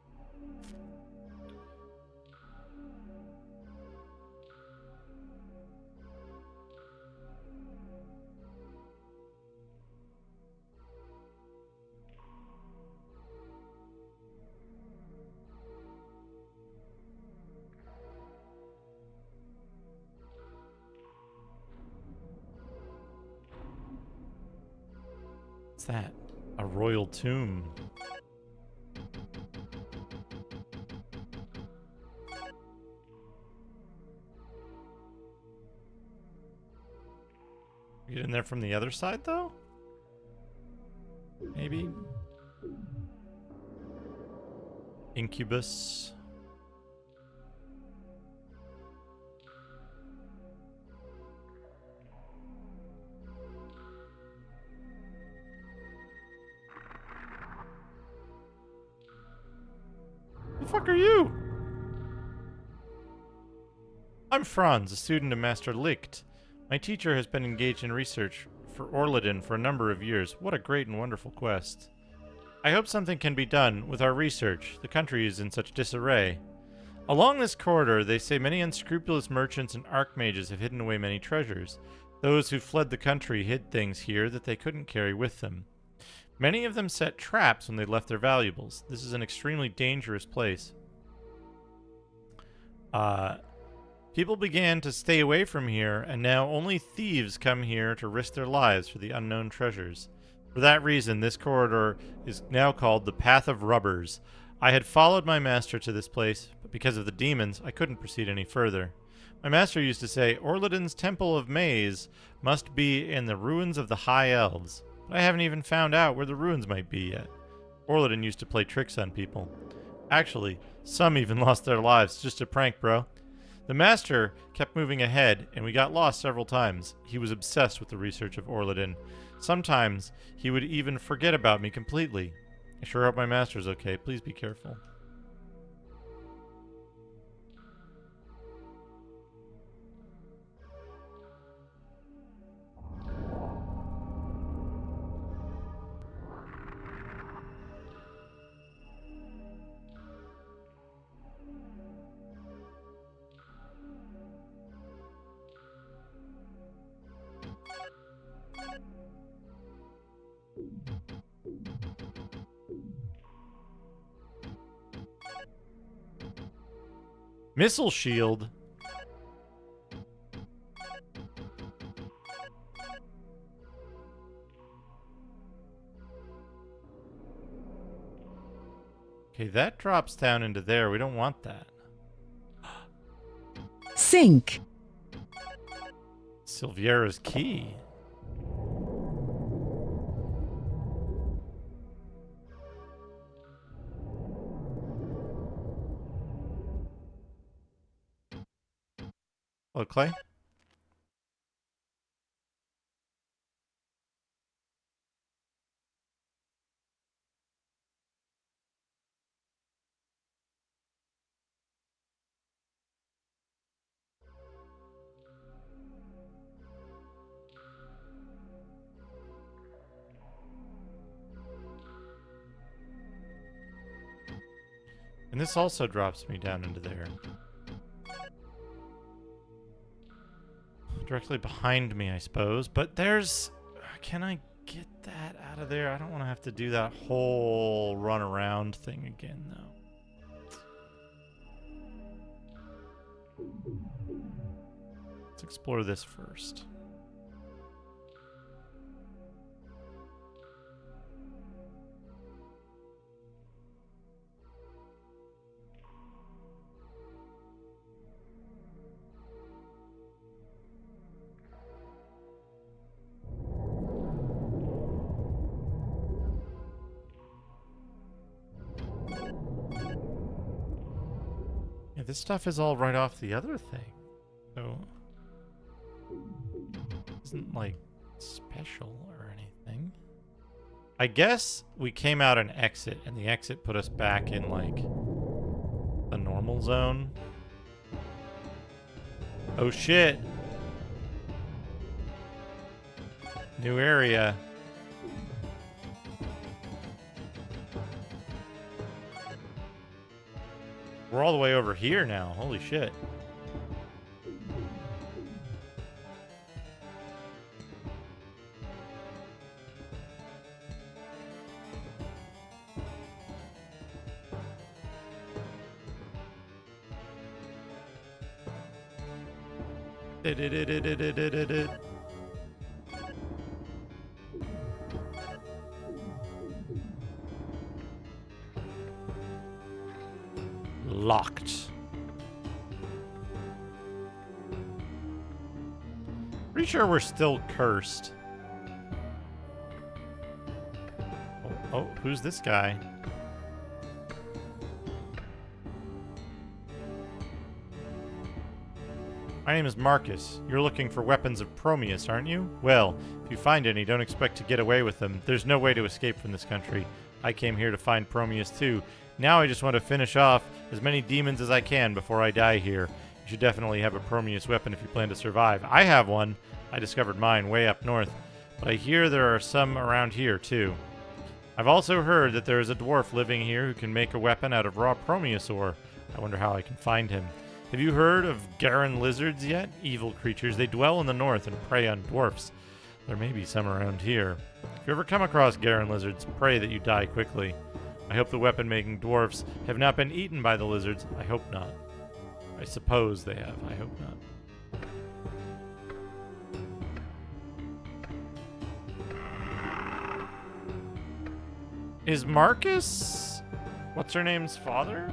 What's that? A royal tomb. Get in there from the other side, though? Maybe? Incubus. The fuck are you? I'm Franz, a student of Master Licht. My teacher has been engaged in research for Orladin for a number of years. What a great and wonderful quest. I hope something can be done with our research. The country is in such disarray. Along this corridor, they say many unscrupulous merchants and archmages have hidden away many treasures. Those who fled the country hid things here that they couldn't carry with them. Many of them set traps when they left their valuables. This is an extremely dangerous place. People began to stay away from here, and now only thieves come here to risk their lives for the unknown treasures. For that reason, this corridor is now called the Path of Rubbers. I had followed my master to this place, but because of the demons, I couldn't proceed any further. My master used to say, Orladin's Temple of Maze must be in the ruins of the High Elves. But I haven't even found out where the ruins might be yet. Orladin used to play tricks on people. Actually, some even lost their lives. Just a prank, bro. The master kept moving ahead, and we got lost several times. He was obsessed with the research of Orladin. Sometimes he would even forget about me completely. I sure hope my master's okay. Please be careful. Missile shield. Okay, that drops down into there. We don't want that. Sink. Silviera's key. Hello, Clay. And this also drops me down into there. Directly behind me, I suppose. But there's... Can I get that out of there? I don't want to have to do that whole run around thing again, though. Let's explore this first. This stuff is all right off the other thing. So, isn't like special or anything. I guess we came out an exit, and the exit put us back in like the normal zone. Oh shit. New area. We're all the way over here now. Holy shit. Locked. Pretty sure we're still cursed. Oh, who's this guy? My name is Marcus. You're looking for weapons of Promeus, aren't you? Well, if you find any, don't expect to get away with them. There's no way to escape from this country. I came here to find Promeus too. Now I just want to finish off as many demons as I can before I die here. You should definitely have a Promeus weapon if you plan to survive. I have one. I discovered mine way up north. But I hear there are some around here too. I've also heard that there is a dwarf living here who can make a weapon out of raw Promeus ore. I wonder how I can find him. Have you heard of Garen lizards yet? Evil creatures. They dwell in the north and prey on dwarfs. There may be some around here. If you ever come across Garen lizards, pray that you die quickly. I hope the weapon-making dwarfs have not been eaten by the lizards. I hope not. I suppose they have. I hope not. Is Marcus... what's her name's father?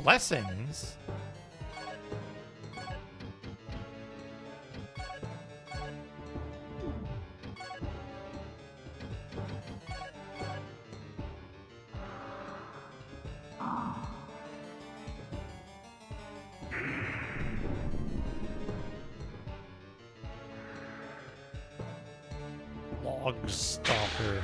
Blessings? Log Stalker.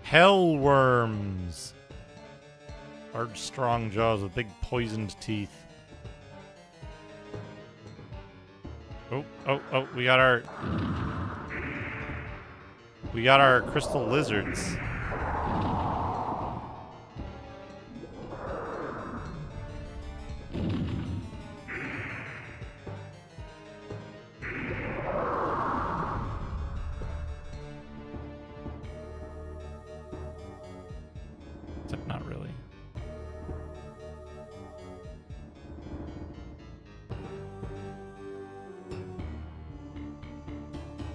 Hellworms. Large, strong jaws with big poisoned teeth. Oh, we got our crystal lizards. Except not really.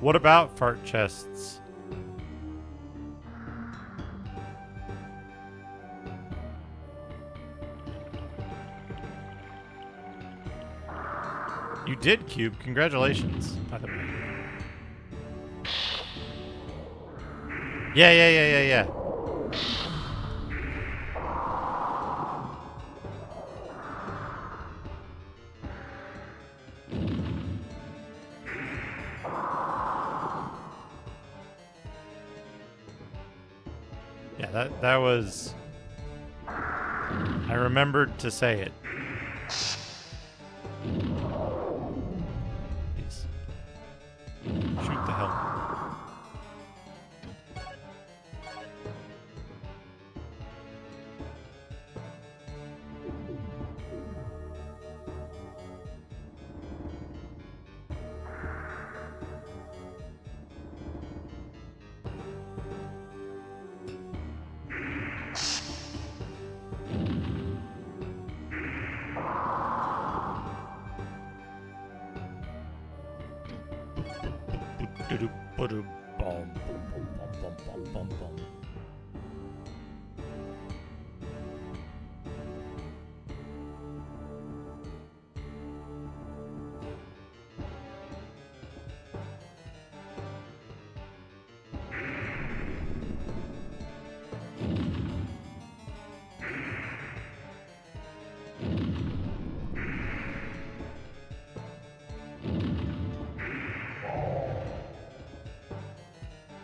What about fart chests? You did, Cube. Congratulations, by the way. Yeah. Yeah, that was... I remembered to say it.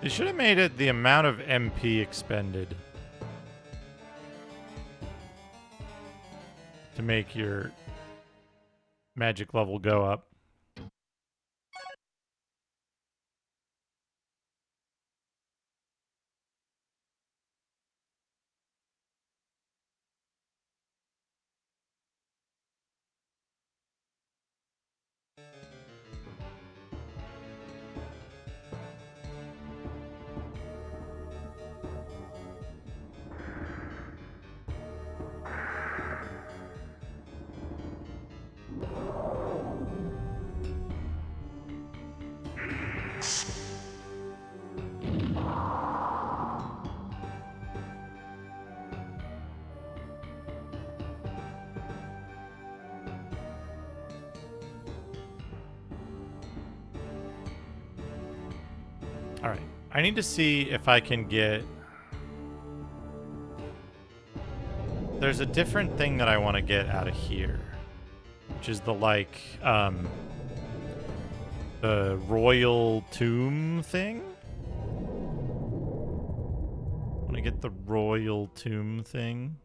They should have made it the amount of MP expended to make your magic level go up. All right. I need to see if I can get... There's a different thing that I want to get out of here, which is the, like, the royal tomb thing. I want to get the royal tomb thing.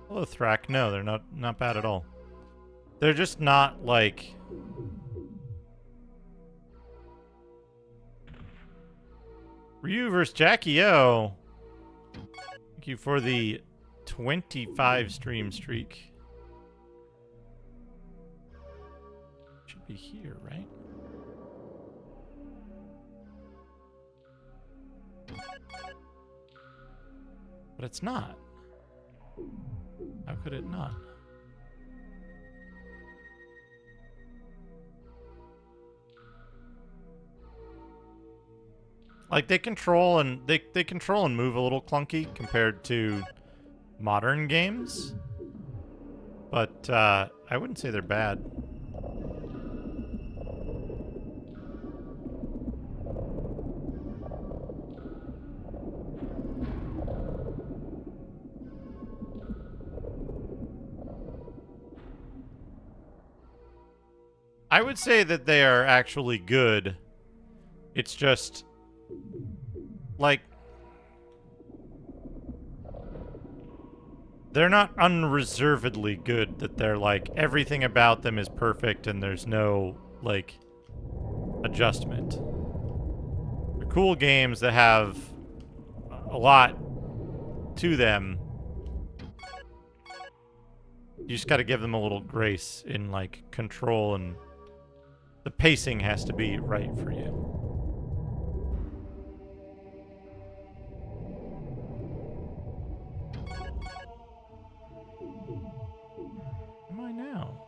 Hello, Thrak. No, they're not bad at all. They're just not, like... Ryu versus Jackie O. Thank you for the 25 stream streak. Should be here, right? But it's not. How could it not? Like they control and they control and move a little clunky compared to modern games, but I wouldn't say they're bad. I would say that they are actually good. It's just, like, they're not unreservedly good, that they're, like, everything about them is perfect and there's no, like, adjustment. They're cool games that have a lot to them. You just gotta give them a little grace in, like, control, and the pacing has to be right for you. Am I now?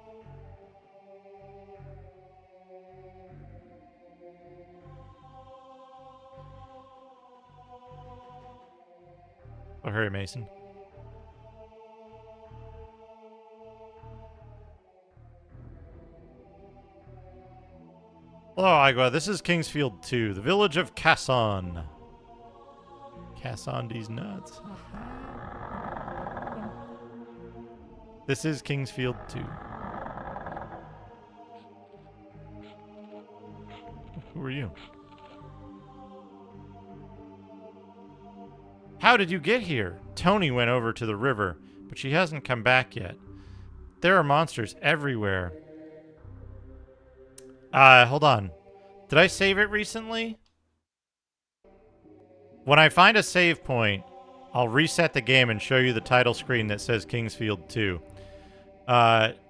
Oh, hurry, Mason. Hello, Igua. This is Kingsfield 2, the village of Kasson. Kasson these nuts. This is Kingsfield 2. Who are you? How did you get here? Tony went over to the river, but she hasn't come back yet. There are monsters everywhere. Hold on. Did I save it recently? When I find a save point, I'll reset the game and show you the title screen that says Kingsfield 2.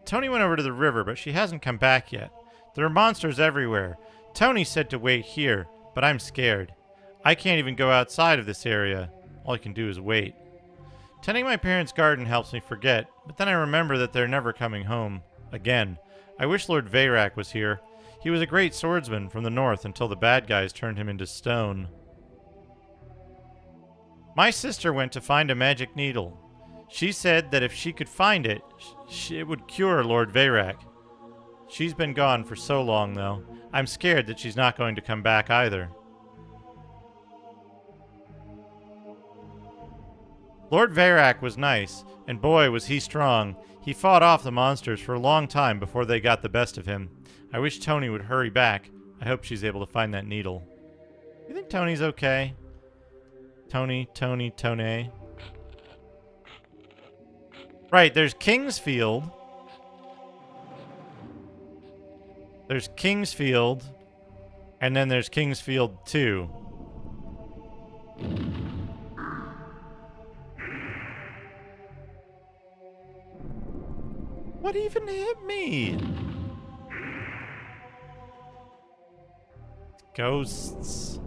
Tony went over to the river, but she hasn't come back yet. There are monsters everywhere. Tony said to wait here, but I'm scared. I can't even go outside of this area. All I can do is wait. Tending my parents' garden helps me forget, but then I remember that they're never coming home. Again. I wish Lord Veyrak was here. He was a great swordsman from the north until the bad guys turned him into stone. My sister went to find a magic needle. She said that if she could find it, it would cure Lord Veyrak. She's been gone for so long, though. I'm scared that she's not going to come back either. Lord Veyrak was nice, and boy was he strong. He fought off the monsters for a long time before they got the best of him. I wish Tony would hurry back. I hope she's able to find that needle. You think Tony's okay? Tony. Right, there's Kingsfield. There's Kingsfield. And then there's Kingsfield 2. What even hit me? Ghosts.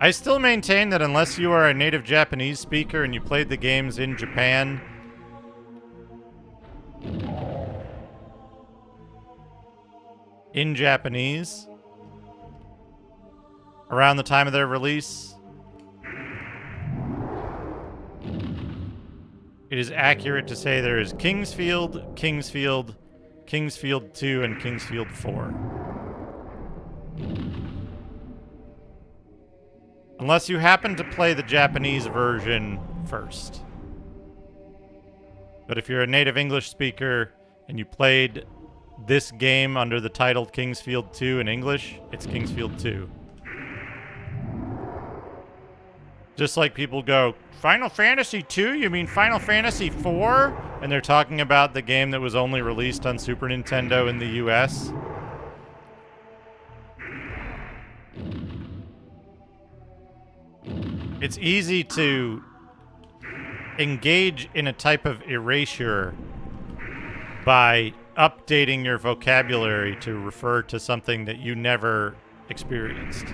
I still maintain that unless you are a native Japanese speaker and you played the games in Japan, in Japanese, around the time of their release, it is accurate to say there is Kingsfield, Kingsfield 2, and Kingsfield 4. Unless you happen to play the Japanese version first. But if you're a native English speaker and you played this game under the title Kingsfield 2 in English, it's Kingsfield 2. Just like people go, Final Fantasy 2? You mean Final Fantasy 4? And they're talking about the game that was only released on Super Nintendo in the US. It's easy to engage in a type of erasure by updating your vocabulary to refer to something that you never experienced.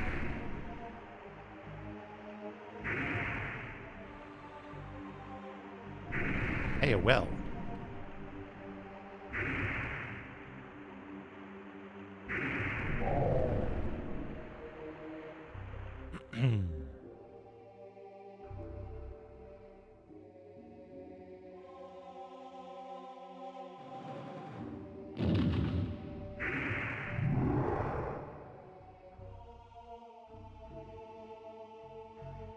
Hey, a well.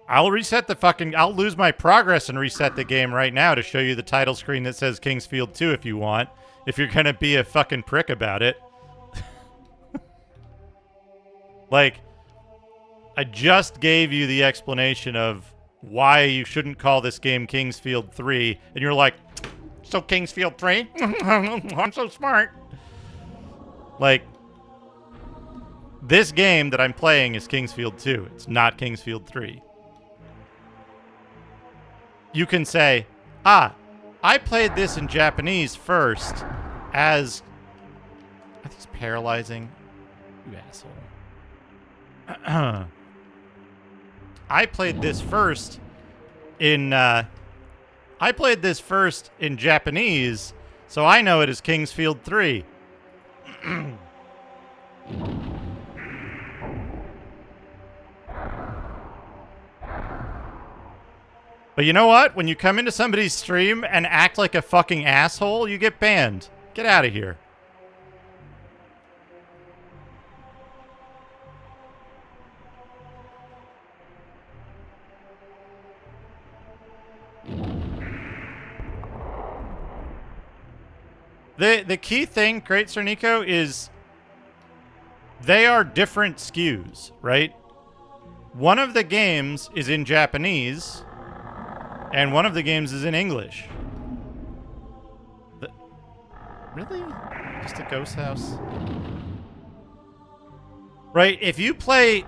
I'll lose my progress and reset the game right now to show you the title screen that says Kingsfield 2 if you want. If you're gonna be a fucking prick about it. Like, I just gave you the explanation of why you shouldn't call this game Kingsfield 3, and you're like, so Kingsfield 3? I'm so smart. Like, this game that I'm playing is Kingsfield 2. It's not Kingsfield 3. You can say, I played this in Japanese first as... Are these paralyzing? You asshole. I played this first in Japanese, so I know it is Kingsfield 3. But you know what? When you come into somebody's stream and act like a fucking asshole, you get banned. Get out of here. The key thing, Great Sir Nico, is they are different SKUs, right? One of the games is in Japanese, and one of the games is in English. Really? Just a ghost house? Right? If you play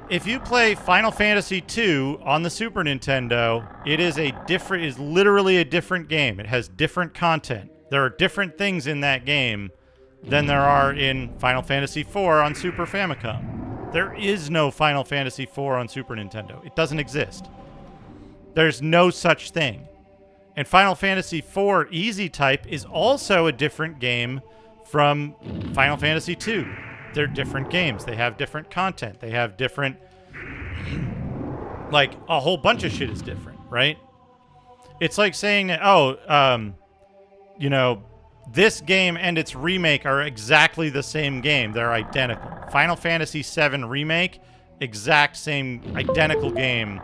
Final Fantasy II on the Super Nintendo, it is literally a different game. It has different content. There are different things in that game than there are in Final Fantasy IV on Super Famicom. There is no Final Fantasy IV on Super Nintendo. It doesn't exist. There's no such thing. And Final Fantasy IV Easy Type is also a different game from Final Fantasy II. They're different games. They have different content. They have different... Like, a whole bunch of shit is different, right? It's like saying that, you know, this game and its remake are exactly the same game. They're identical. Final Fantasy VII Remake, exact same, identical game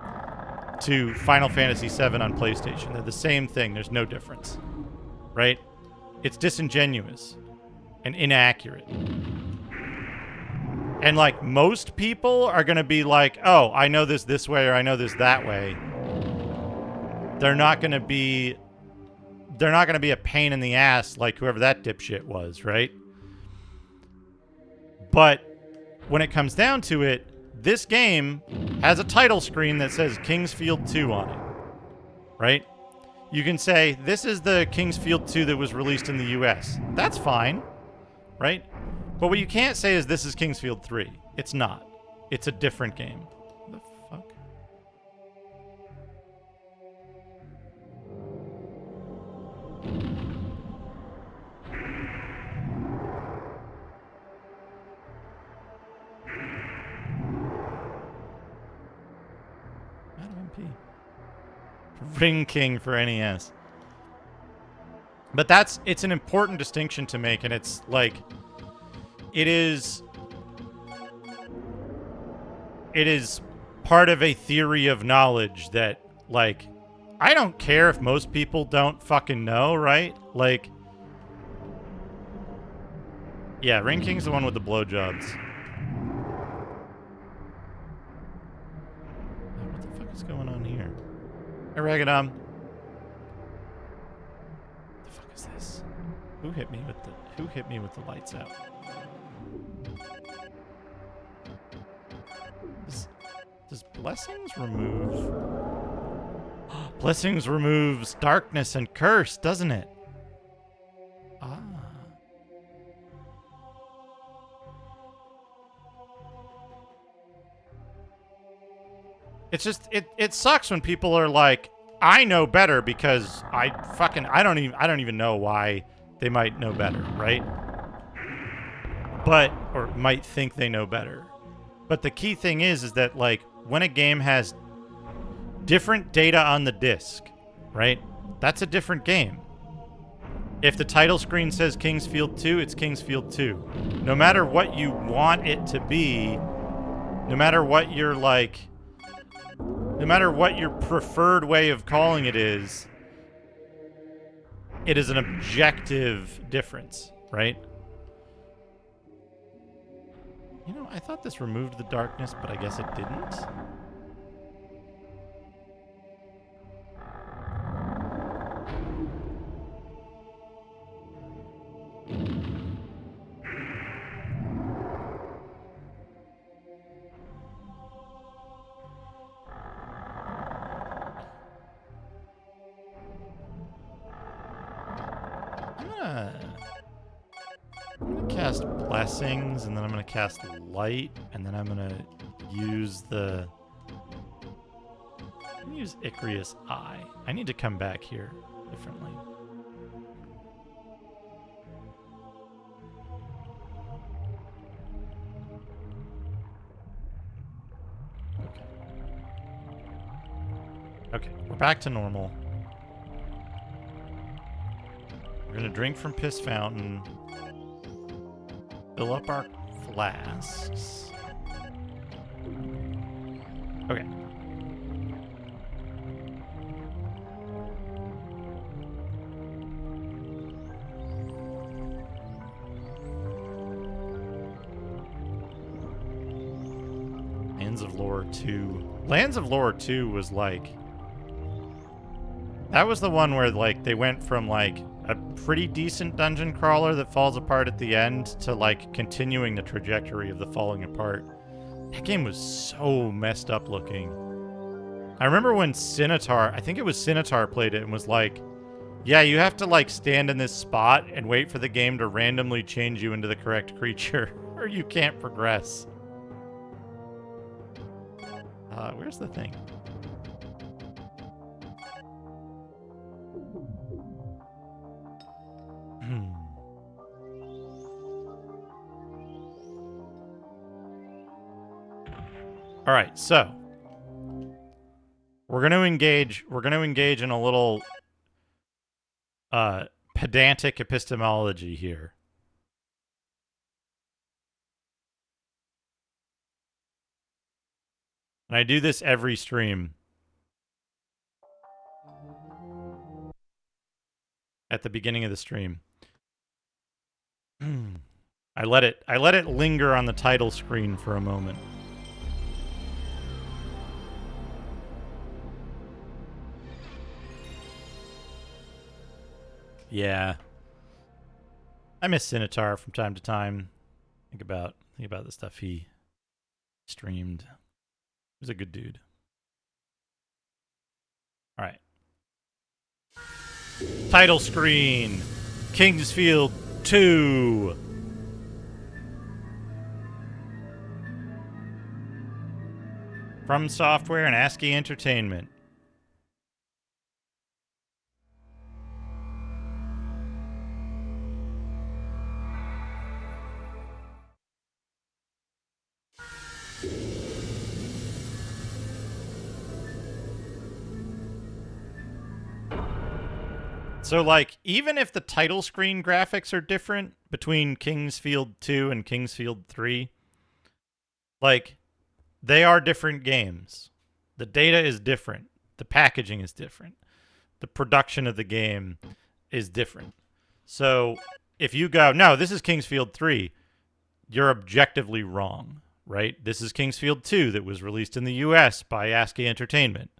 to Final Fantasy VII on PlayStation. They're the same thing. There's no difference, right? It's disingenuous and inaccurate. And, like, most people are going to be like, oh, I know this way or I know this that way. They're not going to be a pain in the ass like whoever that dipshit was, right? But when it comes down to it, this game has a title screen that says Kingsfield 2 on it, right? You can say, this is the Kingsfield 2 that was released in the US. That's fine, right? But what you can't say is this is Kingsfield 3. It's not. It's a different game. What the fuck? Madam MP. Ring King for NES. But it's an important distinction to make, and it's like... It is part of a theory of knowledge that, like, I don't care if most people don't fucking know, right? Like, yeah, Ring King's the one with the blowjobs. What the fuck is going on here? Hey, Ragadom. What the fuck is this? Who hit me with the lights out? Does Blessings remove... Blessings removes darkness and curse, doesn't it? Ah. It's just, it sucks when people are like, I know better because I don't even know why they might know better, right? But, or might think they know better. But the key thing is that, like, when a game has different data on the disc, right? That's a different game. If the title screen says Kingsfield 2, it's Kingsfield 2. No matter what you want it to be, no matter what your, like... No matter what your preferred way of calling it is an objective difference, right? You know, I thought this removed the darkness, but I guess it didn't. I'm gonna cast Blessings, and then I'm gonna cast Light, and then I'm gonna use Icarus Eye. I need to come back here differently. Okay, we're back to normal. We're gonna drink from Piss Fountain. Fill up our flasks. Okay. Lands of Lore 2. Lands of Lore 2 was like... That was the one where, like, they went from, like, a pretty decent dungeon crawler that falls apart at the end to, like, continuing the trajectory of the falling apart That game was so messed up looking. I remember when Sinitar, I think it was Sinitar, played it and was like, yeah, you have to like stand in this spot and wait for the game to randomly change you into the correct creature or you can't progress. Where's the thing? All right, so we're going to engage in a little pedantic epistemology here. And I do this every stream. At the beginning of the stream. I let it linger on the title screen for a moment. Yeah. I miss Sinitar from time to time. Think about the stuff he streamed. He was a good dude. All right. Title screen. Kingsfield 2. From Software and ASCII Entertainment. So, like, even if the title screen graphics are different between Kingsfield 2 and Kingsfield 3, like, they are different games. The data is different. The packaging is different. The production of the game is different. So, if you go, no, this is Kingsfield 3, you're objectively wrong, right? This is Kingsfield 2 that was released in the US by ASCII Entertainment.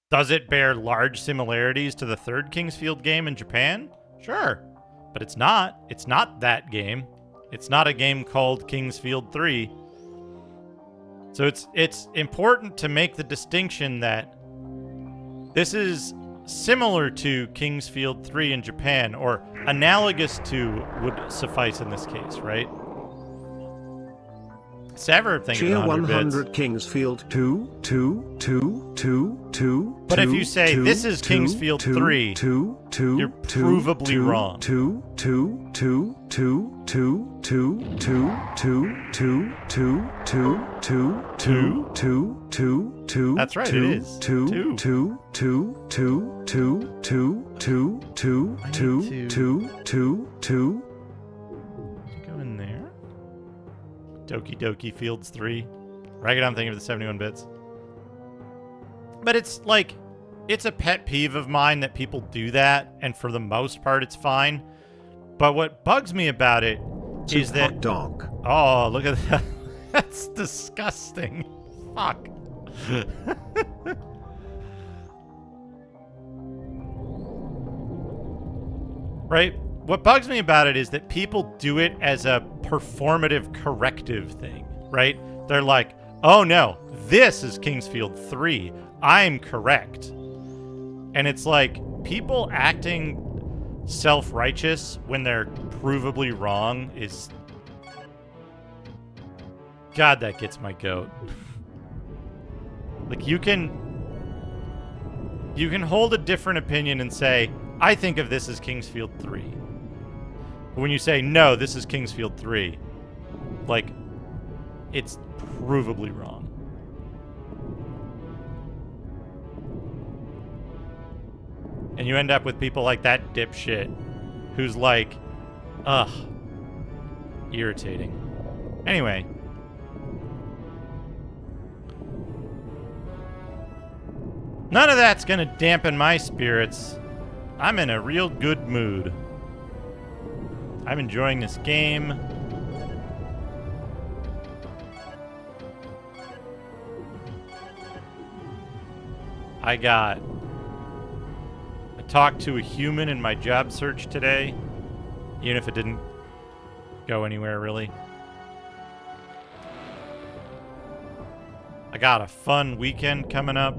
Does it bear large similarities to the third Kingsfield game in Japan? Sure. But it's not. It's not that game. It's not a game called Kingsfield 3. So it's important to make the distinction that this is similar to Kingsfield 3 in Japan, or analogous to would suffice in this case, right? Saver thinks Tier 100 bits. Kingsfield 2, 2, 2, 2, 2. But if you say this is Kingsfield 3, you're provably wrong. 2, 2, 2, 2, 2, 2, 2, 2, 2, 2, 2, 2, 2, 2, 2, 2. That's right, it is. 2, 2, 2, 2, 2, 2, 2, 2, 2, 2, 2. Go in there. Doki Doki Fields 3. Right, I'm thinking of the 71 bits. But it's like, it's a pet peeve of mine that people do that, and for the most part it's fine. But what bugs me about it is that... Hot dog. Oh, look at that. That's disgusting. Fuck. Right? What bugs me about it is that people do it as a performative corrective thing, right? They're like, oh no, this is Kingsfield 3. I'm correct. And it's like, people acting self-righteous when they're provably wrong is... God, that gets my goat. Like, you can hold a different opinion and say, I think of this as Kingsfield 3. But when you say, no, this is Kingsfield 3, like, it's provably wrong. And you end up with people like that dipshit who's like, ugh, irritating. Anyway. None of that's gonna dampen my spirits. I'm in a real good mood. I'm enjoying this game. I talked to a human in my job search today, even if it didn't go anywhere really. I got a fun weekend coming up.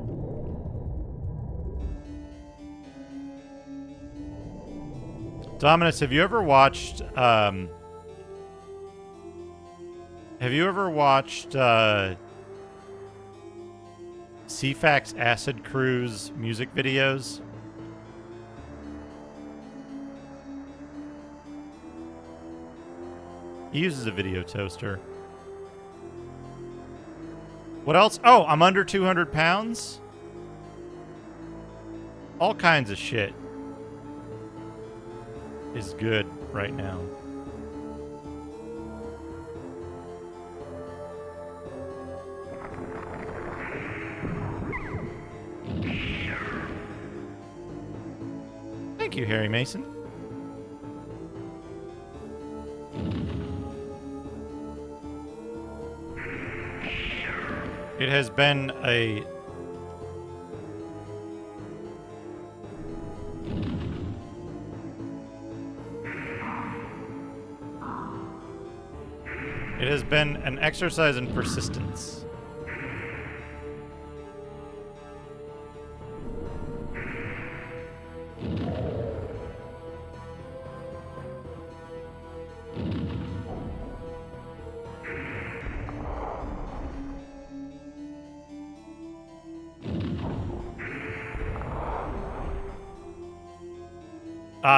Dominus, have you ever watched CFAX Acid Cruise music videos? He uses a video toaster. What else? Oh, I'm under 200 pounds? All kinds of shit is good right now. Thank you, Harry Mason. It has been a an exercise in persistence.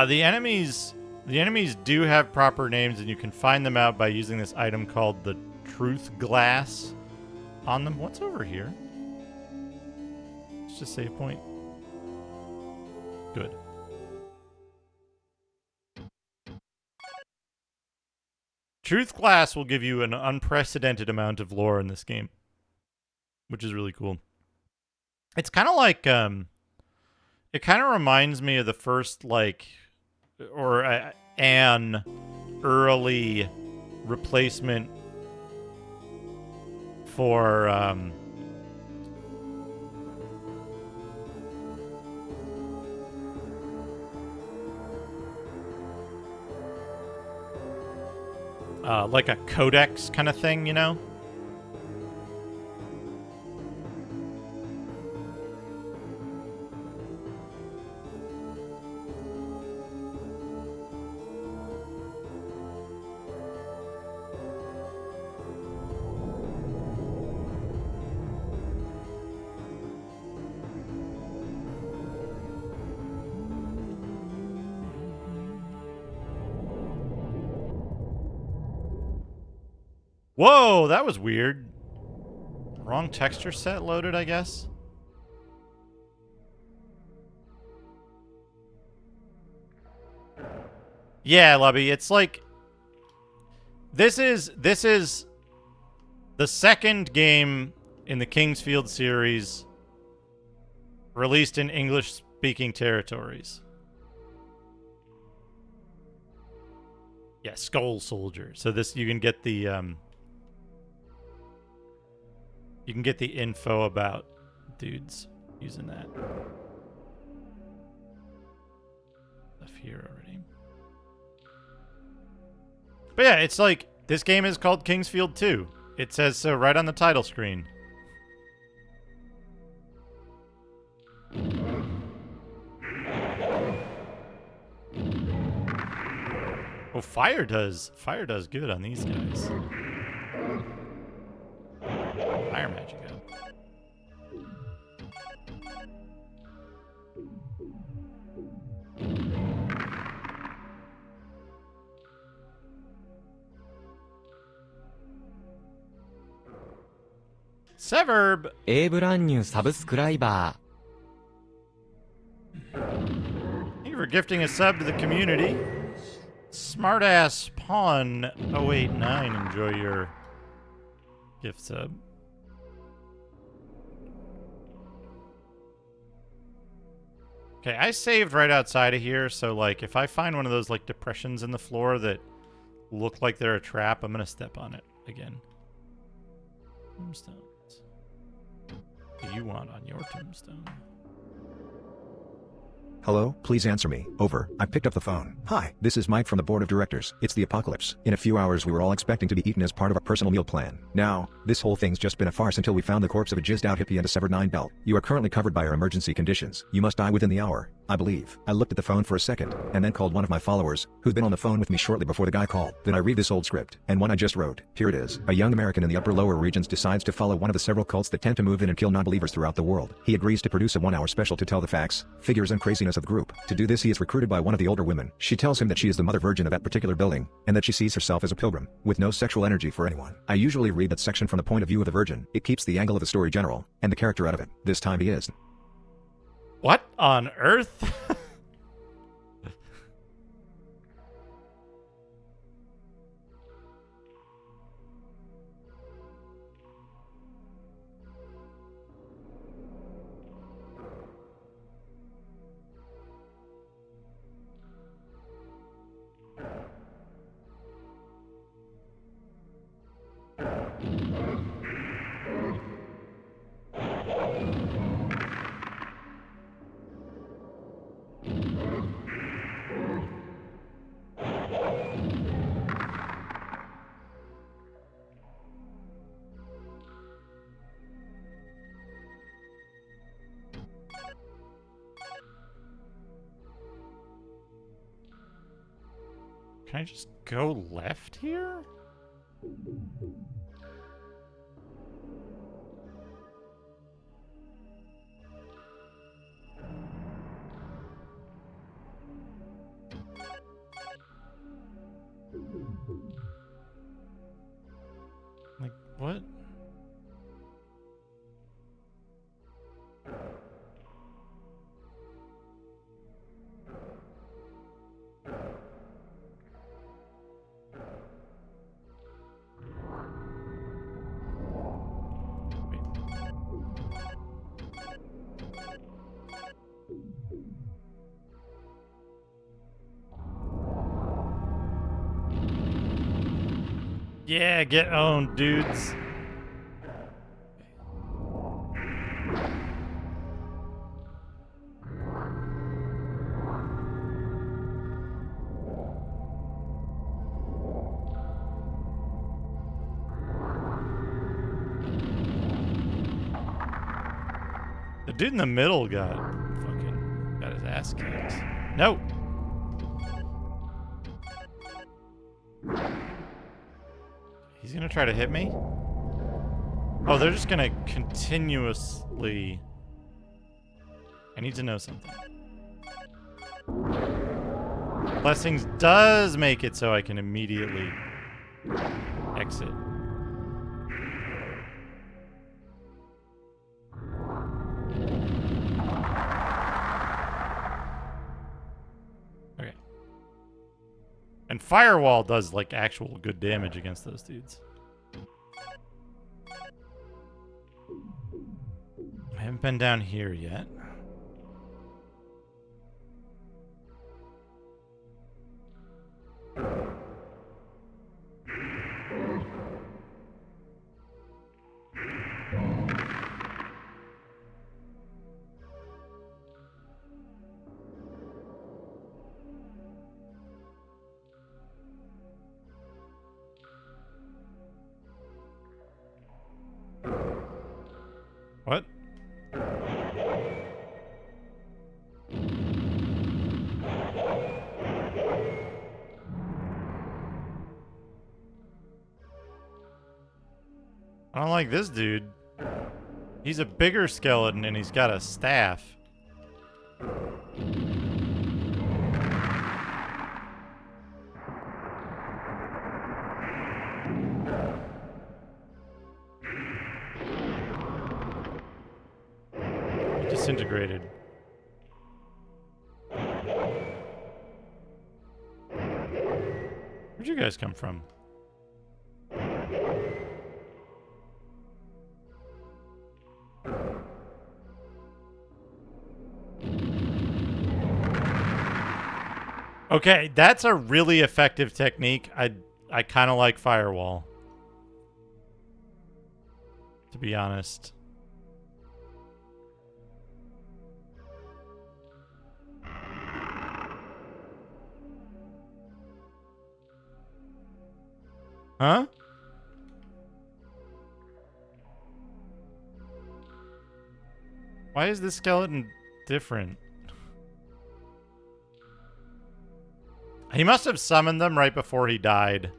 The enemies do have proper names, and you can find them out by using this item called the Truth Glass on them. What's over here? It's just save point. Good. Truth Glass will give you an unprecedented amount of lore in this game, which is really cool. It's kind of like, it kind of reminds me of the first, like, or an early replacement for like a codex kind of thing, you know? Whoa, that was weird. Wrong texture set loaded, I guess. Yeah, Lubby, it's like this is the second game in the Kingsfield series released in English-speaking territories. Yeah, Skull Soldier. So this you can get the info about dudes using that. Stuff here already. But yeah, it's like, this game is called Kingsfield 2. It says so right on the title screen. Oh, fire does good on these guys. Fire magic. Severb! Thank you for gifting a sub to the community. Smartass Pawn 089, enjoy your gift sub. Okay, I saved right outside of here, so like if I find one of those like depressions in the floor that look like they're a trap, I'm gonna step on it again. Tombstones. What do you want on your tombstone? Hello, please answer me. Over. I picked up the phone. Hi, this is Mike from the board of directors. It's the apocalypse. In a few hours we were all expecting to be eaten as part of our personal meal plan. Now, this whole thing's just been a farce until we found the corpse of a jizzed out hippie and a severed 9 belt. You are currently covered by our emergency conditions. You must die within the hour, I believe. I looked at the phone for a second, and then called one of my followers, who's been on the phone with me shortly before the guy called. Then I read this old script, and one I just wrote. Here it is. A young American in the upper lower regions decides to follow one of the several cults that tend to move in and kill non-believers throughout the world. He agrees to produce a 1-hour special to tell the facts, figures and craziness of the group. To do this he is recruited by one of the older women. She tells him that she is the mother virgin of that particular building, and that she sees herself as a pilgrim, with no sexual energy for anyone. I usually read that section from the point of view of the virgin. It keeps the angle of the story general, and the character out of it. This time he is. What on earth? Can I just go left here? Like, what? Yeah, get owned, dudes. The dude in the middle got his ass kicked. No. He's gonna try to hit me? Oh, they're just gonna continuously... I need to know something. Blessings does make it so I can immediately exit. Okay. And Firewall does, like, actual good damage against those dudes. I haven't been down here yet. What? I don't like this dude. He's a bigger skeleton and he's got a staff. Disintegrated. Where'd you guys come from? Okay, that's a really effective technique. I kind of like Firewall, to be honest. Huh? Why is this skeleton different? He must have summoned them right before he died.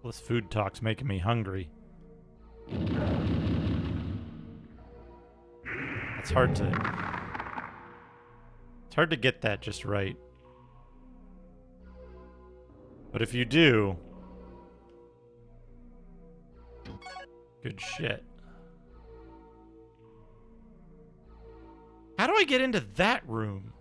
This food talk's making me hungry. It's hard to get that just right. But if you do, good shit. How do I get into that room?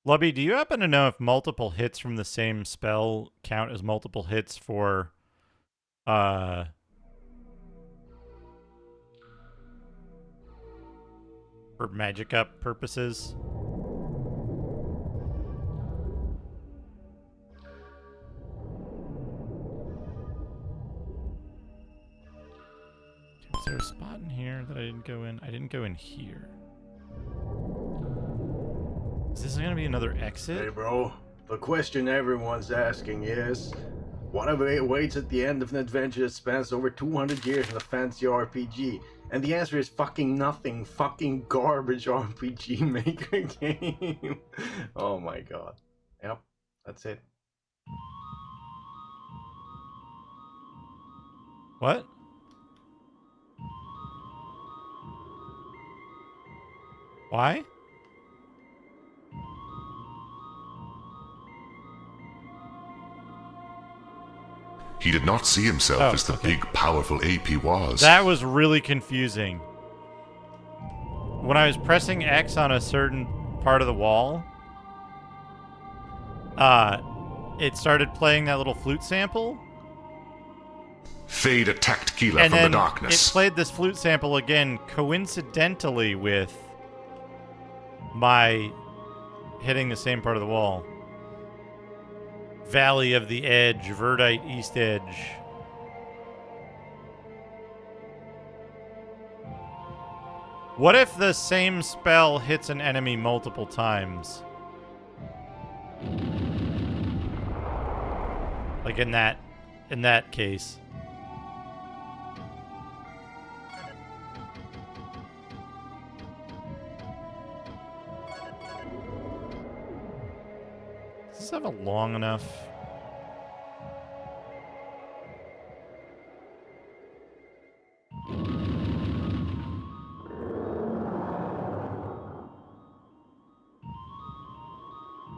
Lubby, do you happen to know if multiple hits from the same spell count as multiple hits for magic up purposes? Is there a spot in here that I didn't go in? I didn't go in here. Is this gonna be another exit? Hey bro, the question everyone's asking is, what awaits at the end of an adventure that spans over 200 years in a fancy RPG? And the answer is fucking nothing. Fucking garbage RPG Maker game. Oh my god. Yep, that's it. What? Why? He did not see himself as the big, powerful ape he was. That was really confusing. When I was pressing X on a certain part of the wall, it started playing that little flute sample. Fade attacked Keela from the darkness. It played this flute sample again, coincidentally with my hitting the same part of the wall. Valley of the Edge, Verdite East Edge. What if the same spell hits an enemy multiple times? Like in that case. Does this have a long enough?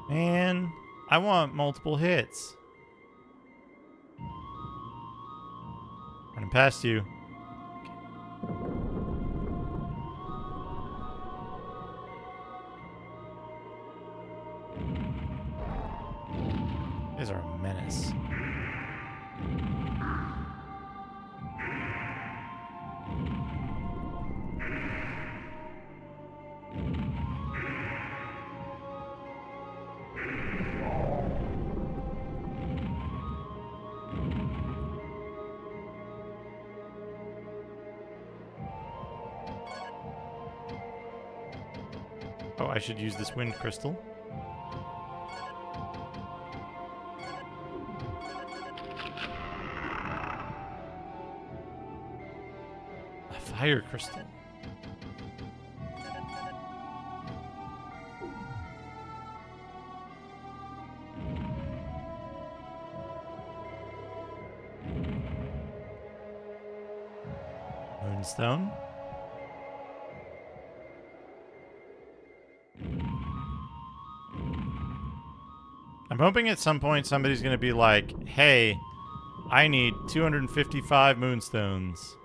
Man, I want multiple hits. Running past you. These are a menace. Oh, I should use this wind crystal. A fire crystal. Moonstone. hoping at some point somebody's going to be like, hey, I need 255 moonstones.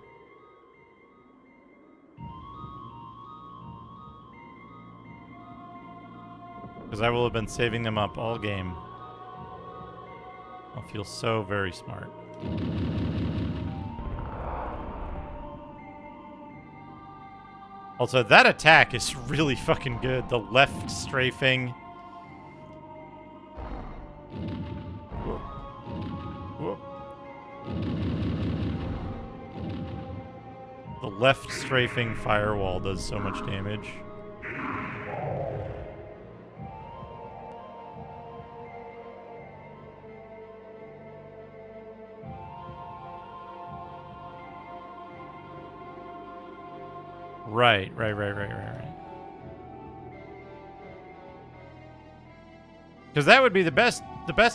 Because I will have been saving them up all game. I'll feel so very smart. Also, that attack is really fucking good. The left strafing. Whoop. Whoop. The left strafing firewall does so much damage. Right. Because that would be the best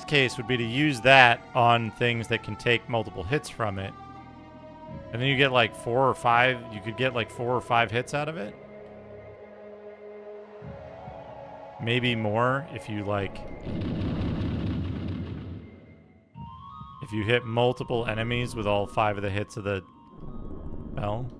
case would be to use that on things that can take multiple hits from it. And then you get like 4 or 5, you could get like 4 or 5 hits out of it. Maybe more if you like, if you hit multiple enemies with all 5 of the hits of the bell.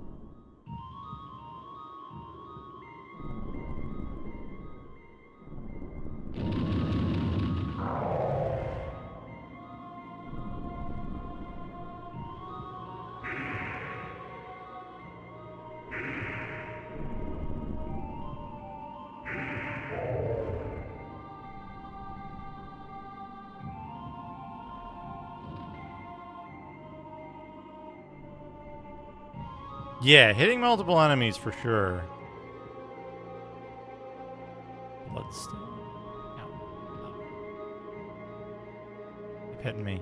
Yeah, hitting multiple enemies for sure. Bloodstone. Ow. Keep hitting me.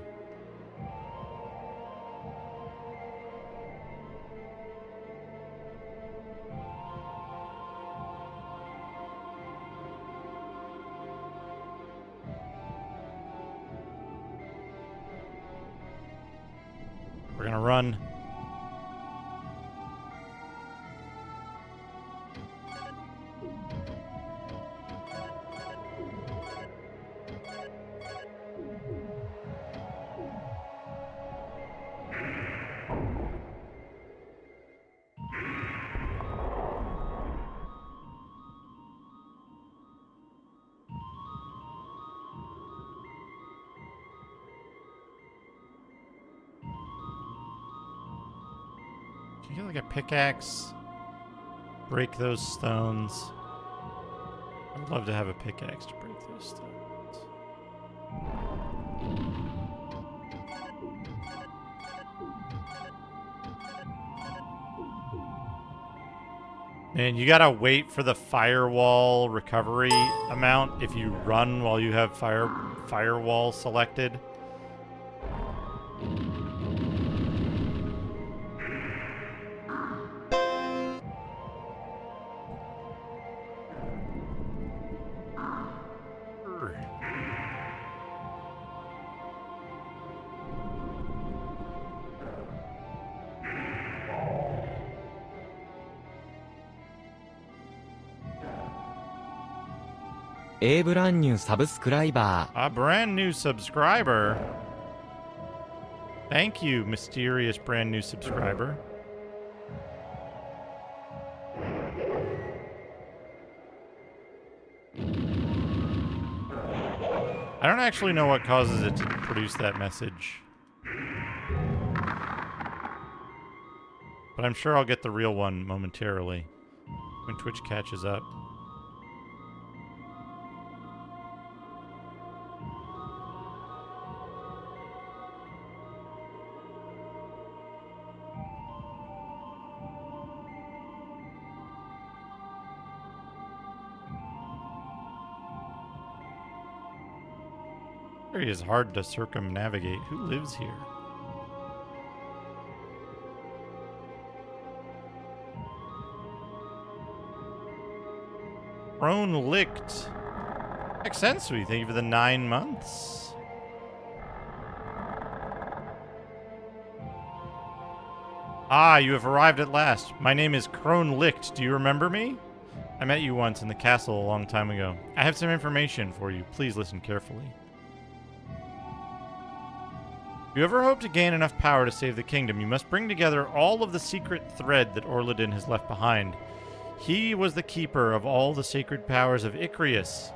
We're gonna run. Can you get like a pickaxe? Break those stones. I would love to have a pickaxe to break those stones. And you gotta wait for the firewall recovery amount if you run while you have firewall selected. A brand new subscriber. A brand new subscriber. Thank you, mysterious brand new subscriber. I don't actually know what causes it to produce that message. But I'm sure I'll get the real one momentarily when Twitch catches up. It is hard to circumnavigate. Who lives here? Crone Licked. Exensui, thank you for the 9 months. Ah, you have arrived at last. My name is Crone Licked. Do you remember me? I met you once in the castle a long time ago. I have some information for you. Please listen carefully. you ever hope to gain enough power to save the kingdom, you must bring together all of the secret thread that Orladin has left behind. He was the keeper of all the sacred powers of Icrius.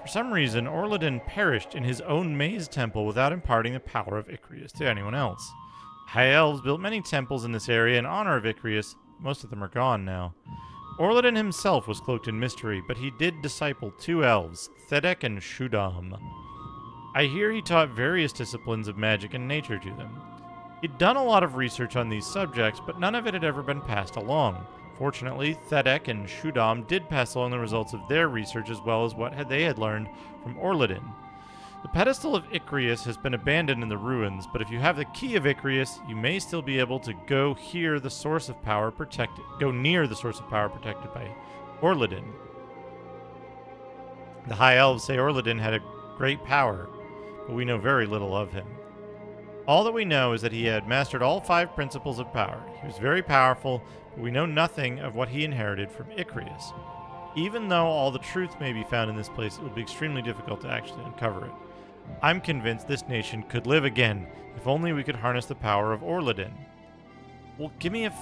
For some reason, Orladin perished in his own maze temple without imparting the power of Icrius to anyone else. High Elves built many temples in this area in honor of Icrius. Most of them are gone now. Orladin himself was cloaked in mystery, but he did disciple 2 elves, Thedek and Shudam. I hear he taught various disciplines of magic and nature to them. He'd done a lot of research on these subjects, but none of it had ever been passed along. Fortunately, Thedek and Shudam did pass along the results of their research as well as what they had learned from Orladin. The pedestal of Icrius has been abandoned in the ruins, but if you have the key of Icrius, you may still be able to go near the source of power protected by Orladin. The High Elves say Orladin had a great power, but we know very little of him. All that we know is that he had mastered all 5 principles of power. He was very powerful, but we know nothing of what he inherited from Icrius. Even though all the truth may be found in this place, it will be extremely difficult to actually uncover it. I'm convinced this nation could live again, if only we could harness the power of Orladin. Well, give me a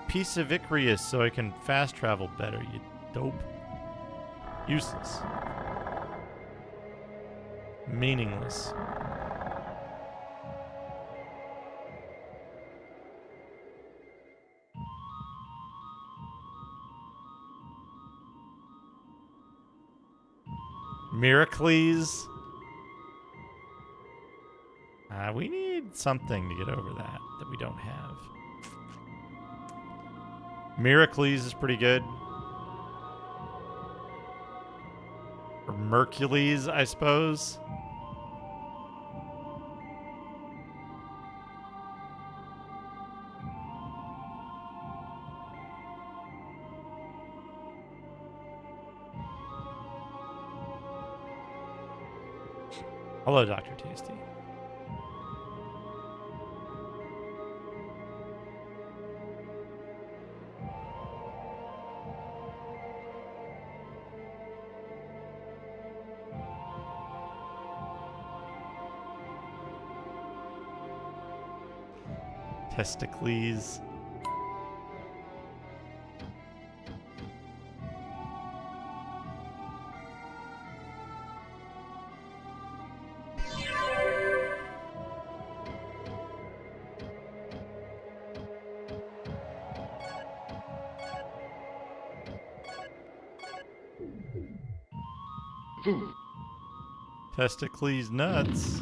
piece of Icrius so I can fast travel better, you dope. Useless. Meaningless. Miracles. We need something to get over that we don't have. Miracles is pretty good. Or Mercules, I suppose. Hello, Dr. Tasty. Testicles. Testicles nuts.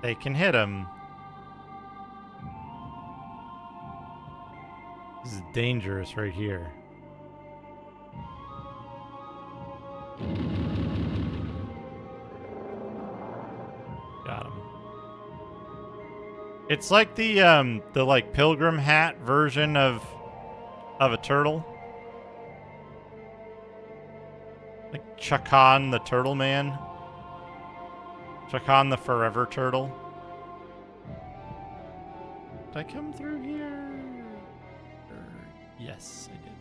They can hit him. This is dangerous right here. Got him. It's like the like pilgrim hat version of a turtle. Like Chakan the Turtle Man. Chakan the Forever Turtle. Did I come through here? Yes, I did.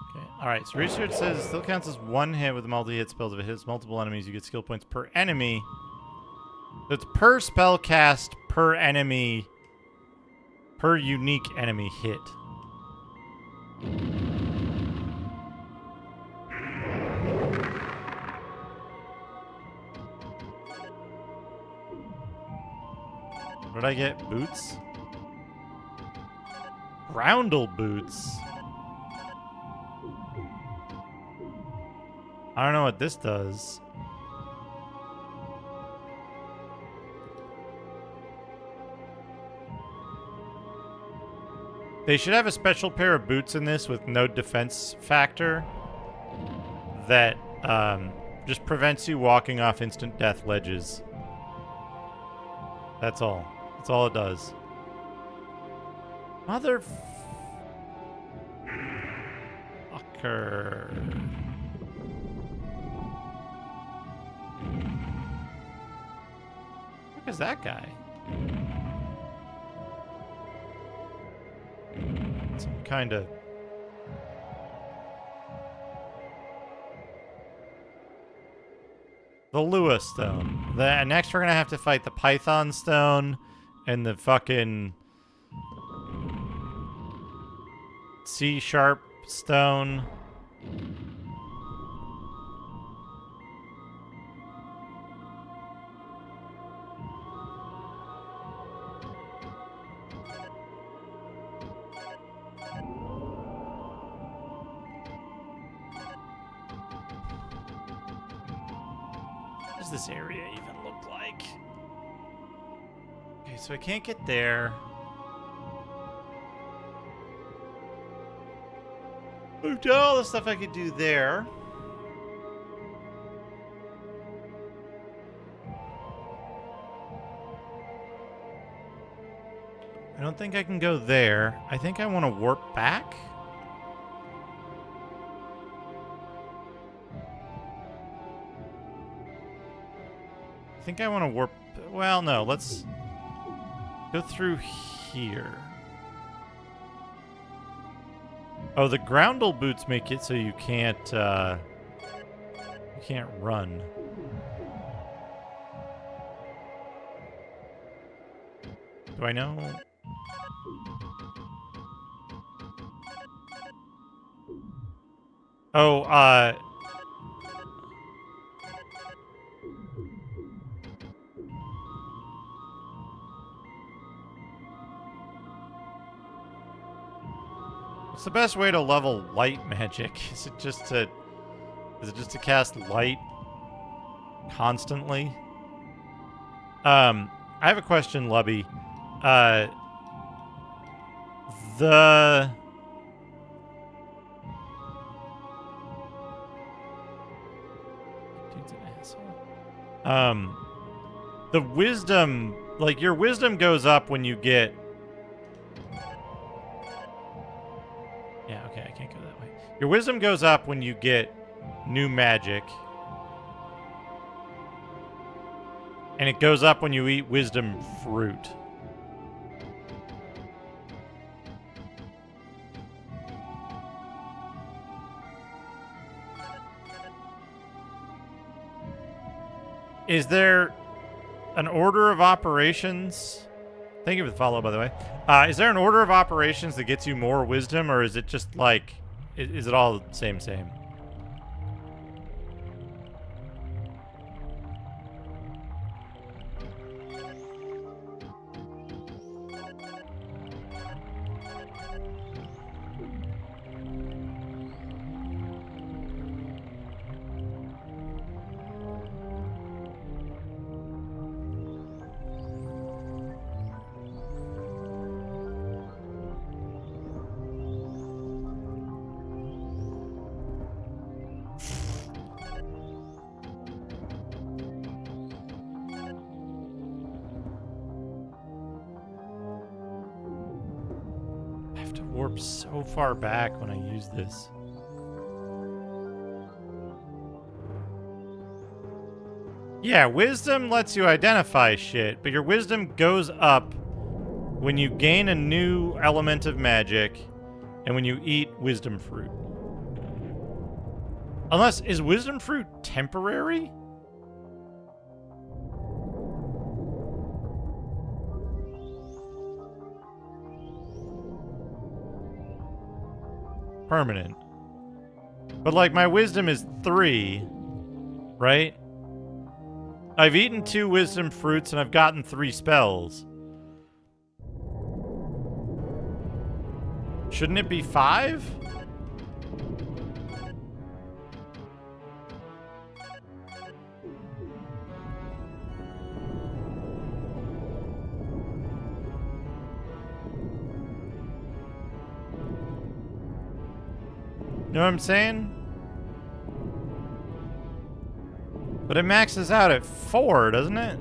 Okay, alright, so research says it still counts as one hit with a multi-hit spells. If it hits multiple enemies, you get skill points per enemy. So it's per spell cast, per enemy, per unique enemy hit. What did I get? Boots? Groundle boots. I don't know what this does. They should have a special pair of boots in this with no defense factor that just prevents you walking off instant death ledges. That's all. That's all it does. Mother... fucker. Look at that guy. Some kind of... The Lua Stone. Next we're gonna have to fight the Python Stone and the fucking C-sharp stone. What does this area even look like? Okay, so I can't get there. We've done all the stuff I could do there. I don't think I can go there. I think I want to warp back. I think I want to warp... Well, no, let's go through here. Oh, the groundle boots make it so you can't run. Do I know? Oh, what's the best way to level light magic? Is it just to cast light constantly? I have a question, Lubby. Dude's an asshole. The wisdom, like your wisdom goes up when you get... Yeah, okay, I can't go that way. Your wisdom goes up when you get new magic. And it goes up when you eat wisdom fruit. Is there an order of operations? Thank you for the follow, by the way. Is there an order of operations that gets you more wisdom, or is it just like, is it all the same? Warp so far back when I use this. Yeah, wisdom lets you identify shit, but your wisdom goes up when you gain a new element of magic and when you eat wisdom fruit. Unless, is wisdom fruit temporary? Permanent. But like my wisdom is 3, right? I've eaten 2 wisdom fruits and I've gotten 3 spells. Shouldn't it be 5? You know what I'm saying? But it maxes out at 4, doesn't it?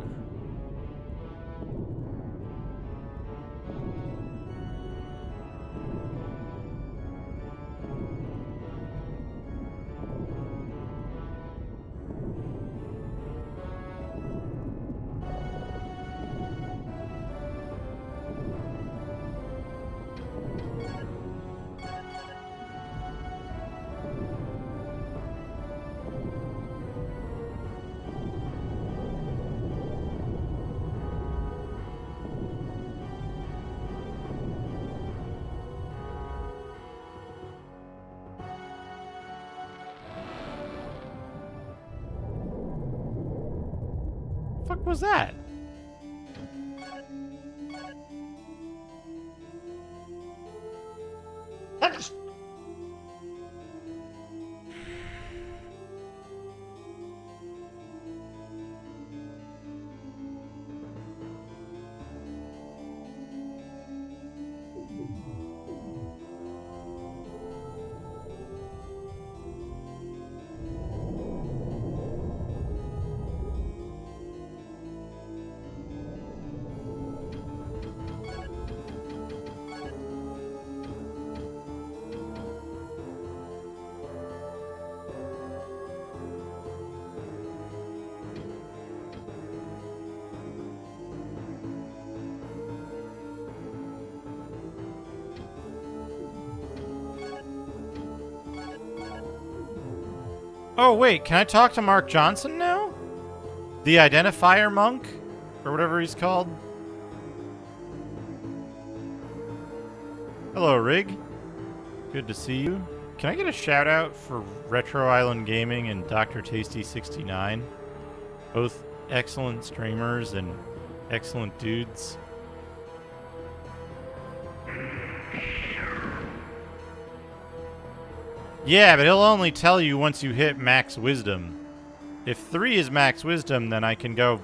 The fuck was that? Oh, wait, can I talk to Mark Johnson now? The Identifier Monk? Or whatever he's called? Hello, Rig. Good to see you. Can I get a shout out for Retro Island Gaming and Dr. Tasty69? Both excellent streamers and excellent dudes. Yeah, but he'll only tell you once you hit max wisdom. If 3 is max wisdom, then I can go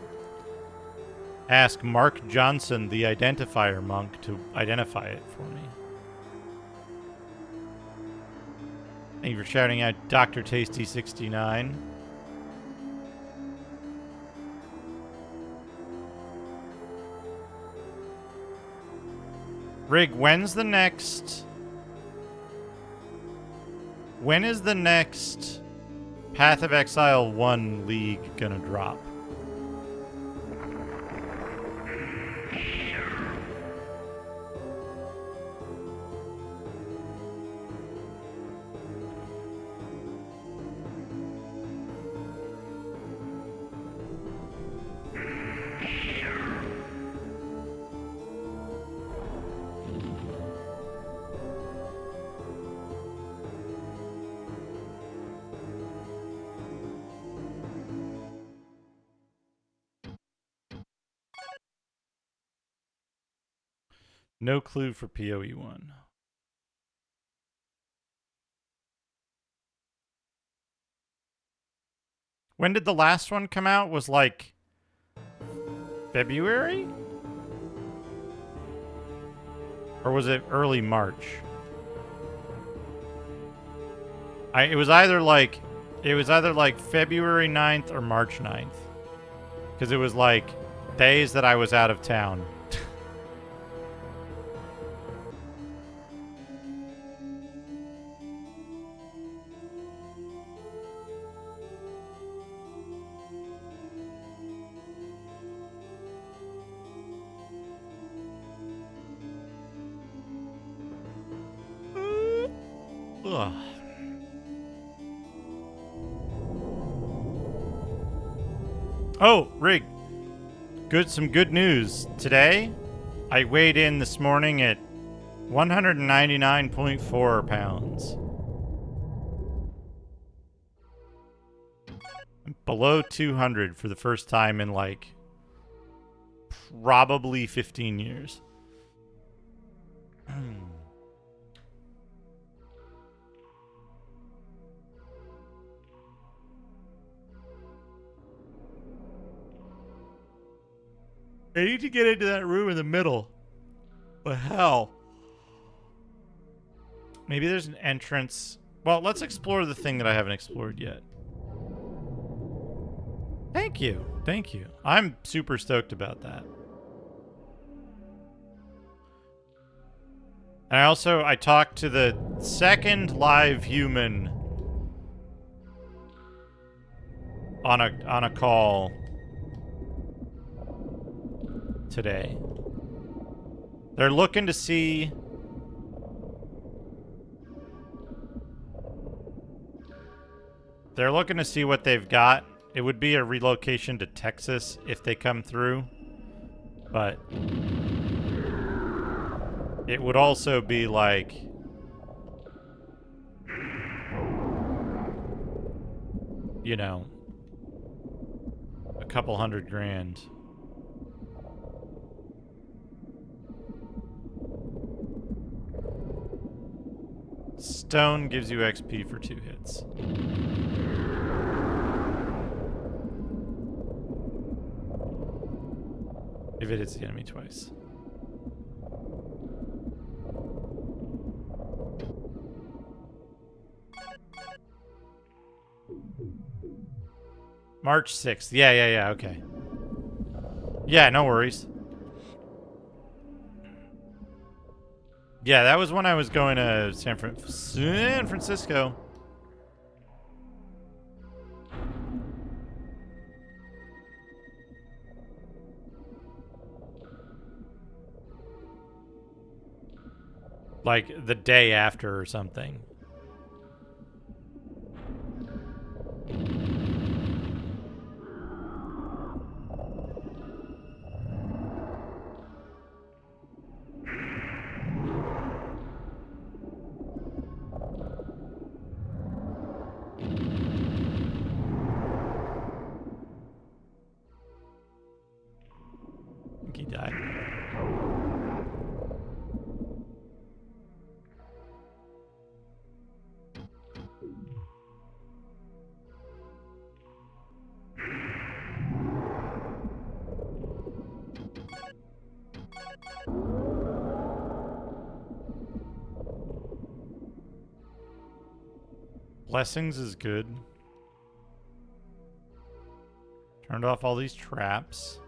ask Mark Johnson, the Identifier Monk, to identify it for me. Thank you for shouting out Dr. Tasty69. Rig, when's the next... When is the next Path of Exile 1 League gonna drop? No clue for PoE1. When did the last one come out? Was like February? Or was it early March? It was either like February 9th or March 9th. Because it was like days that I was out of town. Ugh. Oh, Rig. Some good news. Today, I weighed in this morning at 199.4 pounds. I'm below 200 for the first time in like probably 15 years. I need to get into that room in the middle. But how? Maybe there's an entrance Well, let's explore the thing that I haven't explored yet. Thank you. Thank you. I'm super stoked about that. And I talked to the second live human on a call today. They're looking to see what they've got. It would be a relocation to Texas if they come through, but it would also be like a couple $100,000. Stone gives you XP for 2 hits. If it hits the enemy twice. March 6th. Yeah, okay. Yeah, no worries. Yeah, that was when I was going to San Francisco. Like the day after or something. I think he died. Blessings is good. Turned off all these traps.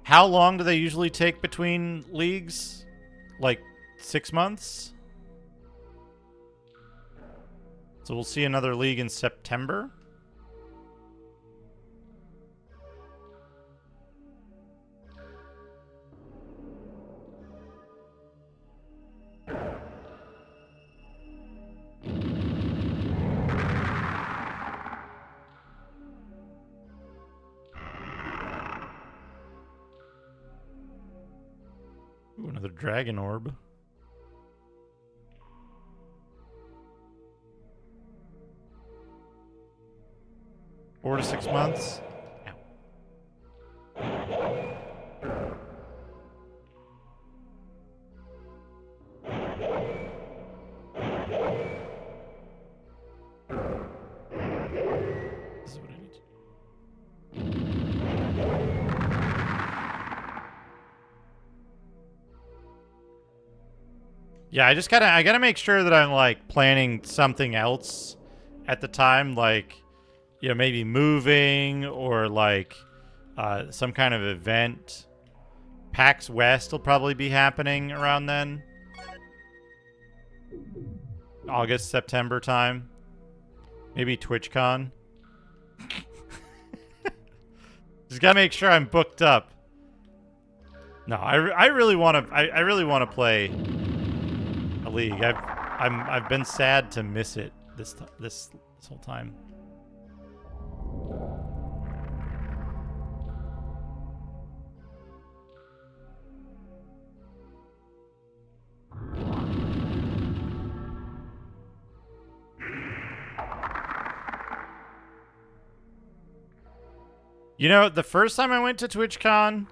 How long do they usually take between leagues? Like 6 months? So we'll see another league in September. Ooh, another dragon orb. Four to 6 months. This is what I need to do. Yeah, I gotta make sure that I'm like planning something else at the time, like, you know, maybe moving or like some kind of event. PAX West will probably be happening around then. August, September time. Maybe TwitchCon. Just gotta make sure I'm booked up. No, I really want to. I really want to play a league. I've been sad to miss it this whole time. You know, the first time I went to TwitchCon,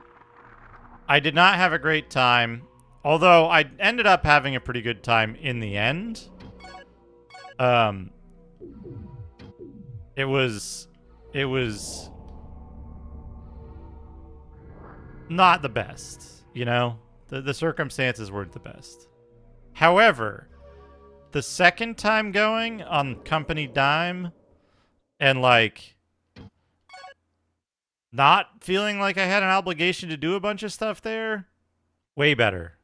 I did not have a great time. Although I ended up having a pretty good time in the end. It was not the best, you know? The circumstances weren't the best. However, the second time going on company dime and like not feeling like I had an obligation to do a bunch of stuff there, way better.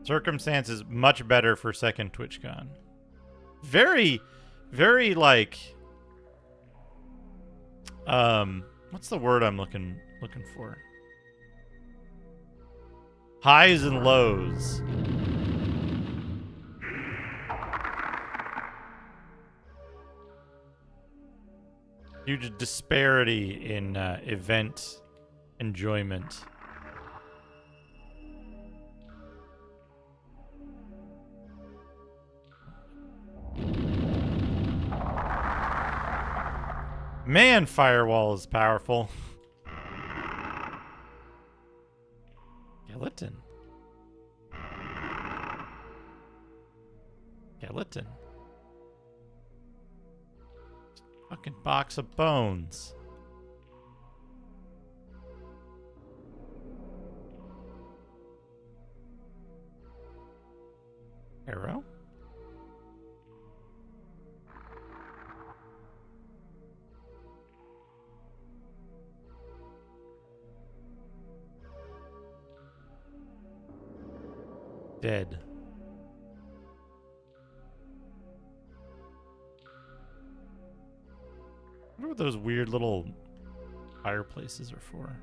Circumstances much better for second TwitchCon. Very, very like what's the word I'm looking for? Highs and lows. Huge disparity in event enjoyment. Man, Firewall is powerful. Skeleton. Skeleton. Fucking box of bones. Arrow? Dead. I wonder what those weird little fireplaces are for.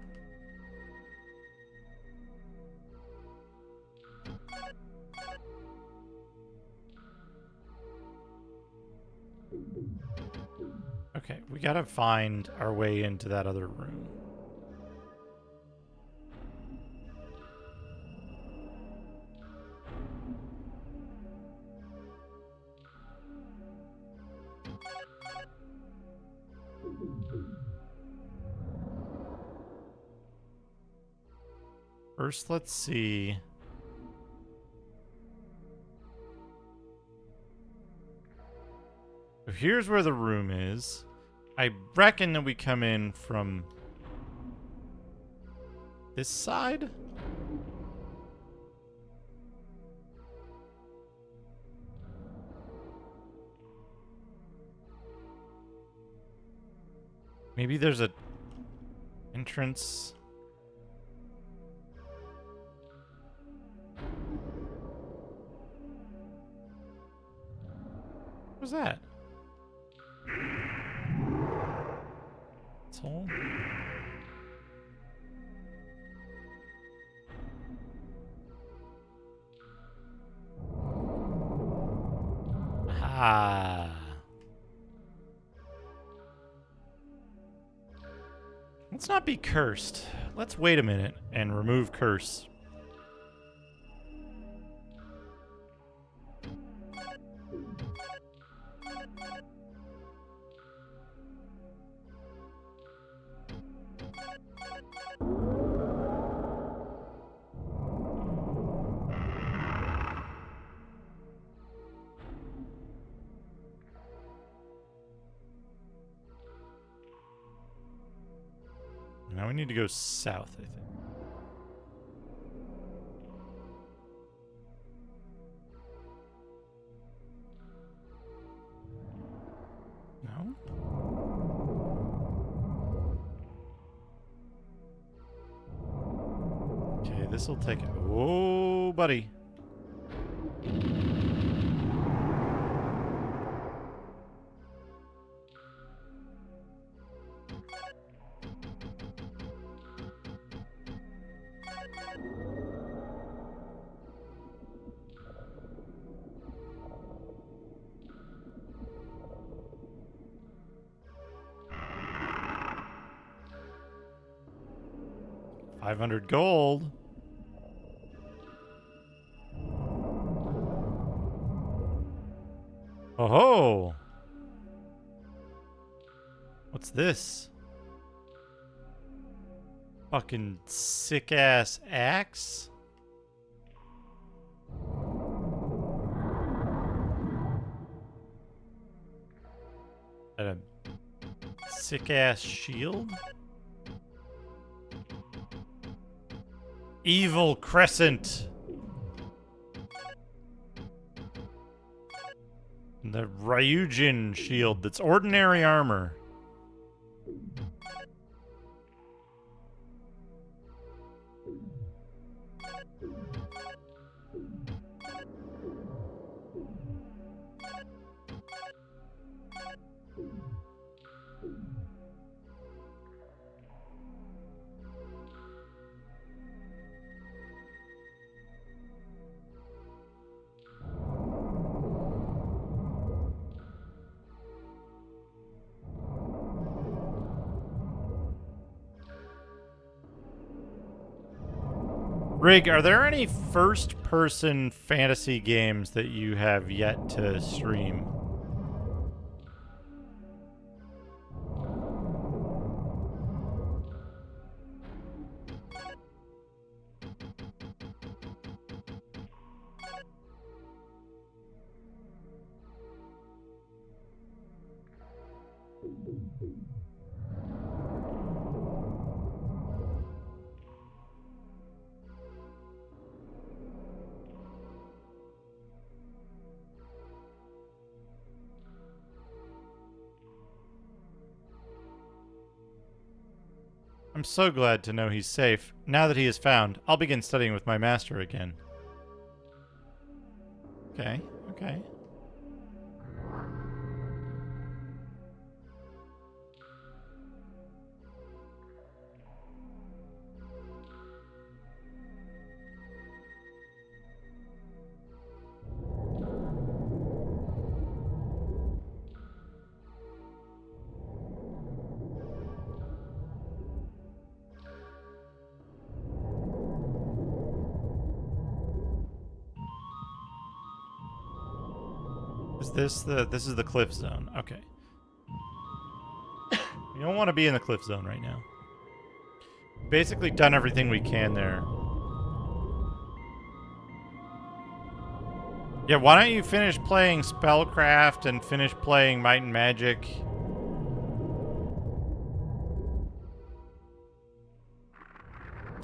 Okay, we gotta find our way into that other room. First, let's see. So here's where the room is. I reckon that we come in from this side. Maybe there's a entrance. What was that? Hole? Ah. Let's not be cursed. Let's wait a minute and remove curse. Now we need to go south, I think. No? Okay, this will take it. Whoa, buddy. $500 gold. Oh ho! What's this? Fucking sick ass axe? That a sick-ass shield? Evil Crescent! The Ryujin shield that's ordinary armor. Rig, are there any first-person fantasy games that you have yet to stream? I'm so glad to know he's safe. Now that he is found, I'll begin studying with my master again. Okay, okay. This is the cliff zone. Okay. You don't want to be in the cliff zone right now. Basically done everything we can there. Yeah, why don't you finish playing Spellcraft and finish playing Might and Magic?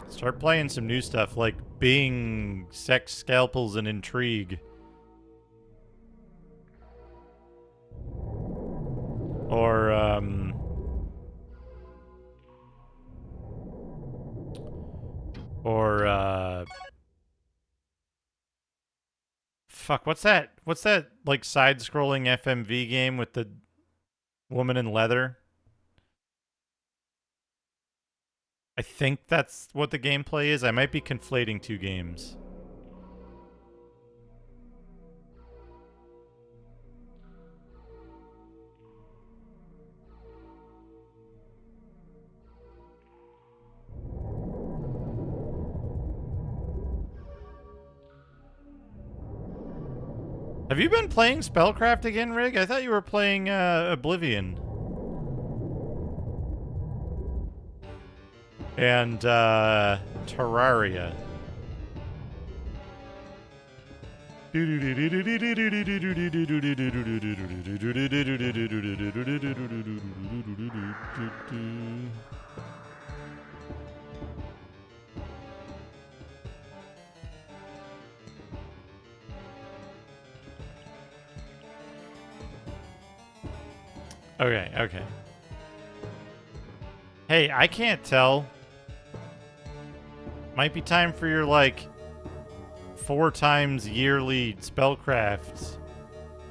Start playing some new stuff like Bing, Sex, Scalpels, and Intrigue. Fuck, what's that? What's that, like, side-scrolling FMV game with the woman in leather? I think that's what the gameplay is. I might be conflating two games. Have you been playing Spellcraft again, Rig? I thought you were playing Oblivion. And Terraria. Okay, okay. Hey, I can't tell. Might be time for your, like, 4 times yearly Spellcraft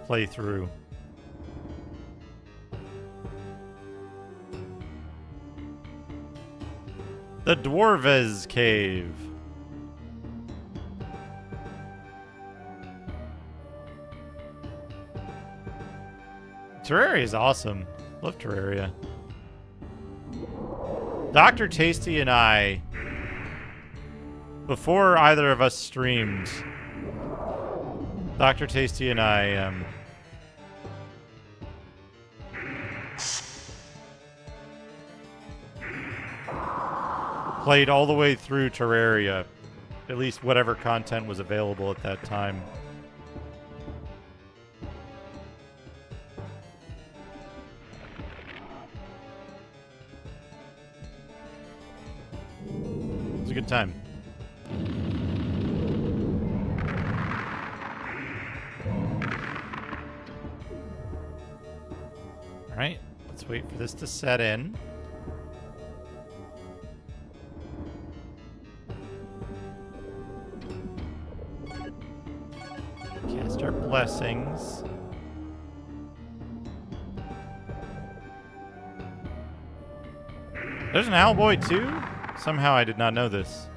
playthrough. The Dwarves Cave. Terraria is awesome. Love Terraria. Dr. Tasty and I, before either of us streamed, Dr. Tasty and I played all the way through Terraria, at least whatever content was available at that time. good time. All right, let's wait for this to set in. Cast our blessings. There's an Owlboy too? Somehow I did not know this.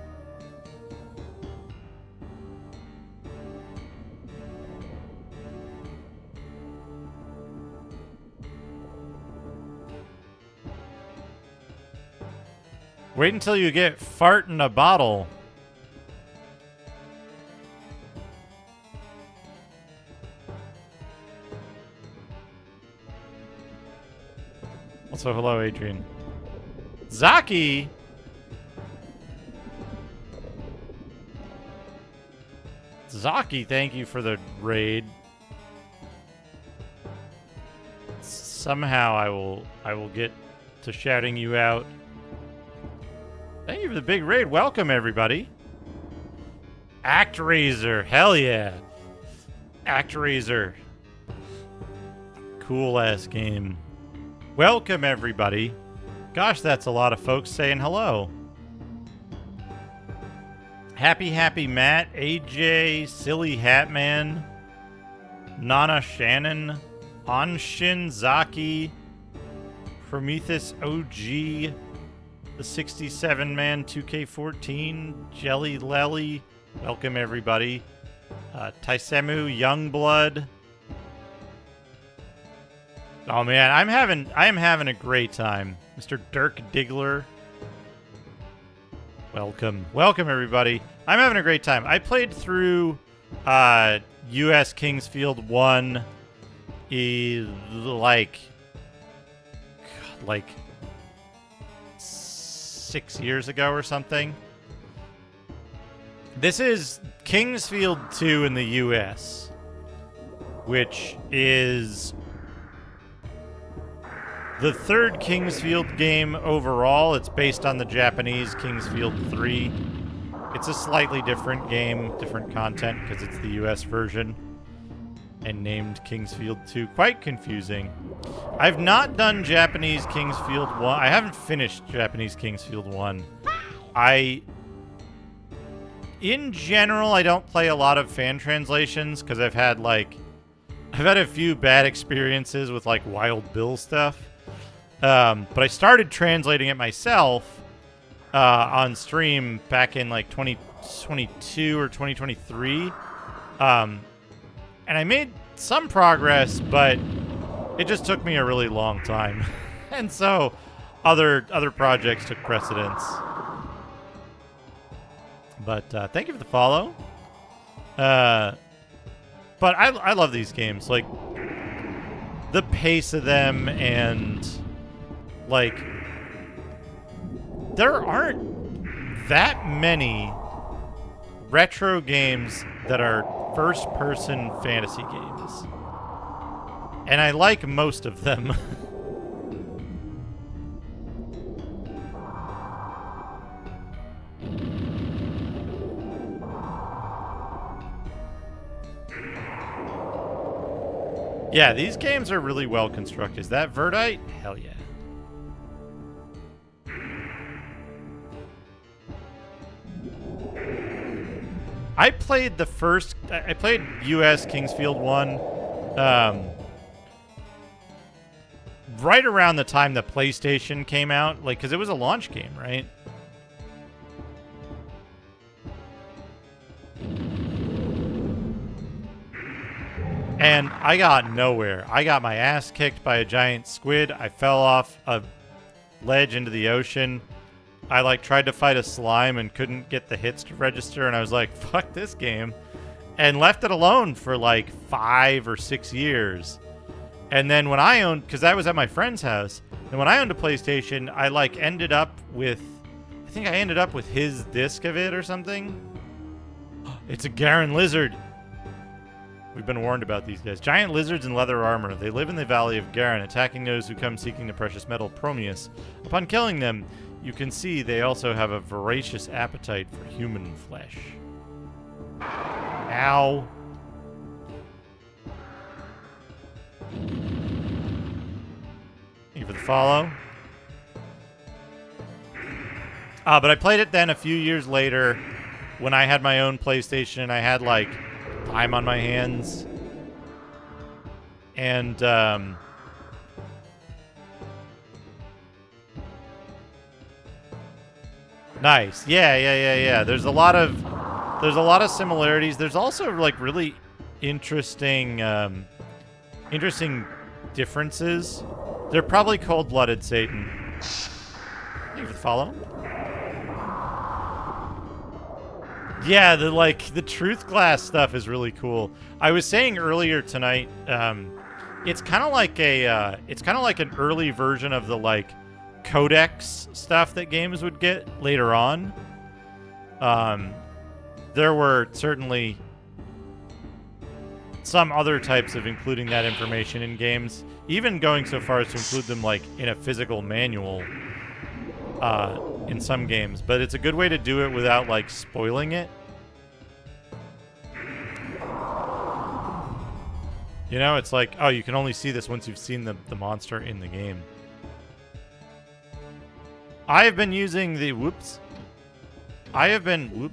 Wait until you get fart in a bottle. Also, hello, Adrian. Zaki! Zaki, thank you for the raid. Somehow I will get to shouting you out. Thank you for the big raid. Welcome, everybody. ActRaiser. Hell yeah. ActRaiser. Cool-ass game. Welcome, everybody. Gosh, that's a lot of folks saying hello. Happy Matt, AJ, Silly Hatman, Nana Shannon, Anshin Zaki, Prometheus OG, the 67-man 2K14, Jelly Lelly, welcome everybody. Taisemu Youngblood. Oh man, I am having a great time. Mr. Dirk Diggler. Welcome everybody. I'm having a great time. I played through US Kingsfield 1 like 6 years ago or something. This is Kingsfield 2 in the US, which is the third Kingsfield game overall. It's based on the Japanese Kingsfield 3. It's a slightly different game, different content, because it's the US version, and named Kingsfield 2. Quite confusing. I've not done Japanese Kingsfield 1. I haven't finished Japanese Kingsfield 1. In general, I don't play a lot of fan translations, because I've had a few bad experiences with Wild Bill stuff. But I started translating it myself on stream back in 2022 or 2023. And I made some progress, but it just took me a really long time. And so other projects took precedence. But thank you for the follow. But I love these games. The pace of them, and there aren't that many retro games that are first-person fantasy games. And I like most of them. Yeah, these games are really well constructed. Is that Verdite? Hell yeah. I played US Kingsfield 1 right around the time the PlayStation came out, because it was a launch game, right? And I got nowhere. I got my ass kicked by a giant squid. I fell off a ledge into the ocean. I tried to fight a slime and couldn't get the hits to register, and I was like, fuck this game, and left it alone for 5 or 6 years. And then when I owned, because I was at my friend's house, and when I owned a PlayStation, I ended up with his disc of it or something. It's a Garen lizard. We've been warned about these guys. Giant lizards in leather armor. They live in the Valley of Garen, attacking those who come seeking the precious metal Promeus. Upon killing them, you can see they also have a voracious appetite for human flesh. Ow. Thank you for the follow. But I played it then a few years later when I had my own PlayStation and I had, like, time on my hands. And, nice. Yeah. There's a lot of similarities. There's also, like, really interesting differences. They're probably cold-blooded, Satan. Thank you for the follow. Yeah, the truth glass stuff is really cool. I was saying earlier tonight, it's kind of like an early version of the like codex stuff that games would get later on. There were certainly some other types of including that information in games, even going so far as to include them like in a physical manual. In some games, but it's a good way to do it without like spoiling it. You know, it's like, oh, you can only see this once you've seen the monster in the game. I've been using the I've been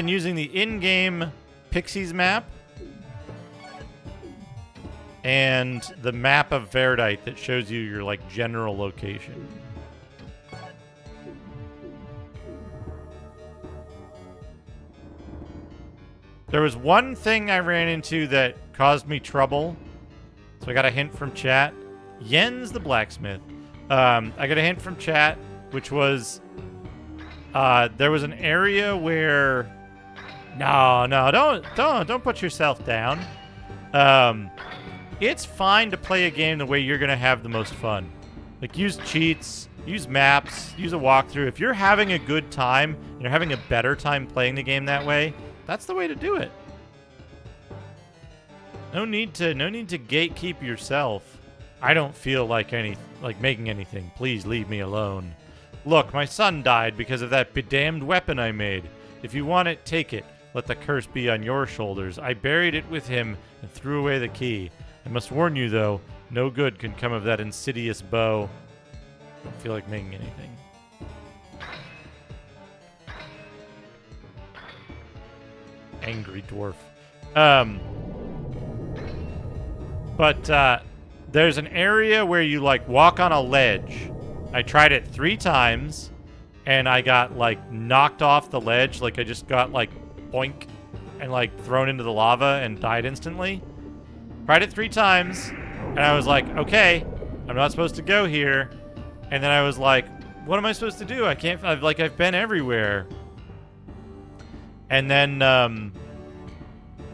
using the in-game Pixies map and the map of Verdite that shows you your like general location. There was one thing I ran into that caused me trouble. So I got a hint from chat. Jens the blacksmith. I got a hint from chat, which was there was an area where don't put yourself down. It's fine to play a game the way you're gonna have the most fun. Like use cheats, use maps, use a walkthrough. If you're having a good time, and you're having a better time playing the game that way, that's the way to do it. No need to gatekeep yourself. I don't feel like making anything. Please leave me alone. Look, my son died because of that bedamned weapon I made. If you want it, take it. Let the curse be on your shoulders. I buried it with him and threw away the key. I must warn you, though, no good can come of that insidious bow. I don't feel like making anything. Angry dwarf. But there's an area where you like walk on a ledge. I tried it 3 times and I got like knocked off the ledge. Like I just got like boink and like thrown into the lava and died instantly. Tried it 3 times and I was like, okay, I'm not supposed to go here. And then I was like, what am I supposed to do? I've been everywhere. And then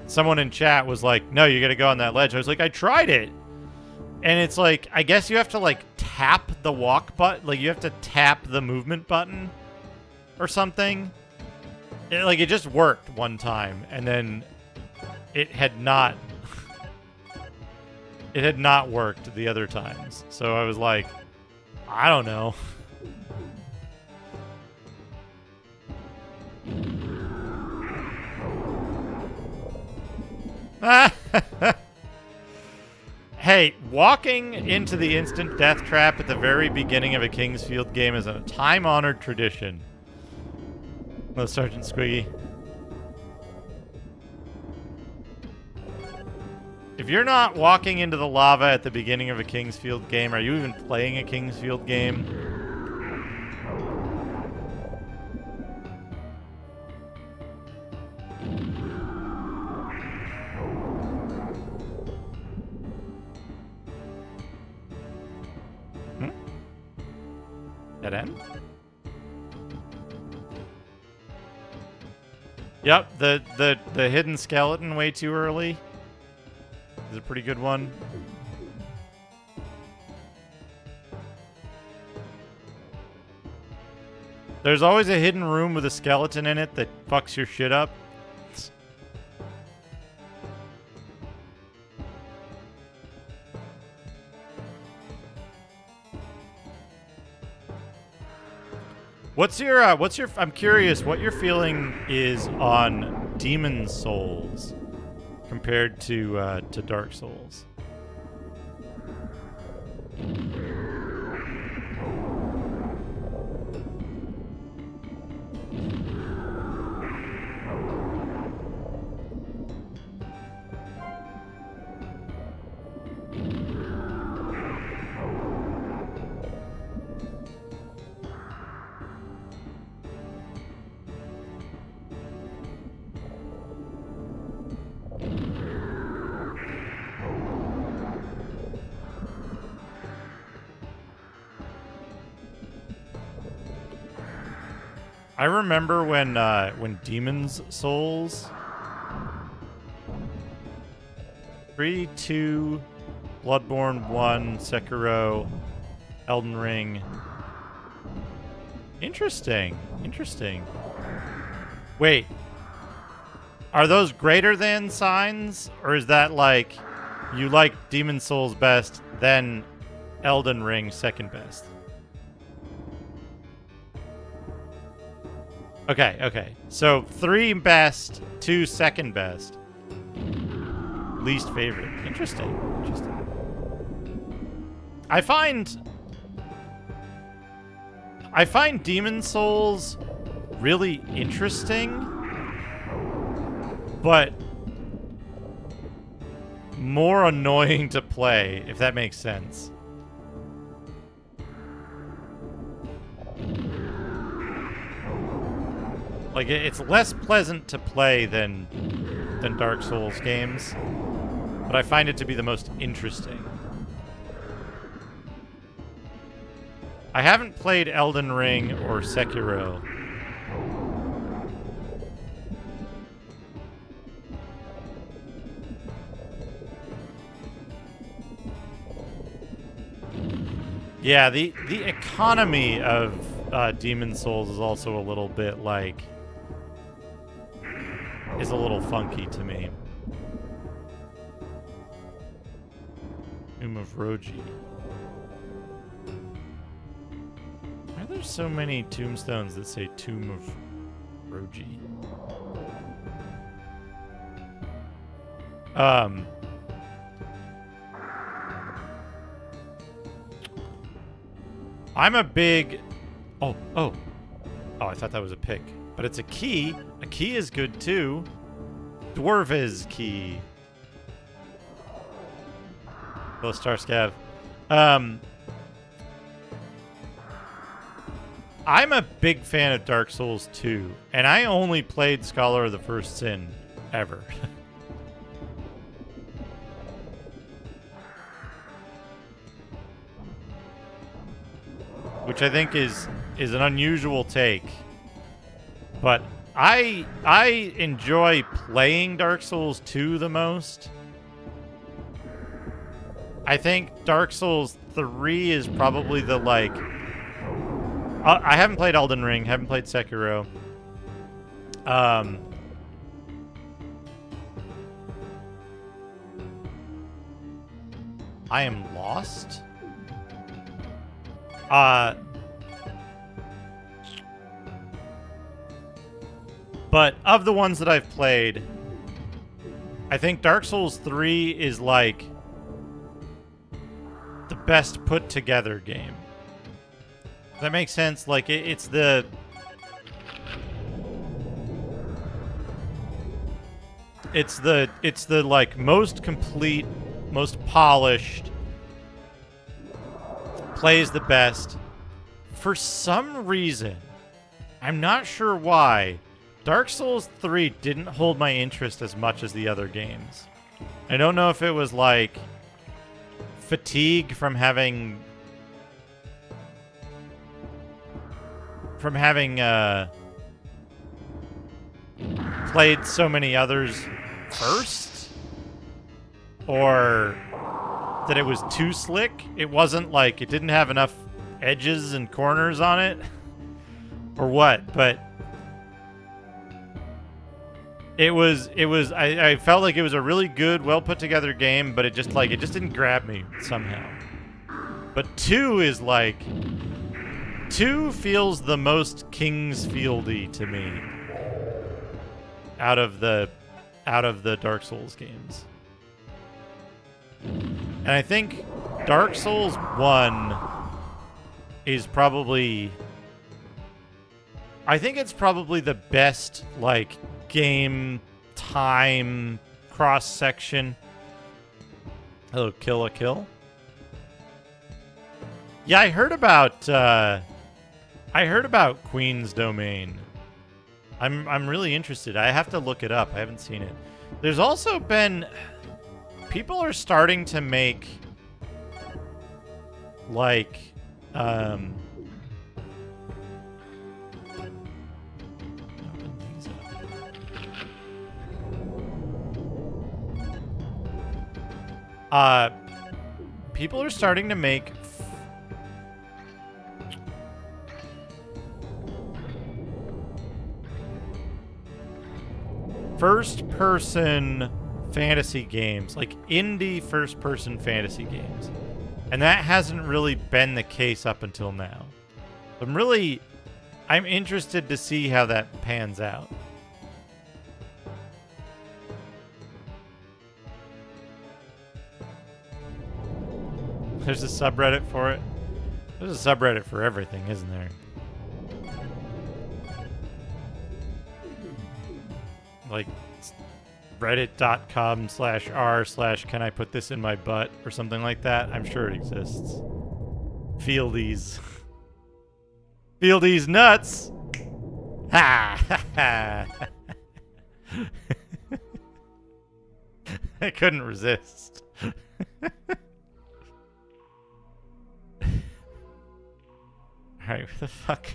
someone in chat was like, no, you gotta go on that ledge. I was like, I tried it. And it's like, I guess you have to like tap the walk button. Like you have to tap the movement button or something. It just worked one time. And then it had not worked the other times. So I was like, I don't know. Hey, walking into the instant death trap at the very beginning of a Kingsfield game is a time-honored tradition. Hello, Sergeant Squiggy. If you're not walking into the lava at the beginning of a Kingsfield game, are you even playing a Kingsfield game? Dead end? Yep, the hidden skeleton way too early is a pretty good one. There's always a hidden room with a skeleton in it that fucks your shit up. What's your I'm curious what your feeling is on Demon Souls compared to Dark Souls. I remember when Demon's Souls 3, 2, Bloodborne 1, Sekiro, Elden Ring. Interesting. Wait. Are those greater than signs? Or is that like you like Demon's Souls best, then Elden Ring second best? Okay. So 3 best, 2 second best, least favorite. Interesting. I find Demon Souls really interesting, but more annoying to play, if that makes sense. Like, it's less pleasant to play than Dark Souls games, but I find it to be the most interesting. I haven't played Elden Ring or Sekiro. Yeah, the economy of Demon Souls is also a little bit like... is a little funky to me. Tomb of Roji. Why are there so many tombstones that say Tomb of Roji? I'm a big... Oh, I thought that was a pick. But it's a key. A key is good too. Dwarves key. Hello, Starscav. I'm a big fan of Dark Souls 2, and I only played Scholar of the First Sin ever. Which I think is an unusual take. But I enjoy playing Dark Souls 2 the most. I think Dark Souls 3 is probably the, like... I haven't played Elden Ring, haven't played Sekiro. I am lost? But of the ones that I've played, I think Dark Souls 3 is like the best put together game. Does that make sense? Like it's the like most complete, most polished, plays the best. For some reason, I'm not sure why, Dark Souls 3 didn't hold my interest as much as the other games. I don't know if it was like fatigue from having played so many others first, or that it was too slick. It wasn't like, it didn't have enough edges and corners on it, or what, but I felt like it was a really good, well put together game, but it just didn't grab me somehow. But 2 is like, 2 feels the most Kingsfieldy to me out of the Dark Souls games. And I think Dark Souls 1 is probably... I think it's probably the best, like, game time cross-section. Hello, Kill a Kill. Yeah, I heard about Queen's Domain. I'm really interested. I have to look it up. I haven't seen it. There's also been... People are starting to make... Like... Open these up. People are starting to make... first-person fantasy games, like indie first-person fantasy games. And that hasn't really been the case up until now. I'm interested to see how that pans out. There's a subreddit for it. There's a subreddit for everything, isn't there? Like reddit.com/r/can I put this in my butt or something like that. I'm sure it exists. Fieldies. Fieldies nuts. Ha ha. I couldn't resist. Alright, what the fuck?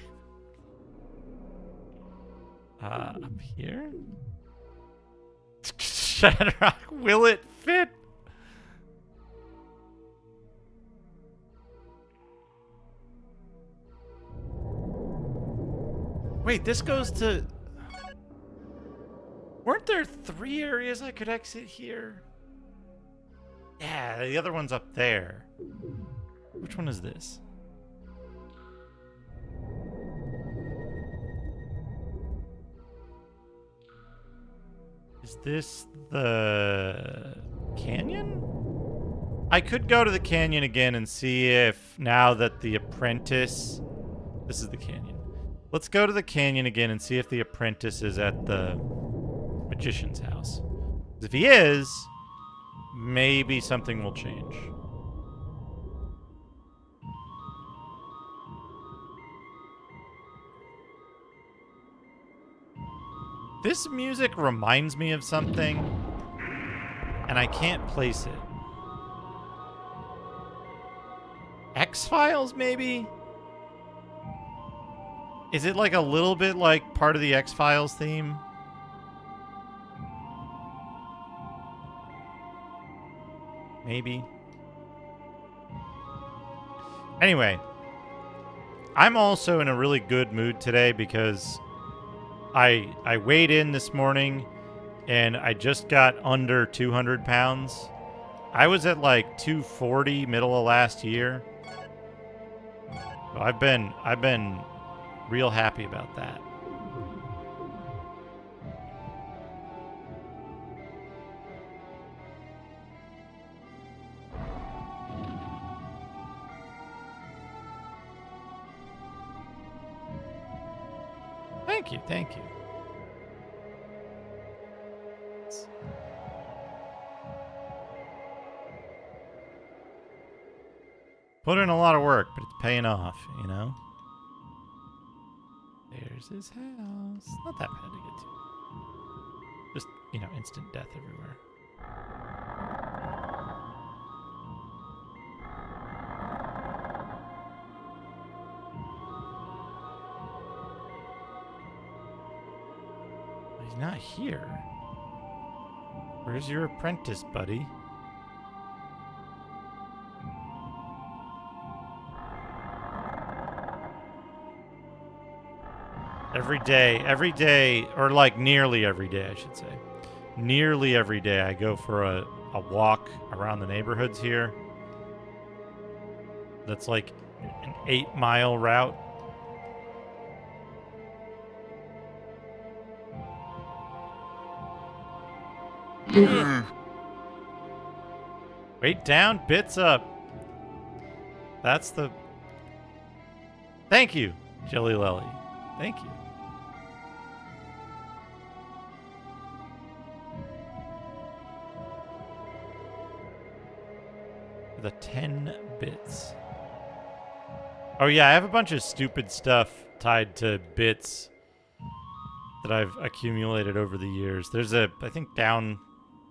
Up here? Shadrock, will it fit? Wait, this goes to... Weren't there 3 areas I could exit here? Yeah, the other one's up there. Which one is this? Is this the canyon? I could go to the canyon again and see if now that the apprentice... This is the canyon. Let's go to the canyon again and see if the apprentice is at the magician's house. If he is, maybe something will change. This music reminds me of something, and I can't place it. X-Files, maybe? Is it like a little bit like part of the X-Files theme? Maybe. Anyway, I'm also in a really good mood today because I weighed in this morning and I just got under 200 pounds. I was at like 240 middle of last year. So I've been real happy about that. Thank you, thank you. Put in a lot of work, but it's paying off, you know? There's his house. Not that bad to get to. Just, you know, instant death everywhere. He's not here. Where's your apprentice, buddy? Every day, or like nearly every day, I should say. Nearly every day I go for a walk around the neighborhoods here. That's like an 8-mile route. Weight down, bits up. That's the... Thank you, Jelly Lelly. Thank you. The 10 bits. Oh yeah, I have a bunch of stupid stuff tied to bits that I've accumulated over the years. There's a, I think down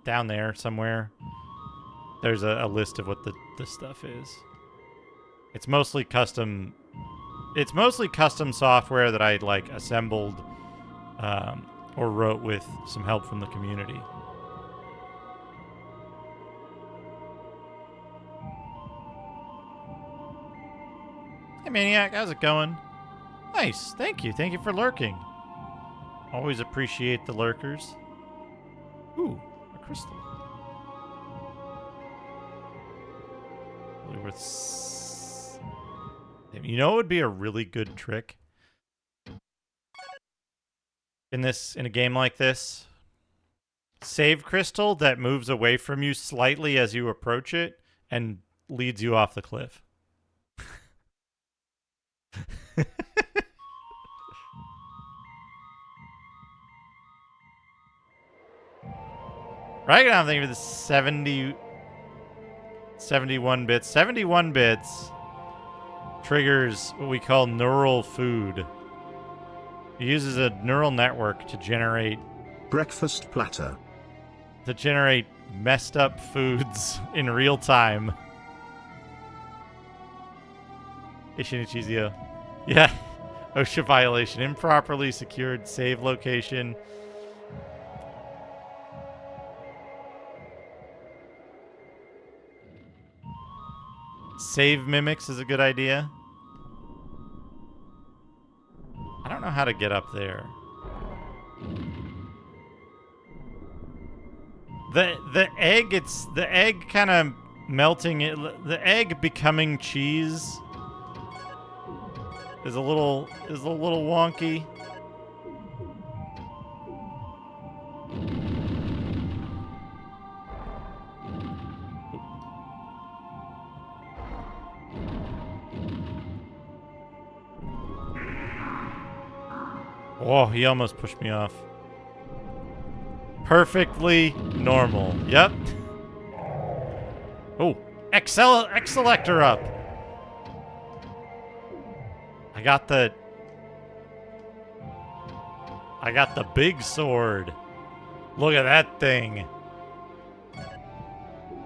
there somewhere, there's a list of what the stuff is. It's mostly custom software that I like assembled or wrote with some help from the community. Hey Maniac, how's it going? Nice, thank you. Thank you for lurking. Always appreciate the lurkers. Ooh, a crystal. Really worth... You know what would be a really good trick? In a game like this? Save crystal that moves away from you slightly as you approach it and leads you off the cliff. Right now I'm thinking of the 71 bits. 71 bits triggers what we call neural food. It uses a neural network to generate breakfast platter. To generate messed up foods in real time. Hey Shinichizio. Yeah. OSHA violation. Improperly secured save location. Save mimics is a good idea. I don't know how to get up there. The egg kind of melting it. The egg becoming cheese is a little wonky. Oh, he almost pushed me off. Perfectly normal. Yep. Oh, X-Selector up. I got the big sword. Look at that thing.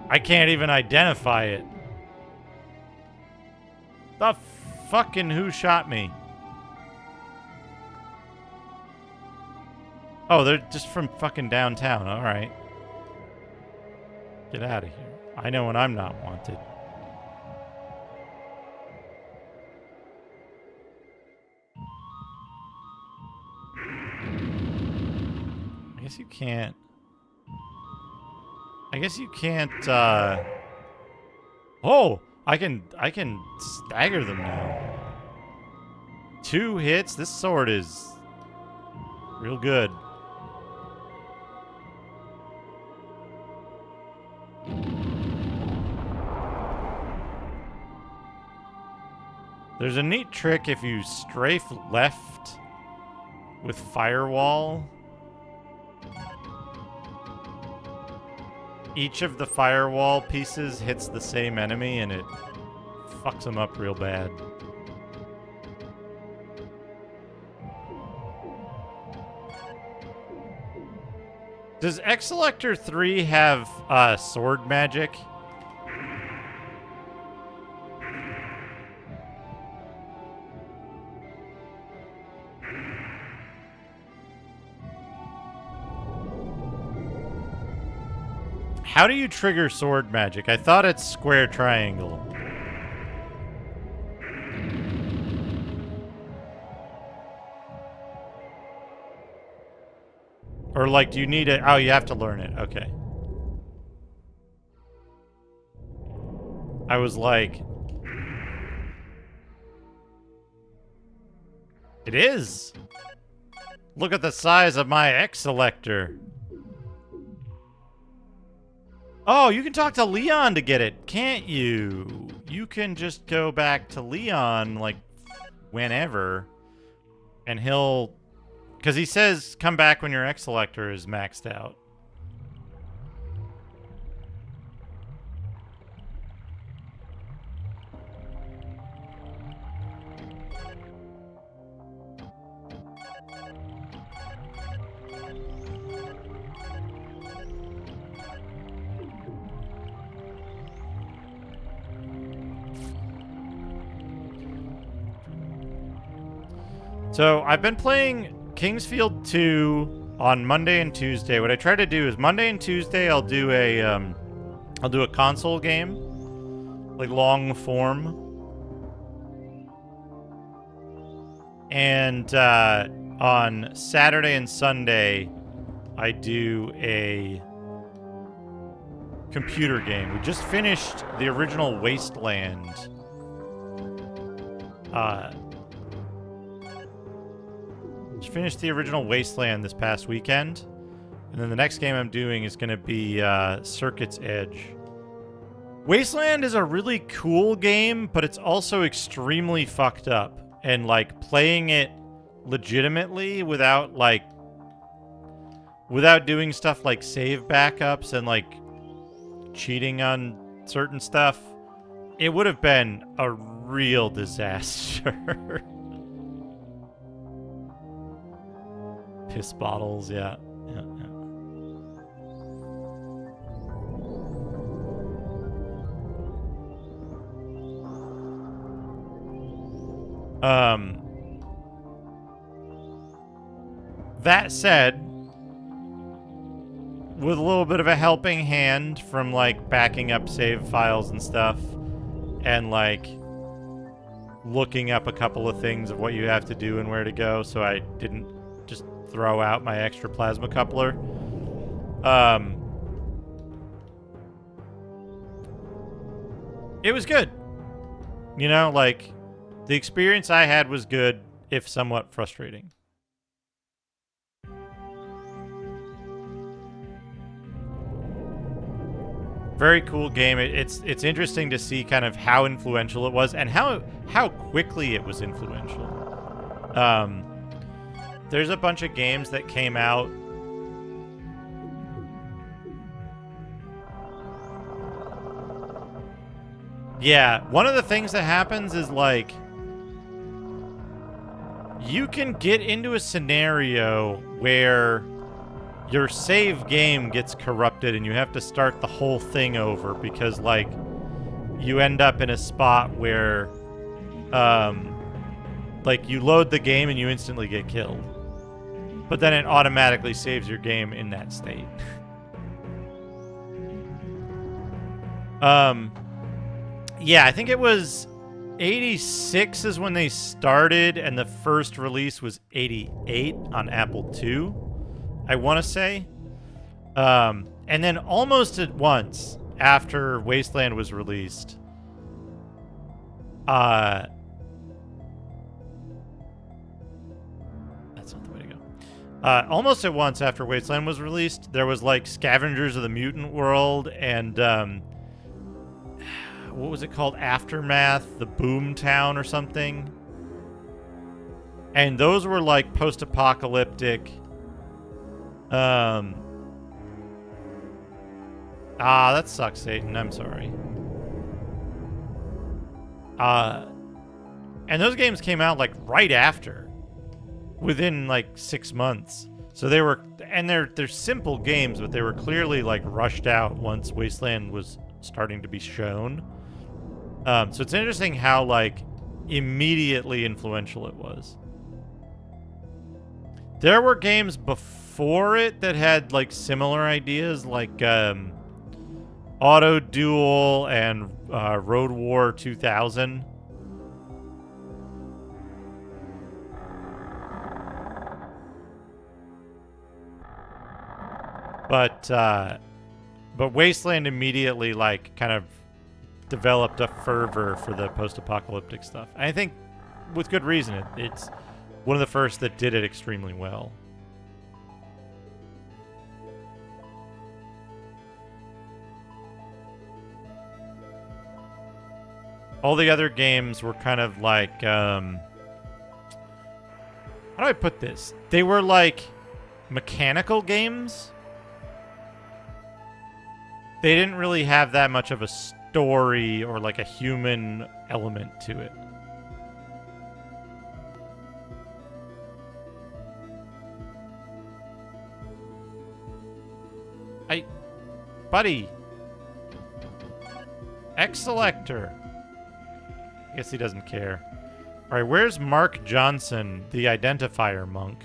I can't even identify it. The fucking who shot me? Oh, they're just from fucking downtown. All right. Get out of here. I know when I'm not wanted. I guess you can't. Oh, I can stagger them now. 2 hits. This sword is real good. There's a neat trick if you strafe left with Firewall. Each of the Firewall pieces hits the same enemy and it fucks them up real bad. Does X-Selector 3 have sword magic? How do you trigger sword magic? I thought it's square triangle. Or like, do you need it? Oh, you have to learn it. Okay. I was like... It is! Look at the size of my X-Selector. Oh, you can talk to Leon to get it, can't you? You can just go back to Leon, like, whenever, and he'll... Because he says, come back when your X selector is maxed out. So I've been playing Kingsfield 2 on Monday and Tuesday. What I try to do is Monday and Tuesday I'll do a console game, like long form, and on Saturday and Sunday I do a computer game. We just finished the original Wasteland. Finished the original Wasteland this past weekend, and then the next game I'm doing is going to be Circuit's Edge. Wasteland is a really cool game, but it's also extremely fucked up, and like playing it legitimately without doing stuff like save backups and like cheating on certain stuff, it would have been a real disaster. Piss bottles, yeah. That said, with a little bit of a helping hand from like backing up save files and stuff, and like looking up a couple of things of what you have to do and where to go, so I didn't just throw out my extra plasma coupler. It was good. You know, like, the experience I had was good, if somewhat frustrating. Very cool game. It's interesting to see kind of how influential it was and how quickly it was influential. There's a bunch of games that came out. Yeah, one of the things that happens is like you can get into a scenario where your save game gets corrupted and you have to start the whole thing over because like you end up in a spot where like you load the game and you instantly get killed. But then it automatically saves your game in that state. Yeah, I think it was 86 is when they started, and the first release was 88 on Apple II, I want to say. And then almost at once after Wasteland was released, that's not the way to go. Almost at once after Wasteland was released, there was like Scavengers of the Mutant World and what was it called? Aftermath, the Boom Town or something. And those were like post-apocalyptic. That sucks, Satan. I'm sorry. And those games came out like right after. Within like 6 months. So they were, and they're simple games, but they were clearly like rushed out once Wasteland was starting to be shown. So it's interesting how like immediately influential it was. There were games before it that had like similar ideas, like Auto Duel and Road War 2000. But Wasteland immediately like kind of developed a fervor for the post-apocalyptic stuff. And I think with good reason. It's one of the first that did it extremely well. All the other games were kind of like, how do I put this? They were like mechanical games. They didn't really have that much of a story or like a human element to it. Buddy. X-Selector. I guess he doesn't care. Alright, where's Mark Johnson, the identifier monk?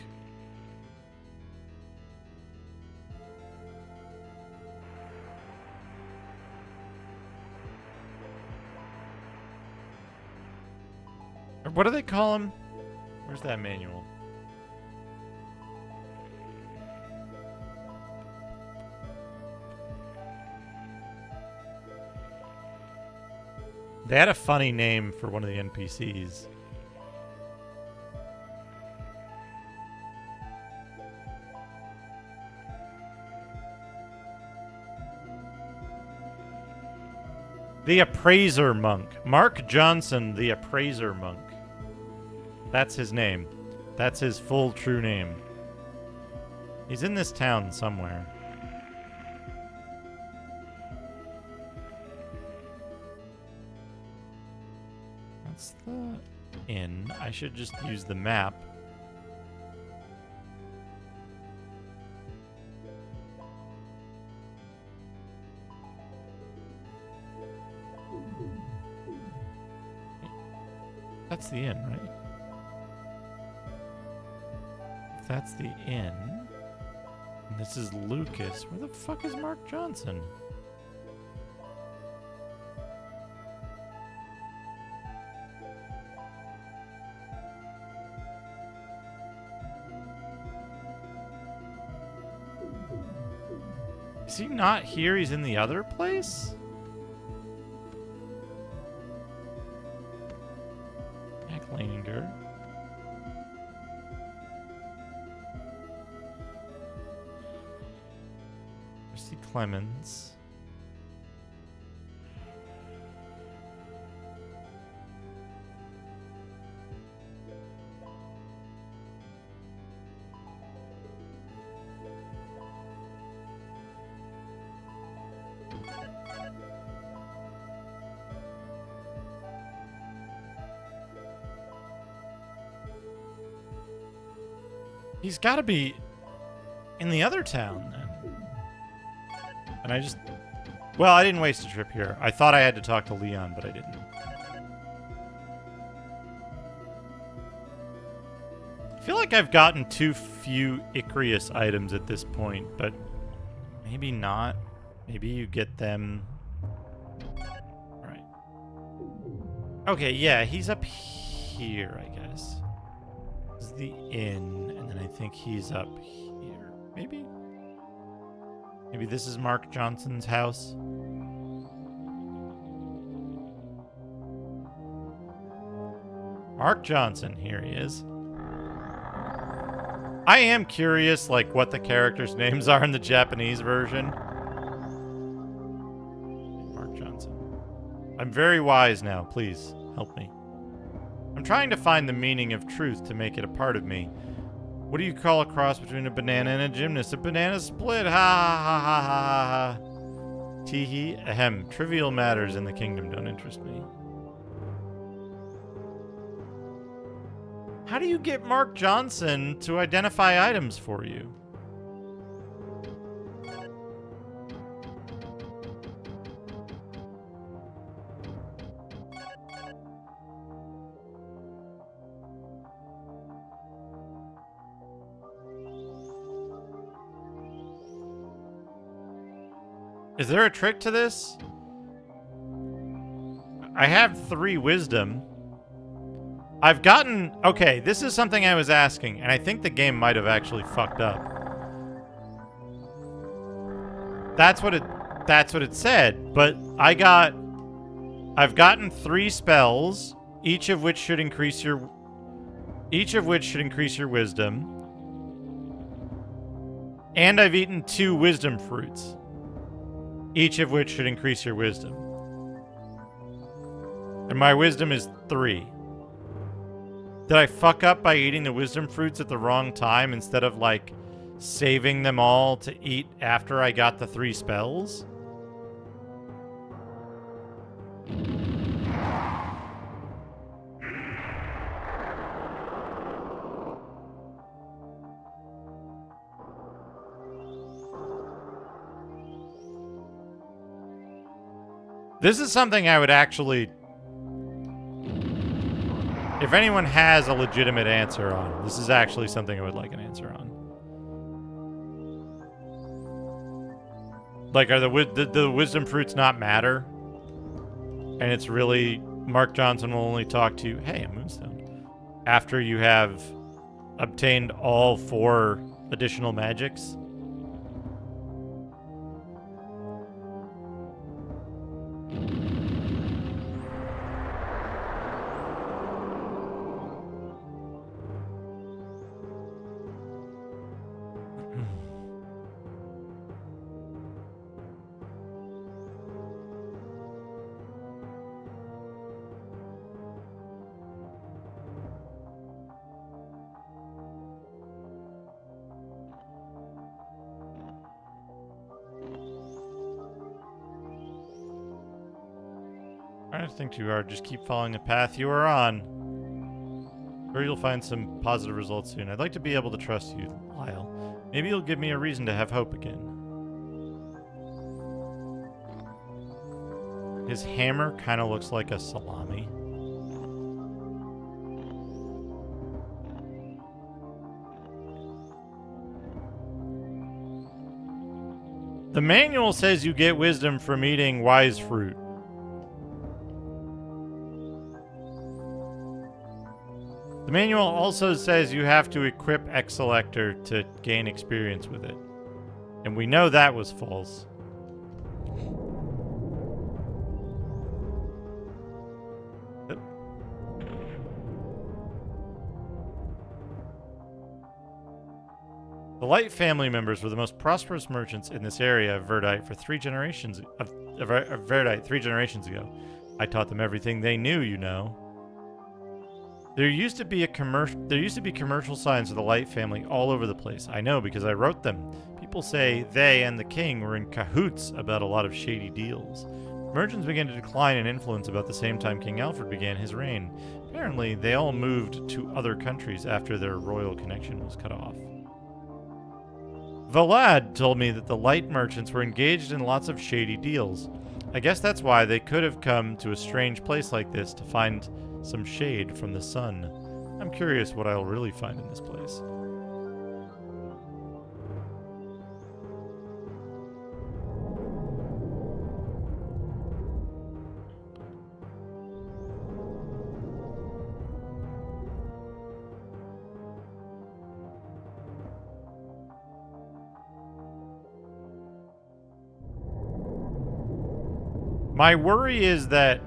Or what do they call him? Where's that manual? They had a funny name for one of the NPCs. The Appraiser Monk. Mark Johnson, the Appraiser Monk. That's his name. That's his full true name. He's in this town somewhere. That's the inn. I should just use the map. That's the inn, right? If that's the inn, and this is Lucas. Where the fuck is Mark Johnson? Is he not here? He's in the other place? Laninger. Mercy Clemens. He's got to be in the other town, then. And I just... Well, I didn't waste a trip here. I thought I had to talk to Leon, but I didn't. I feel like I've gotten too few Icrius items at this point, but maybe not. Maybe you get them... Alright. Okay, yeah, he's up here, I guess. This is the inn, and then I think he's up here. Maybe? Maybe this is Mark Johnson's house? Mark Johnson, here he is. I am curious, like, what the characters' names are in the Japanese version. Mark Johnson. I'm very wise now, please, help me. I'm trying to find the meaning of truth to make it a part of me. What do you call a cross between a banana and a gymnast? A banana split. Ha ha ha ha ha ha. Teehee. Ahem. Trivial matters in the kingdom don't interest me. How do you get Mark Johnson to identify items for you? Is there a trick to this? I have 3 wisdom. I've gotten... Okay, this is something I was asking, and I think the game might have actually fucked up. That's what it said, but I've gotten 3 spells, each of which should increase your wisdom. And I've eaten 2 wisdom fruits, each of which should increase your wisdom. And my wisdom is 3. Did I fuck up by eating the wisdom fruits at the wrong time instead of, like, saving them all to eat after I got the 3 spells? This is something I would actually... If anyone has a legitimate answer on, this is actually something I would like an answer on. Like, are the wisdom fruits not matter? And it's really... Mark Johnson will only talk to you, hey, a moonstone, after you have obtained all 4 additional magics? I don't think too hard. Just keep following the path you are on. Or you'll find some positive results soon. I'd like to be able to trust you, Lyle. Maybe you'll give me a reason to have hope again. His hammer kind of looks like a salami. The manual says you get wisdom from eating wise fruit. The manual also says you have to equip X-Selector to gain experience with it. And we know that was false. The Light family members were the most prosperous merchants in this area of Verdite for 3 generations of Verdite 3 generations ago. I taught them everything they knew, you know. There used to be commercial signs of the Light family all over the place. I know because I wrote them. People say they and the king were in cahoots about a lot of shady deals. Merchants began to decline in influence about the same time King Alfred began his reign. Apparently, they all moved to other countries after their royal connection was cut off. Vlad told me that the Light merchants were engaged in lots of shady deals. I guess that's why they could have come to a strange place like this to find some shade from the sun. I'm curious what I'll really find in this place. My worry is that,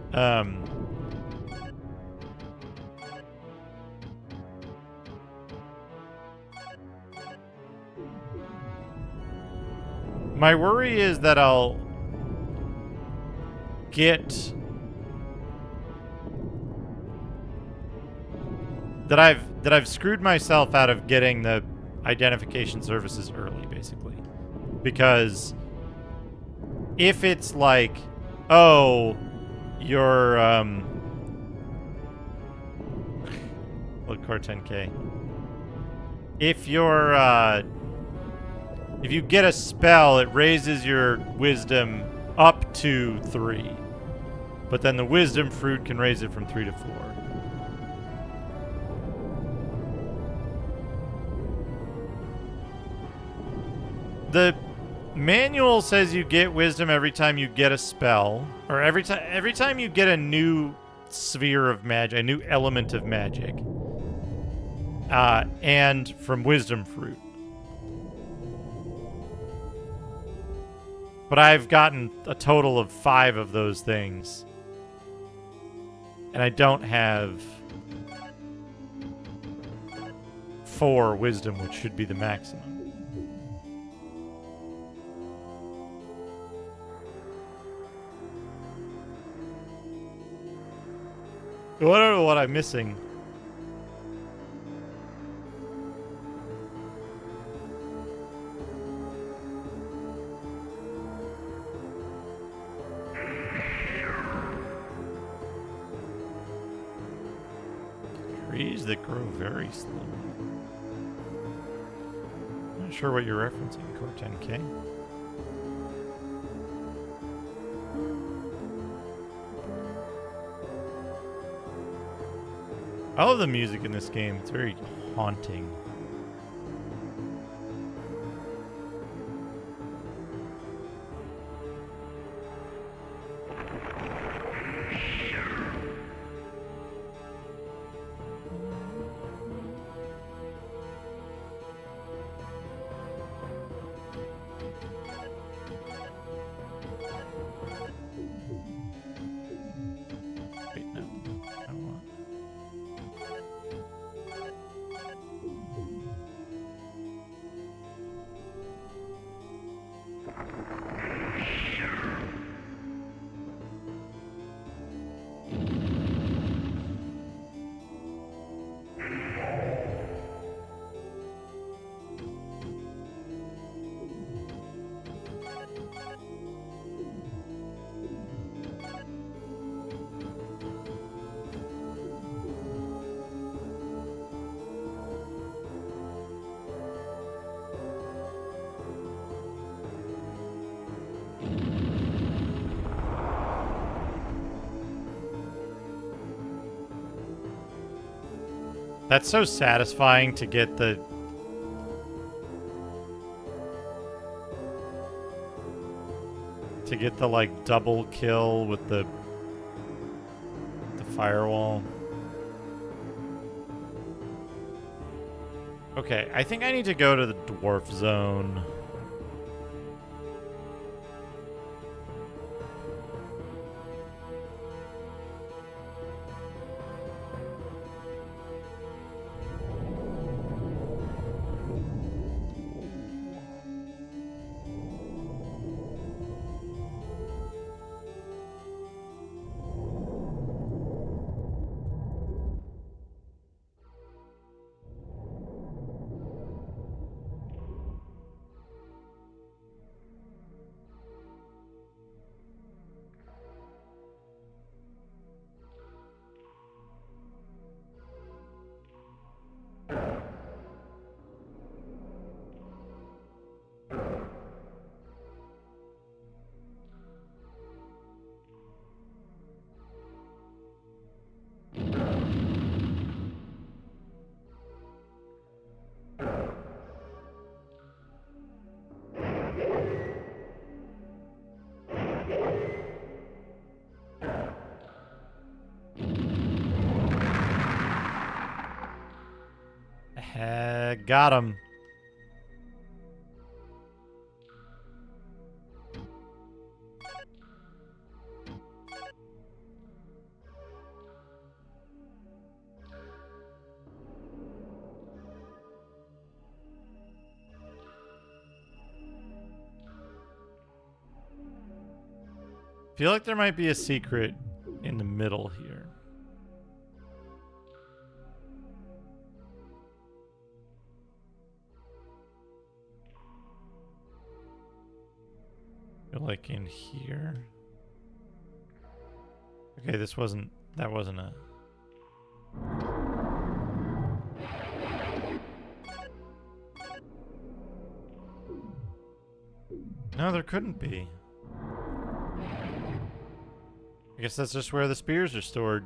my worry is that I'll get... That I've screwed myself out of getting the identification services early, basically. Because if it's like, oh, you're, look, core 10K. If you're, if you get a spell, it raises your wisdom up to 3. But then the wisdom fruit can raise it from 3 to 4. The manual says you get wisdom every time you get a spell, or every time you get a new sphere of magic, a new element of magic, and from wisdom fruit. But I've gotten a total of 5 of those things, and I don't have 4 wisdom, which should be the maximum. I don't know what I'm missing. Trees that grow very slowly. Not sure what you're referencing, Core 10K. I love the music in this game. It's very haunting. Wait, no. I don't want. That's so satisfying to get the... like double kill with the firewall. Okay, I think I need to go to the dwarf zone. Got him. Feel like there might be a secret in the middle here. Like in here. Okay, that wasn't a... No, there couldn't be. I guess that's just where the spears are stored.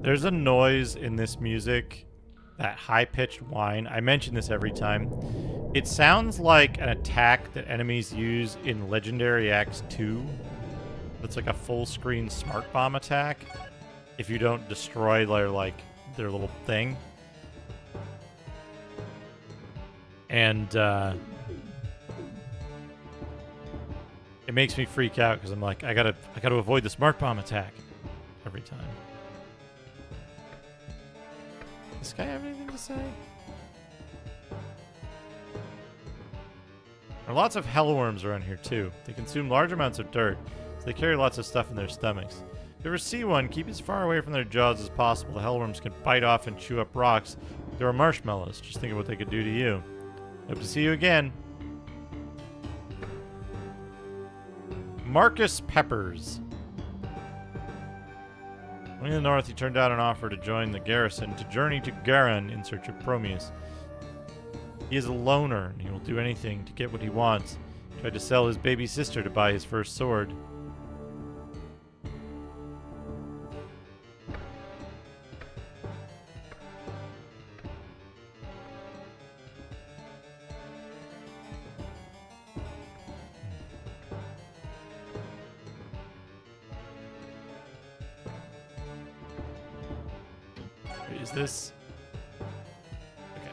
There's a noise in this music, that high-pitched whine. I mention this every time. It sounds like an attack that enemies use in Legendary Axe 2. It's like a full-screen smart bomb attack. If you don't destroy their little thing. And it makes me freak out because I'm like, I gotta avoid the smart bomb attack every time. Does this guy have anything to say? There are lots of hellworms around here too. They consume large amounts of dirt, so they carry lots of stuff in their stomachs. If you ever see one, keep as far away from their jaws as possible. The hellworms can bite off and chew up rocks. There are marshmallows. Just think of what they could do to you. Hope to see you again. Marcus Peppers. When in the north, he turned down an offer to join the garrison to journey to Garan in search of Promeus. He is a loner, and he will do anything to get what he wants. He tried to sell his baby sister to buy his first sword. Wait, is this... Okay.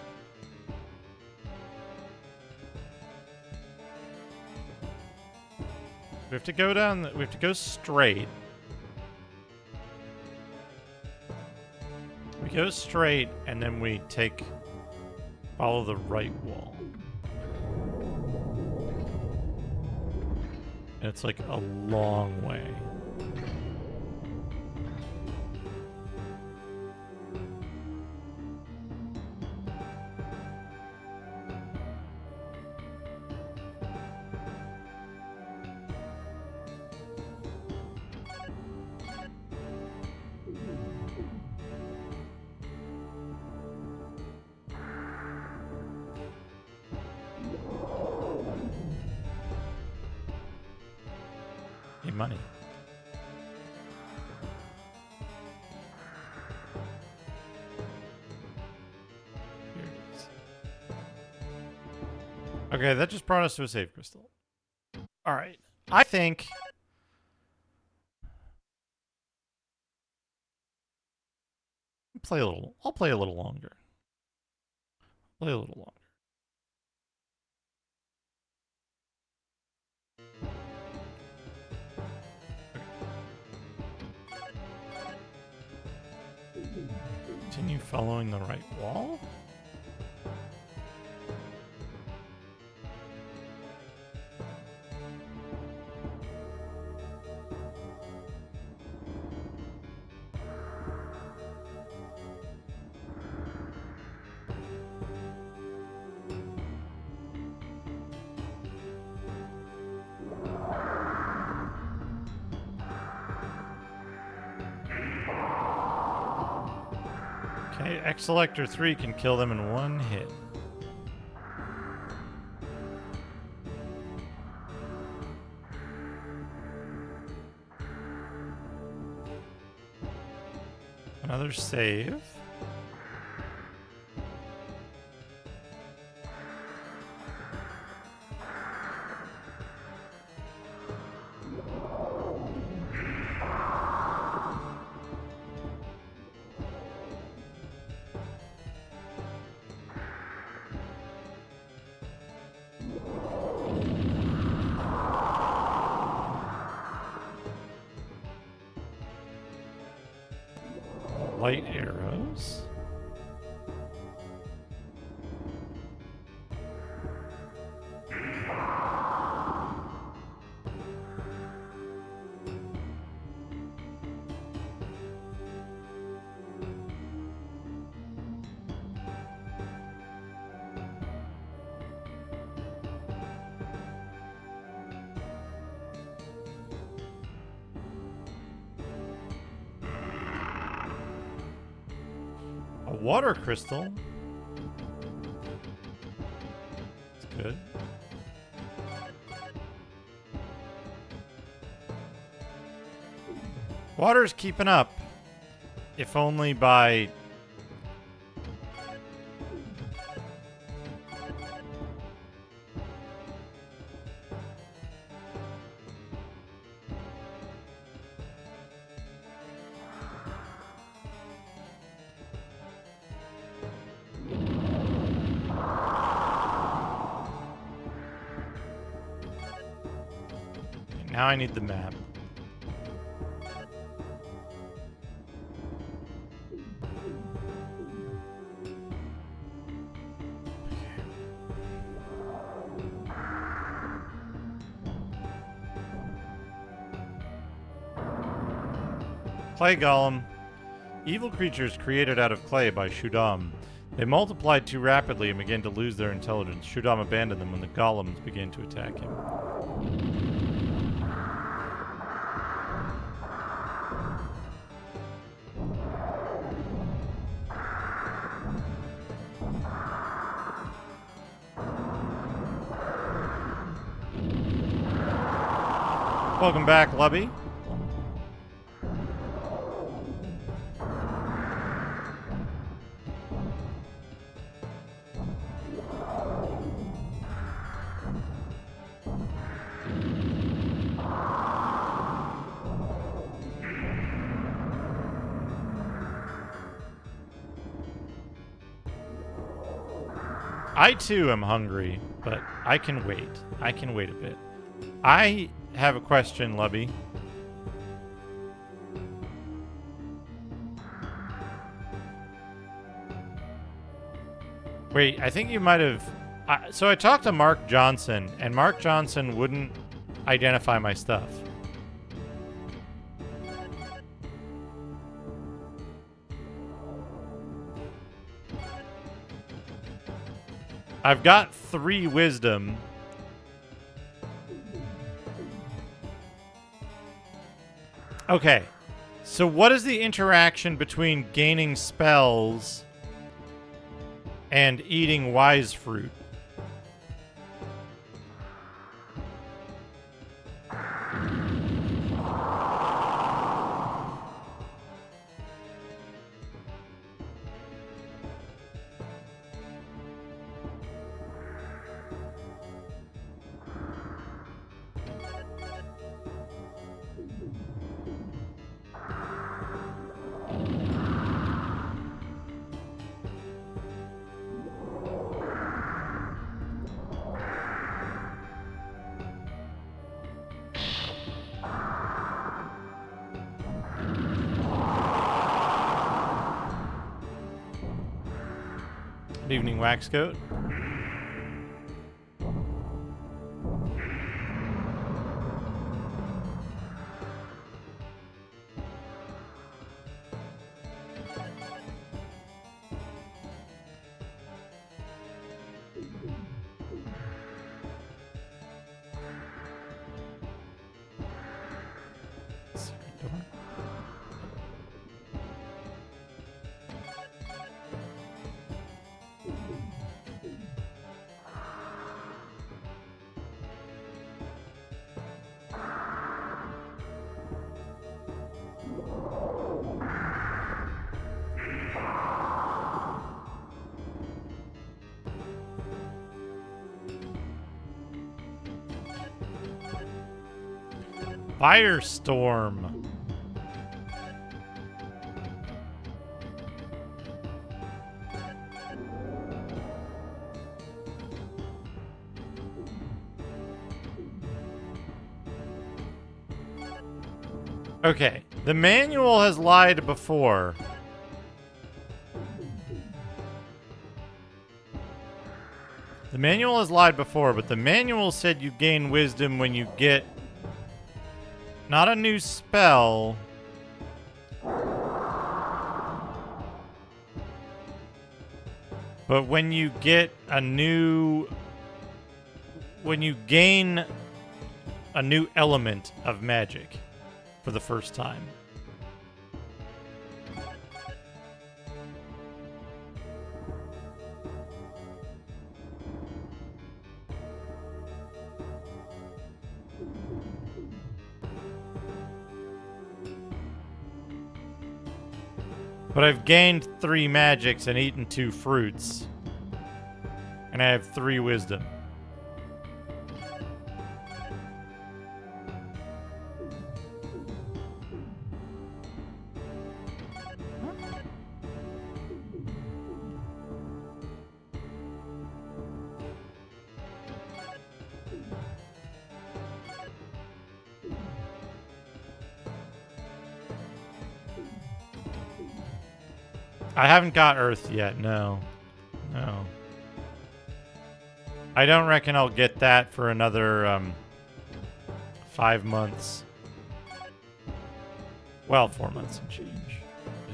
We have to go down... We have to go straight. We go straight, and then we take... Follow the right wall. And it's like a long way. Money. Here it is. Okay, that just brought us to a save crystal. All right. I think I'll play a little longer. Play a little longer. Continue following the right wall? Okay, X-Selector 3 can kill them in one hit. Another save. Light arrows. A water crystal. That's good. Water's keeping up. If only by... now I need the map. Clay Golem. Evil creatures created out of clay by Shudam. They multiplied too rapidly and began to lose their intelligence. Shudam abandoned them when the golems began to attack him. Welcome back, Lubby. I too am hungry, but I can wait. I can wait a bit. I have a question, Lubby. Wait, I think you might have... so I talked to Mark Johnson, and Mark Johnson wouldn't identify my stuff. I've got 3 wisdom. Okay, so what is the interaction between gaining spells and eating wise fruit? Good evening, Waxcoat. Firestorm. Okay, the manual has lied before. The manual has lied before, but the manual said you gain wisdom when you get not a new spell, but when you get a new... when you gain a new element of magic for the first time. But I've gained 3 magics and eaten 2 fruits. And I have 3 wisdom. I haven't got Earth yet, no. No. I don't reckon I'll get that for another 5 months. Well, 4 months and change.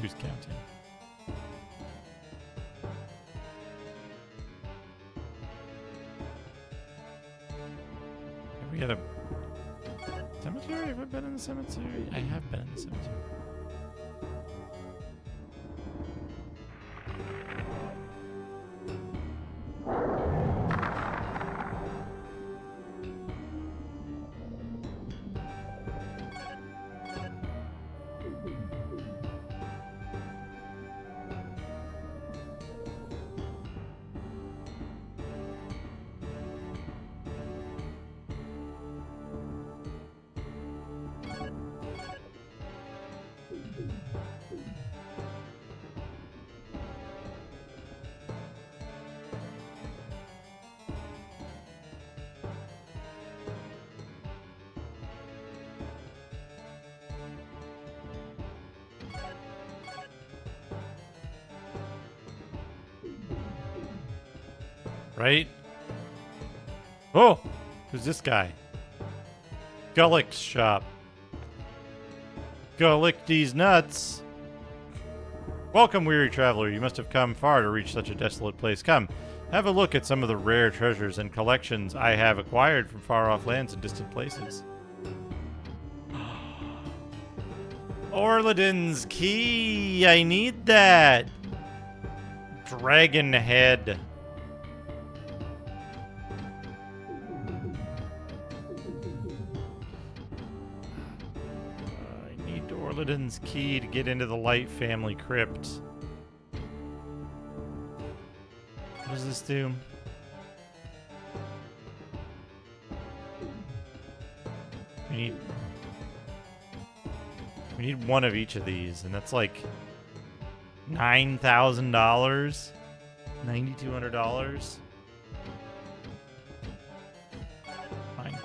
Who's counting? Have we got a cemetery? Have I been in the cemetery? I have been in the cemetery. Right? Oh! Who's this guy? Gullick's shop. Gullick these nuts. Welcome, weary traveler. You must have come far to reach such a desolate place. Come, have a look at some of the rare treasures and collections I have acquired from far-off lands and distant places. Orladin's key! I need that! Dragon head. Orladin's key to get into the Light family crypt. What does this do? We need one of each of these, and that's like $9,000, $9,200. Fine.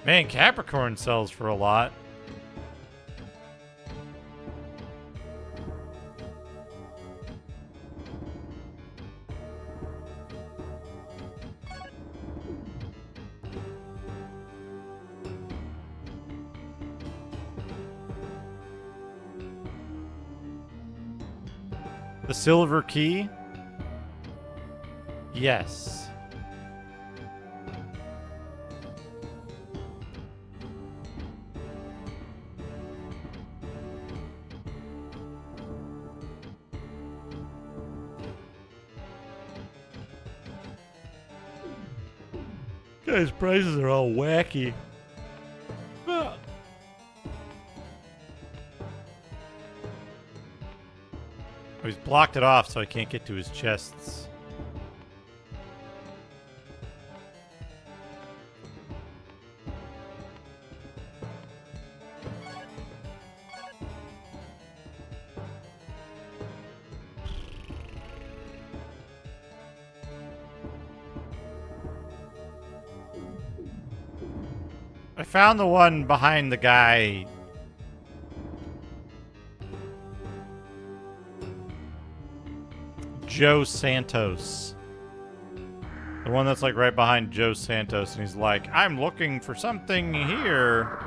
Man, Capricorn sells for a lot. The silver key? Yes. Guys, prices are all wacky. Ah. Oh, he's blocked it off so I can't get to his chests. I found the one behind the guy. Joe Santos. The one that's like right behind Joe Santos, and he's like, I'm looking for something here.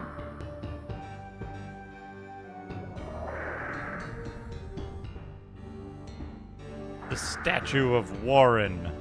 The statue of Warren.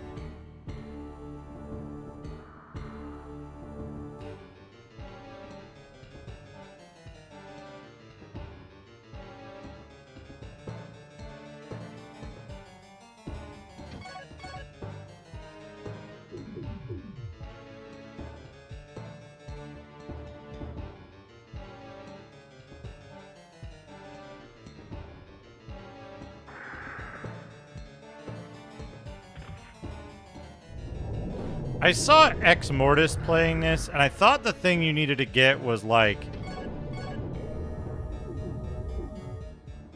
I saw Ex Mortis playing this, and I thought the thing you needed to get was, like,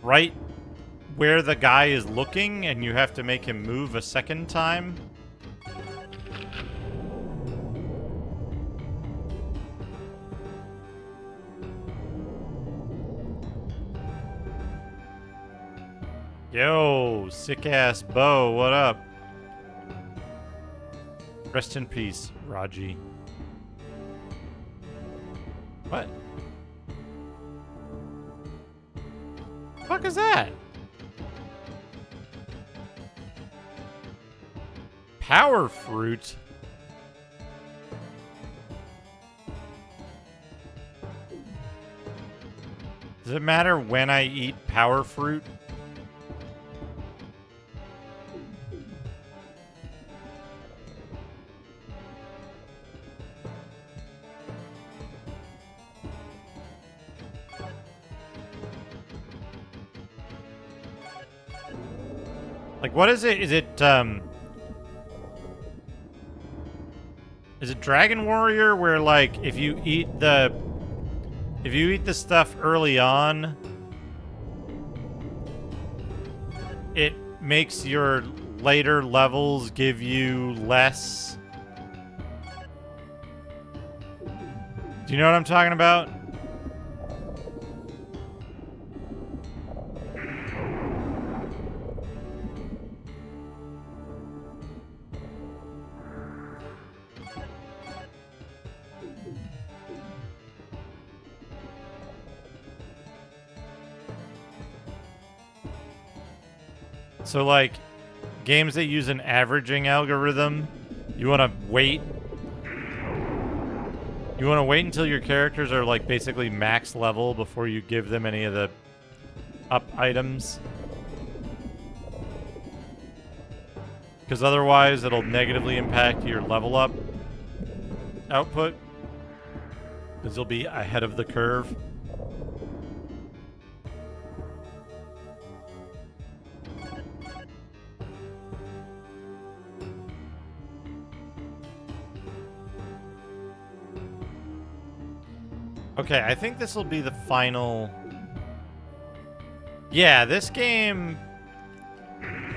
right where the guy is looking, and you have to make him move a second time. Yo, sick ass Bo, what up? Rest in peace, Raji. What? The fuck is that? Power fruit? Does it matter when I eat power fruit? Like, what is it? Is it Dragon Warrior where, like, if you eat the stuff early on, it makes your later levels give you less? Do you know what I'm talking about? So, like, games that use an averaging algorithm, you want to wait. You want to wait until your characters are, like, basically max level before you give them any of the up items. Because otherwise, it'll negatively impact your level up output. Because you'll be ahead of the curve. Okay, I think this will be the final... Yeah, this game...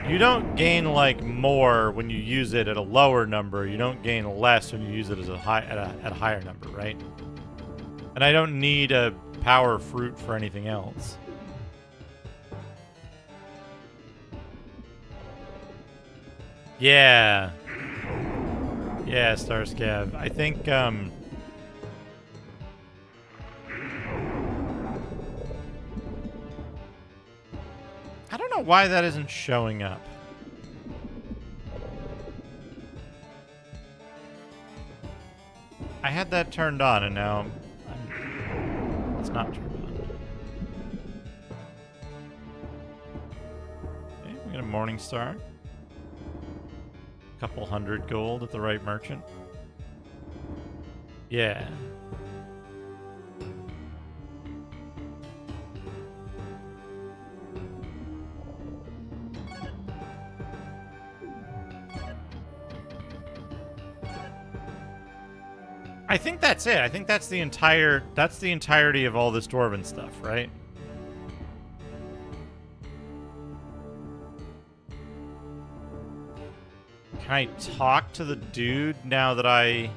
You don't gain, like, more when you use it at a lower number. You don't gain less when you use it as a at a higher number, right? And I don't need a power fruit for anything else. Yeah. Yeah, Starscav. I think, I don't know why that isn't showing up. I had that turned on and now it's not turned on. Okay, we got a Morning Star. Couple 100 gold at the right merchant. Yeah. I think that's it. I think that's the entirety of all this Dwarven stuff, right? Can I talk to the dude now that I...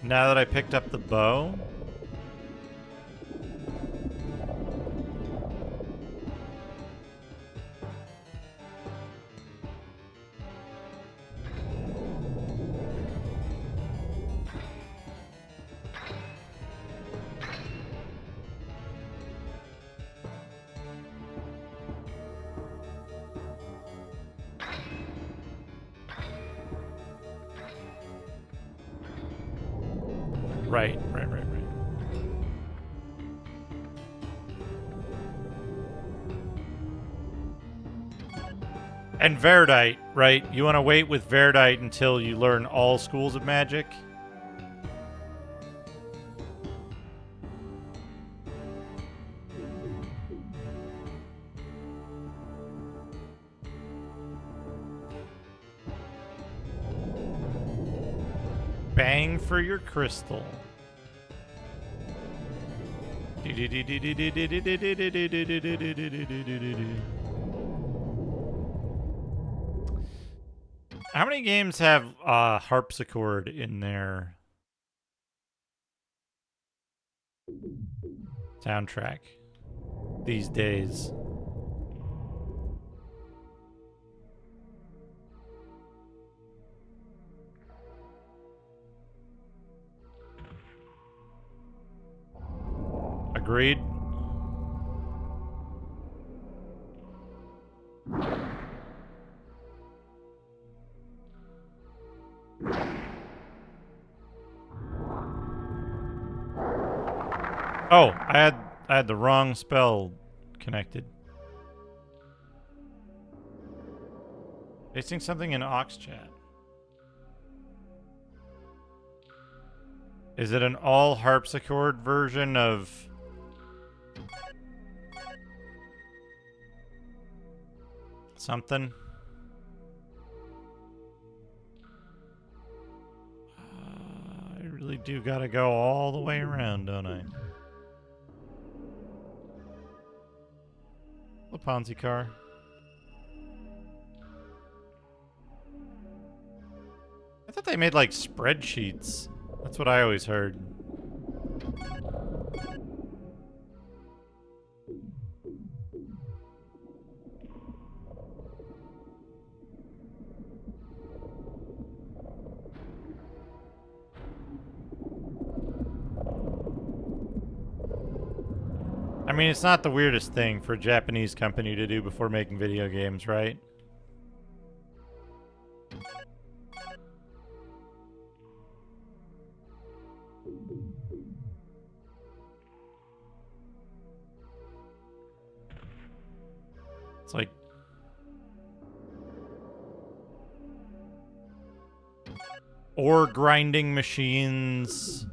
Now that I picked up the bow? Right. And Verdite, right? You want to wait with Verdite until you learn all schools of magic? Bang for your crystal. How many games have harpsichord in there? soundtrack these days. Agreed. Oh, I had the wrong spell connected. Pasting something in Ox chat. Is it an all harpsichord version of something? I really do gotta go all the way around, don't I? The Ponzi car. I thought they made like spreadsheets. That's what I always heard. I mean, it's not the weirdest thing for a Japanese company to do before making video games, right? It's like ore grinding machines,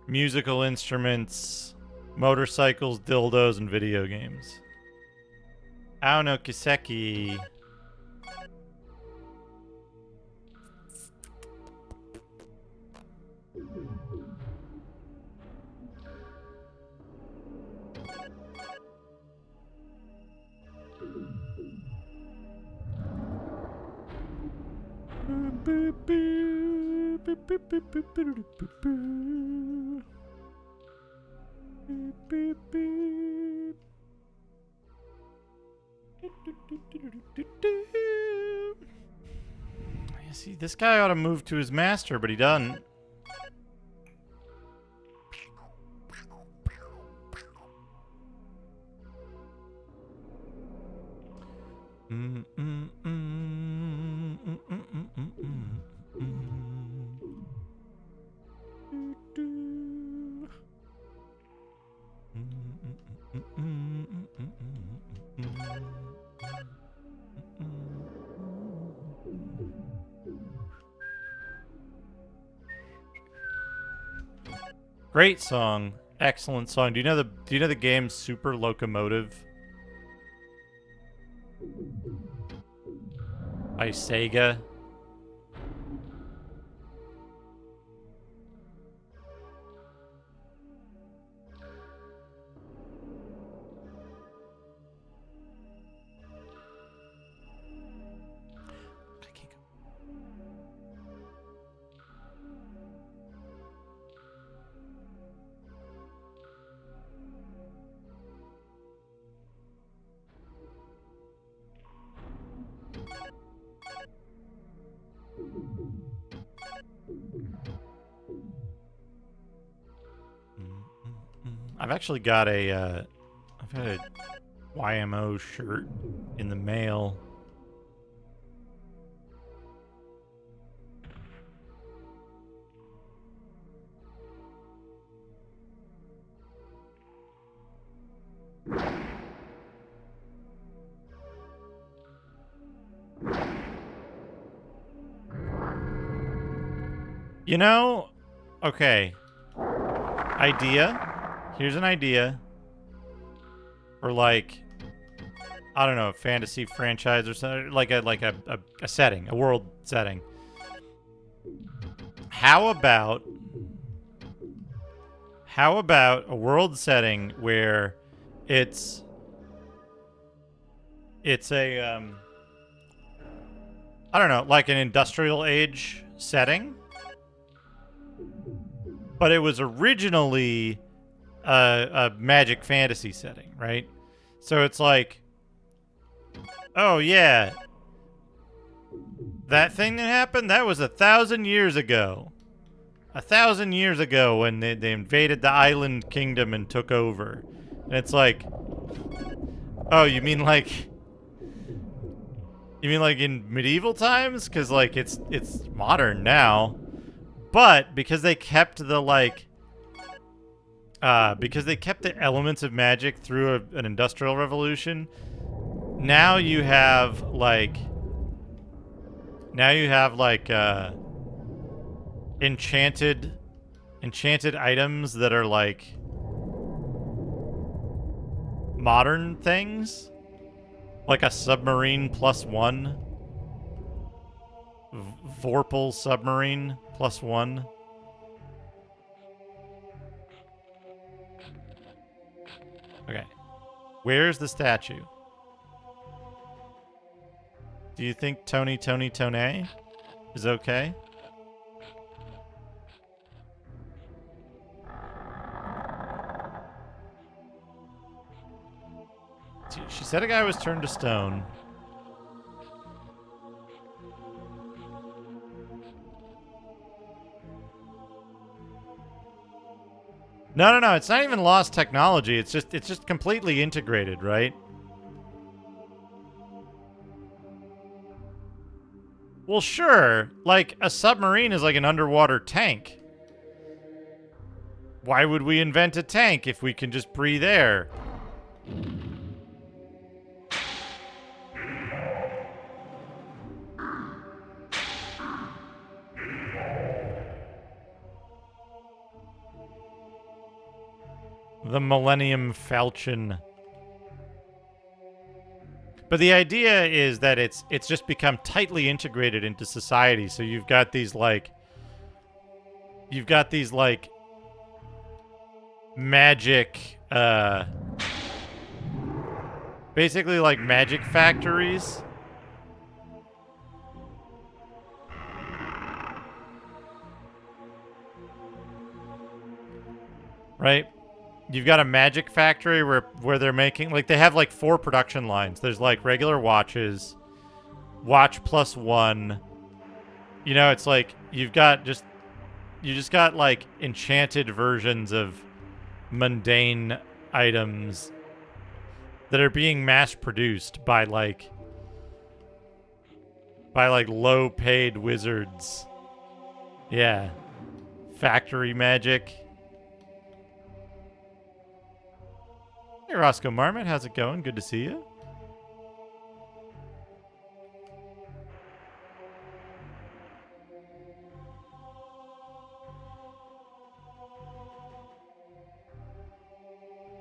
musical instruments, motorcycles, dildos, and video games. Aono Kiseki. See, this guy ought to move to his master, but he doesn't. Great song, excellent song. Do you know the game Super Locomotive by Sega? I've actually got I've got a YMO shirt in the mail. You know, okay. Idea. Here's an idea for, like, I don't know, a fantasy franchise or something, like a setting, a world setting. How about a world setting where it's a I don't know, like an industrial age setting, but it was originally a magic fantasy setting, right? So it's like, oh yeah, that thing that happened, that was 1,000 years ago. 1,000 years ago when they invaded the island kingdom and took over. And it's like, oh, you mean like in medieval times? Because like it's modern now. But because they kept the because they kept the elements of magic through an industrial revolution, now you have like enchanted items that are like modern things, like a submarine +1, Vorpal submarine +1. Okay, where's the statue? Do you think Tony is okay? She said a guy was turned to stone. No, it's not even lost technology. It's just completely integrated, right? Well, sure. Like, a submarine is like an underwater tank. Why would we invent a tank if we can just breathe air? The Millennium Falcon. But the idea is that it's just become tightly integrated into society. So you've got these like magic basically like magic factories. Right? You've got a magic factory where they're making, like, they have like 4 production lines. There's like regular watches, watch +1. You know, it's like you just got like enchanted versions of mundane items that are being mass produced by like low paid wizards. Yeah. Factory magic. Hey, Roscoe Marmot, how's it going? Good to see you.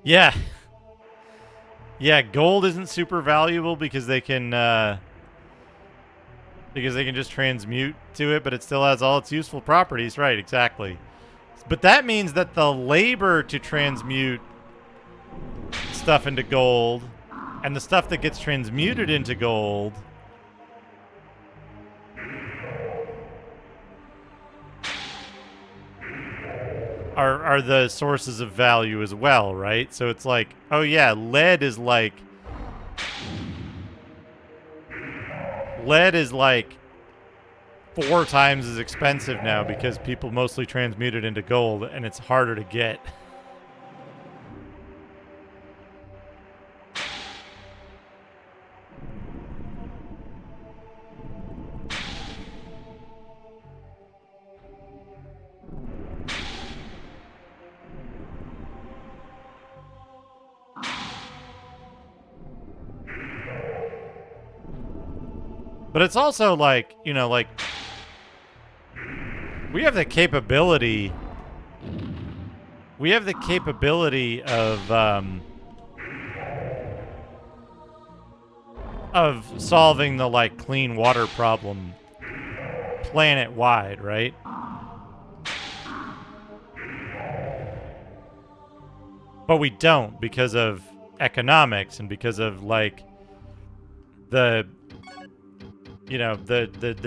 Yeah. Yeah, gold isn't super valuable because they can just transmute to it, but it still has all its useful properties. Right, exactly. But that means that the labor to transmute stuff into gold and the stuff that gets transmuted into gold are the sources of value as well, right? So it's like, oh yeah, lead is like 4 times as expensive now because people mostly transmute it into gold and it's harder to get. But it's also like, you know, like, we have the capability of solving the like clean water problem planet-wide, right? But we don't because of economics and because of like the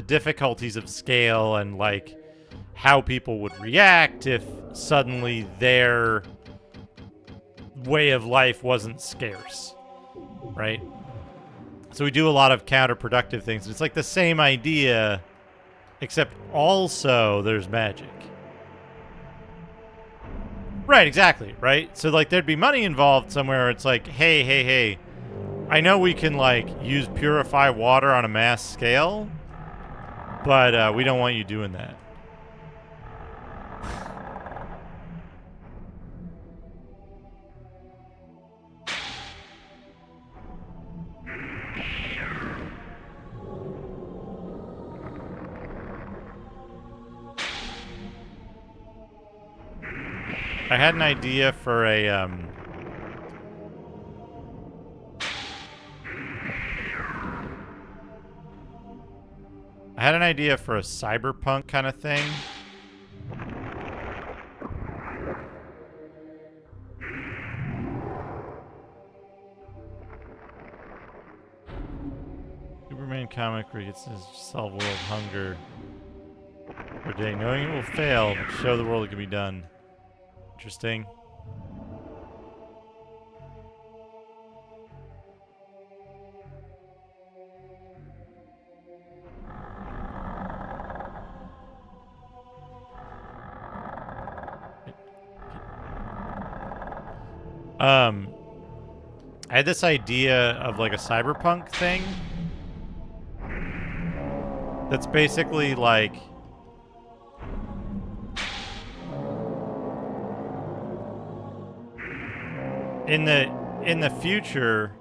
difficulties of scale and like how people would react if suddenly their way of life wasn't scarce, right? So we do a lot of counterproductive things. It's like the same idea, except also there's magic. Right, exactly, right? So, like, there'd be money involved somewhere. It's like, hey, I know we can, like, use purify water on a mass scale, but we don't want you doing that. I had an idea for a, I had an idea for a cyberpunk kind of thing. Superman comic where he gets to solve world hunger for a day, knowing it will fail, but show the world it can be done. Interesting. I had this idea of like a cyberpunk thing that's basically like in the future,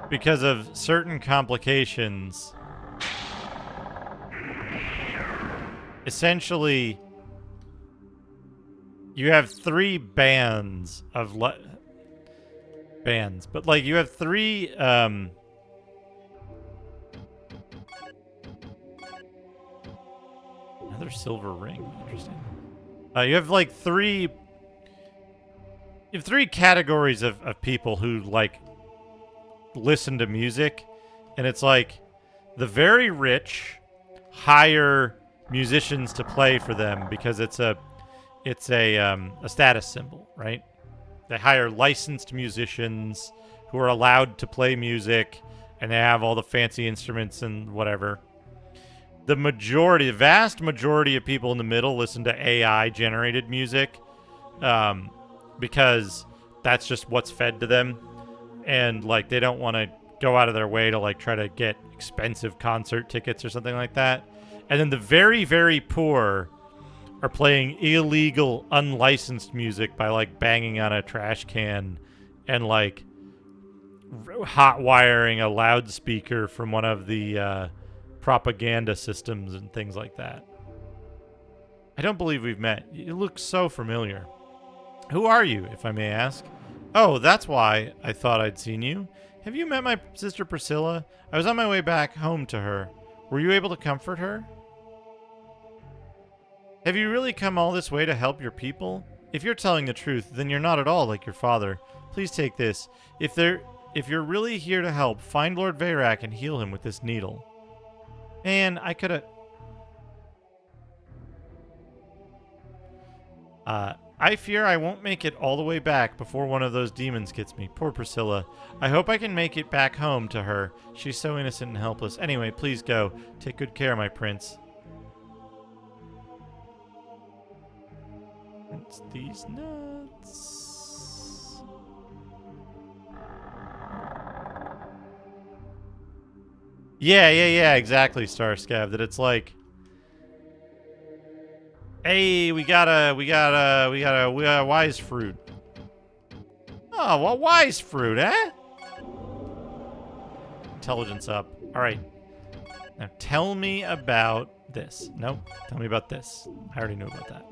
because of certain complications, essentially you have three bands of bands, but like you have three another silver ring. Interesting. You have like three categories of people who like listen to music, and it's like the very rich hire musicians to play for them because it's a status symbol, right? They hire licensed musicians who are allowed to play music, and they have all the fancy instruments and whatever. The vast majority of people in the middle listen to AI-generated music, because that's just what's fed to them, and like they don't want to go out of their way to like try to get expensive concert tickets or something like that. And then the very, very poor are playing illegal, unlicensed music by like banging on a trash can and like hot wiring a loudspeaker from one of the propaganda systems and things like that. I don't believe we've met. You look so familiar. Who are you, if I may ask? Oh, that's why I thought I'd seen you. Have you met my sister Priscilla? I was on my way back home to her. Were you able to comfort her? Have you really come all this way to help your people? If you're telling the truth, then you're not at all like your father. Please take this. If you're really here to help, find Lord Veyrak and heal him with this needle. Man, I could've... I fear I won't make it all the way back before one of those demons gets me. Poor Priscilla. I hope I can make it back home to her. She's so innocent and helpless. Anyway, please go. Take good care, my prince. It's these nuts. Yeah, exactly, Starscav. That it's like, hey, we got a wise fruit. Oh, well, wise fruit, eh? Intelligence up. All right. Now tell me about this. Nope. Tell me about this. I already knew about that.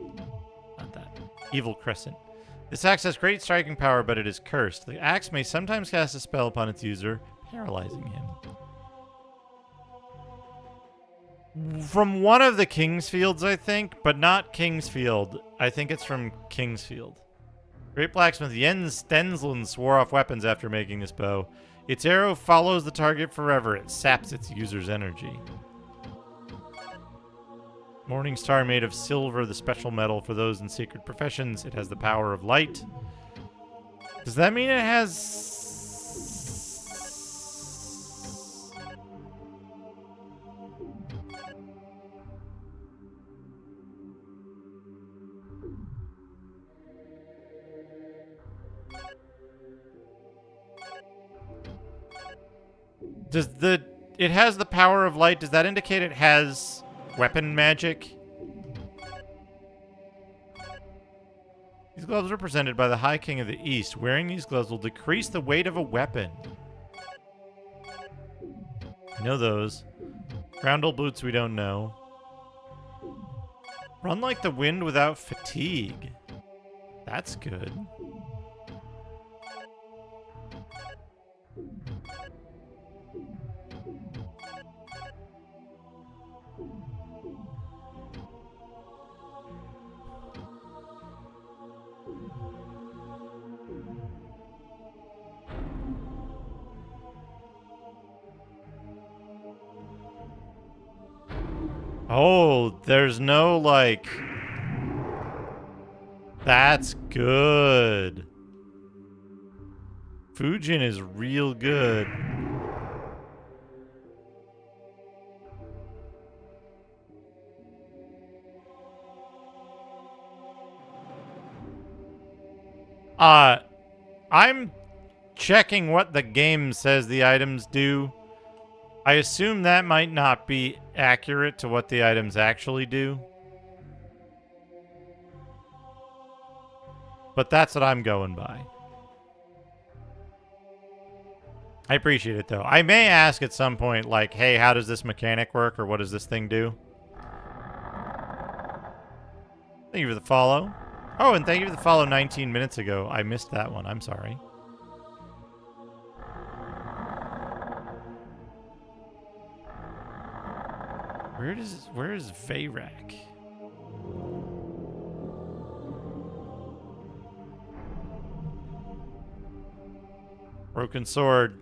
Not that. Evil Crescent. This axe has great striking power, but it is cursed. The axe may sometimes cast a spell upon its user, paralyzing him. From one of the Kingsfields, I think, but not Kingsfield. I think it's from Kingsfield. Great blacksmith Jens Stensland swore off weapons after making this bow. Its arrow follows the target forever. It saps its user's energy. Morning Star made of silver, the special metal for those in sacred professions. It has the power of light. Does that mean it has... It has the power of light. Does that indicate it has weapon magic? These gloves are presented by the High King of the East. Wearing these gloves will decrease the weight of a weapon. I know those. Groundle boots we don't know. Run like the wind without fatigue. That's good. Oh, there's no, like... That's good. Fujin is real good. I'm checking what the game says the items do. I assume that might not be accurate to what the items actually do. But that's what I'm going by. I appreciate it, though. I may ask at some point, like, hey, how does this mechanic work, or what does this thing do? Thank you for the follow. Oh, and thank you for the follow 19 minutes ago. I missed that one. I'm sorry. Where is Veyrak? Broken sword.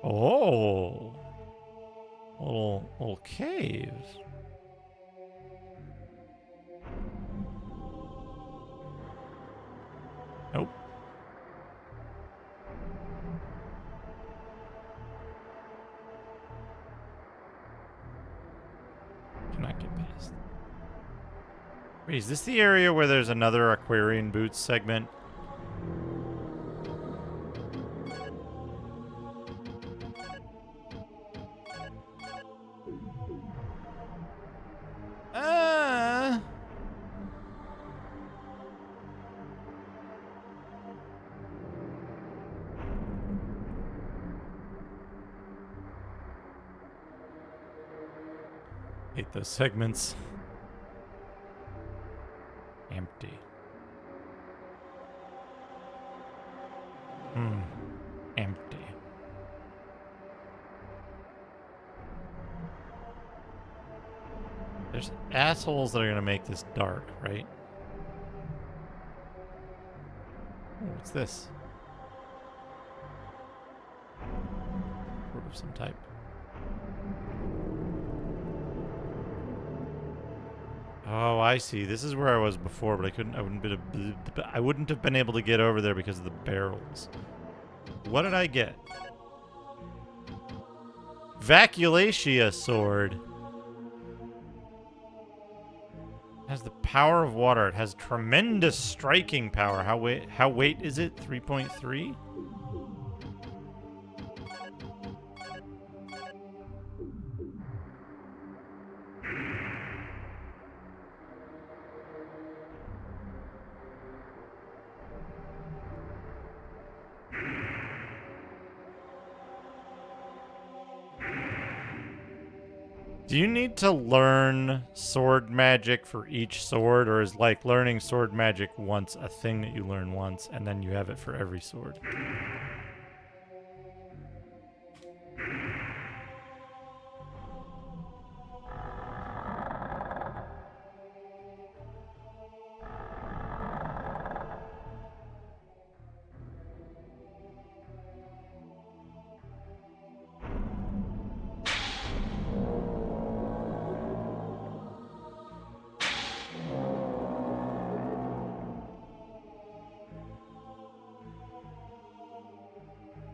Oh, little caves. Nope. Cannot get past. Wait, is this the area where there's another Aquarian Boots segment? Hate those segments. Empty. Empty. There's assholes that are gonna make this dark, right? Oh, what's this? Rope of some type. Oh, I see. This is where I was before, but I wouldn't have been able to get over there because of the barrels. What did I get? Vaculatia sword. It has the power of water. It has tremendous striking power. How weight is it? 3.3? Do you need to learn sword magic for each sword, or is like learning sword magic once a thing that you learn once and then you have it for every sword?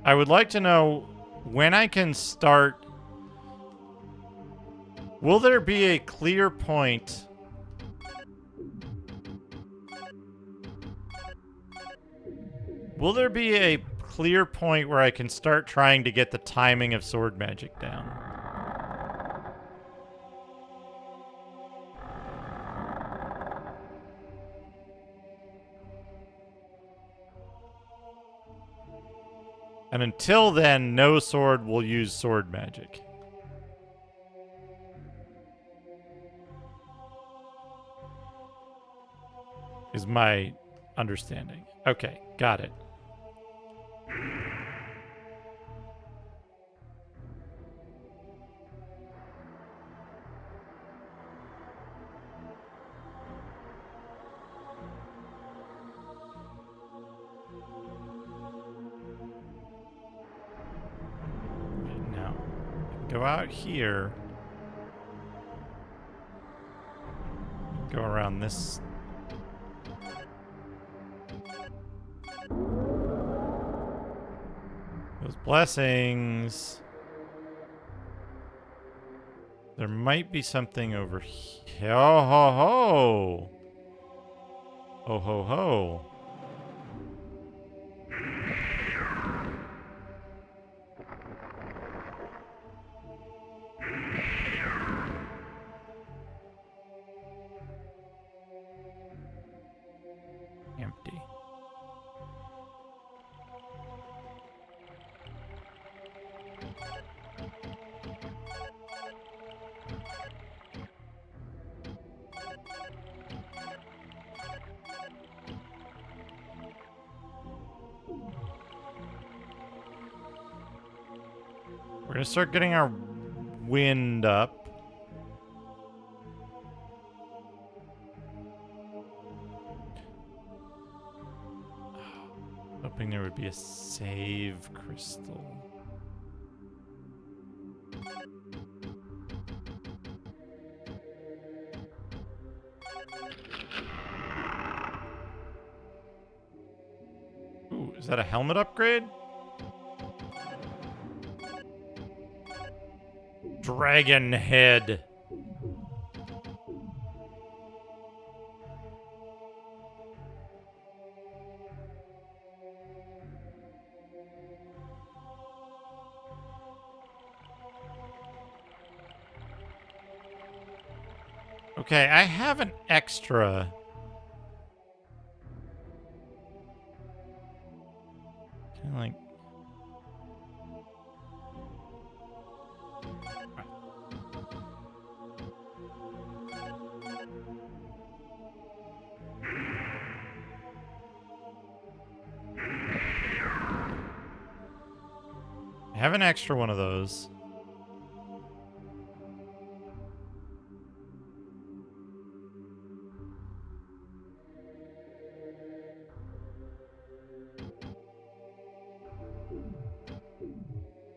I would like to know when I can start. Will there be a clear point? Will there be a clear point where I can start trying to get the timing of sword magic down? And until then, no sword will use sword magic. Is my understanding. Okay, got it. Now, go out here. Go around this. Those blessings. There might be something over here. Oh ho ho! Oh ho ho! Empty. We're gonna start getting our wind up. Hoping there would be a save crystal. Ooh, is that a helmet upgrade? Dragon head. Okay, I have an extra. Kind of like. I have an extra one of those.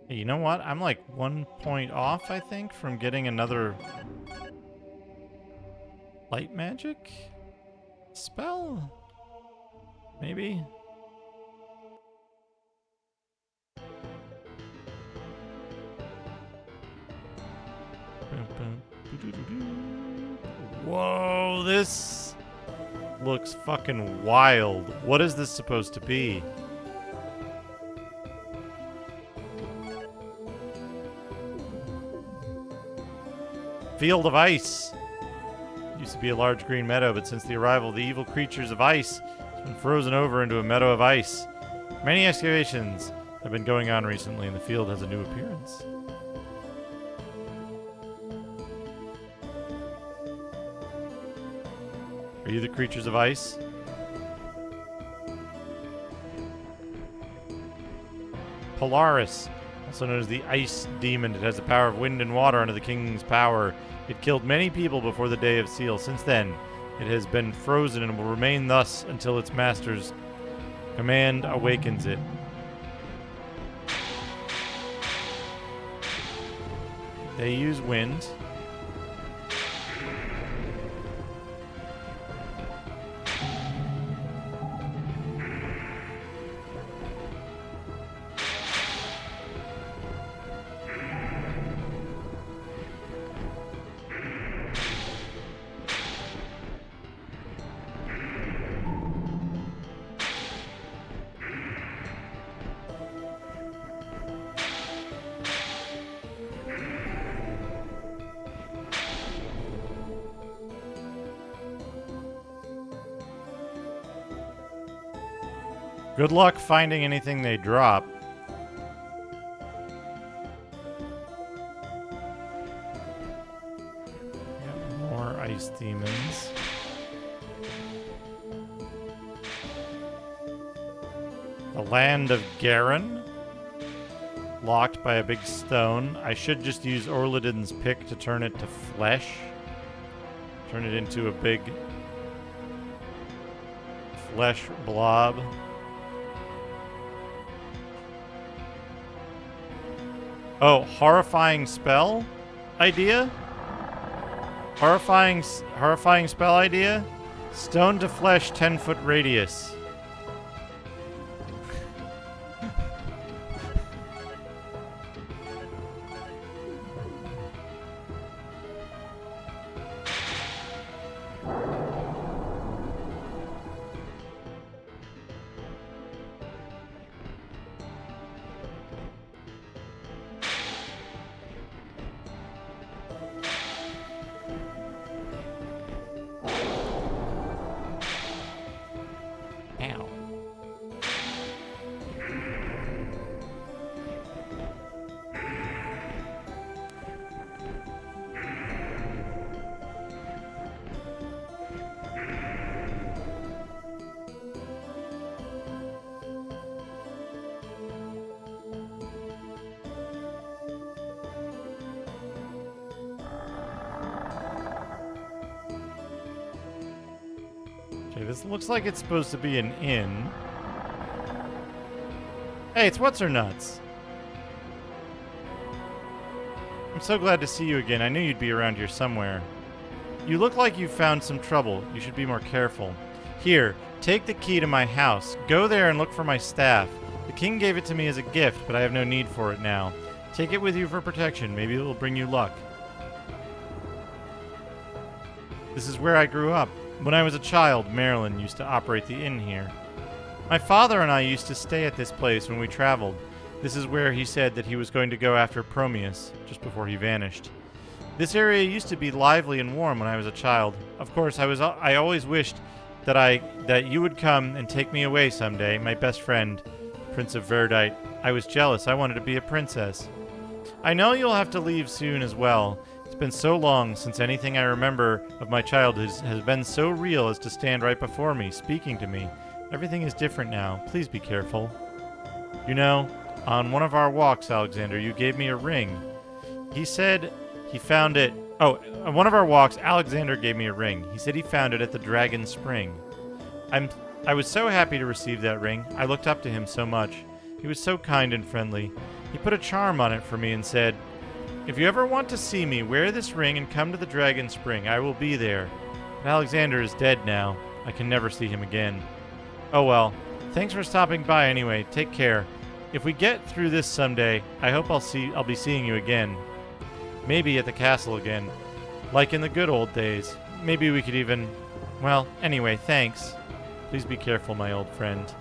Hey, you know what? I'm like 1 point off, I think, from getting another light magic spell? Maybe? Whoa, this looks fucking wild. What is this supposed to be? Field of Ice. Used to be a large green meadow, but since the arrival of the evil creatures of ice, it's been frozen over into a meadow of ice. Many excavations have been going on recently, and the field has a new appearance. Are you the creatures of ice? Polaris, also known as the Ice Demon. It has the power of wind and water under the king's power. It killed many people before the Day of Seal. Since then, it has been frozen and will remain thus until its master's command awakens it. They use wind. Good luck finding anything they drop. Got more ice demons. The land of Garen. Locked by a big stone. I should just use Orladin's pick to turn it to flesh. Turn it into a big flesh blob. Oh, horrifying spell idea? Horrifying spell idea? Stone to flesh 10-foot radius. This looks like it's supposed to be an inn. Hey, it's What's-Her-Nuts. I'm so glad to see you again. I knew you'd be around here somewhere. You look like you found some trouble. You should be more careful. Here, take the key to my house. Go there and look for my staff. The king gave it to me as a gift, but I have no need for it now. Take it with you for protection. Maybe it will bring you luck. This is where I grew up. When I was a child, Marilyn used to operate the inn here. My father and I used to stay at this place when we traveled. This is where he said that he was going to go after Promeus, just before he vanished. This area used to be lively and warm when I was a child. Of course, I always wished that you would come and take me away someday, my best friend, Prince of Verdite. I was jealous. I wanted to be a princess. I know you'll have to leave soon as well. It's been so long since anything I remember of my childhood has been so real as to stand right before me, speaking to me. Everything is different now. Please be careful. You know, on one of our walks, Alexander, you gave me a ring. He said he found it... Oh, on one of our walks, Alexander gave me a ring. He said he found it at the Dragon Spring. I was so happy to receive that ring. I looked up to him so much. He was so kind and friendly. He put a charm on it for me and said, "If you ever want to see me, wear this ring and come to the Dragon Spring. I will be there." But Alexander is dead now. I can never see him again. Oh well. Thanks for stopping by anyway. Take care. If we get through this someday, I hope I'll be seeing you again. Maybe at the castle again. Like in the good old days. Maybe we could even... Well, anyway, thanks. Please be careful, my old friend.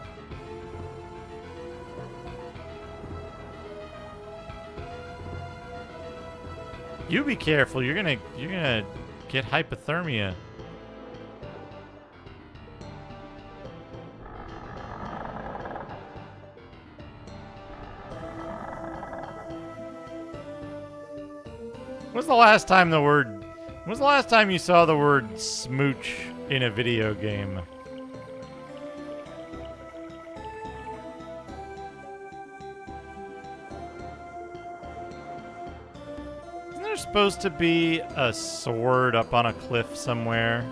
You be careful. You're gonna get hypothermia. When's the last time you saw the word smooch in a video game? Isn't there supposed to be a sword up on a cliff somewhere?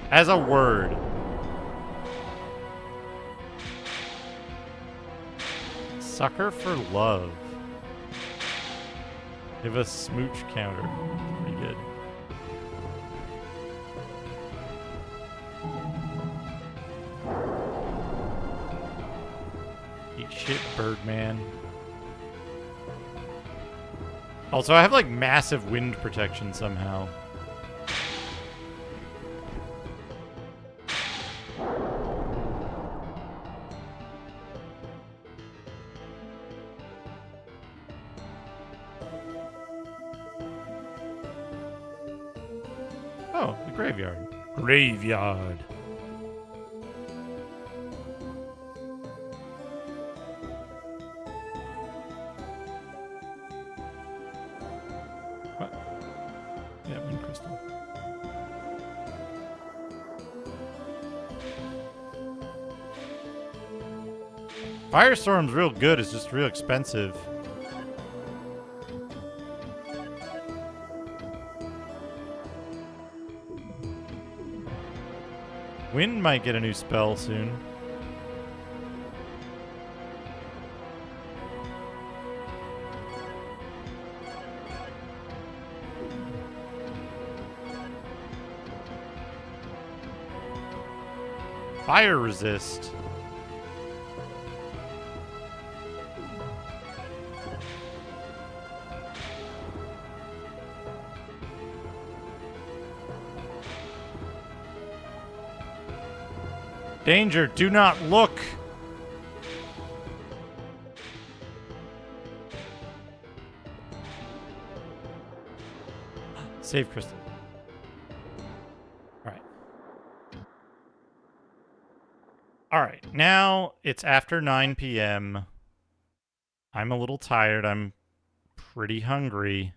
As a word. Sucker for love. Give a smooch counter. Pretty good. Eat shit, Birdman. Also, I have like massive wind protection somehow. Oh, the graveyard. Graveyard. What? Yeah, wind crystal. Firestorm's real good, it's just real expensive. Wind might get a new spell soon. Fire resist. Danger, do not look. Save crystal. All right. All right. Now it's after 9 p.m. I'm a little tired. I'm pretty hungry.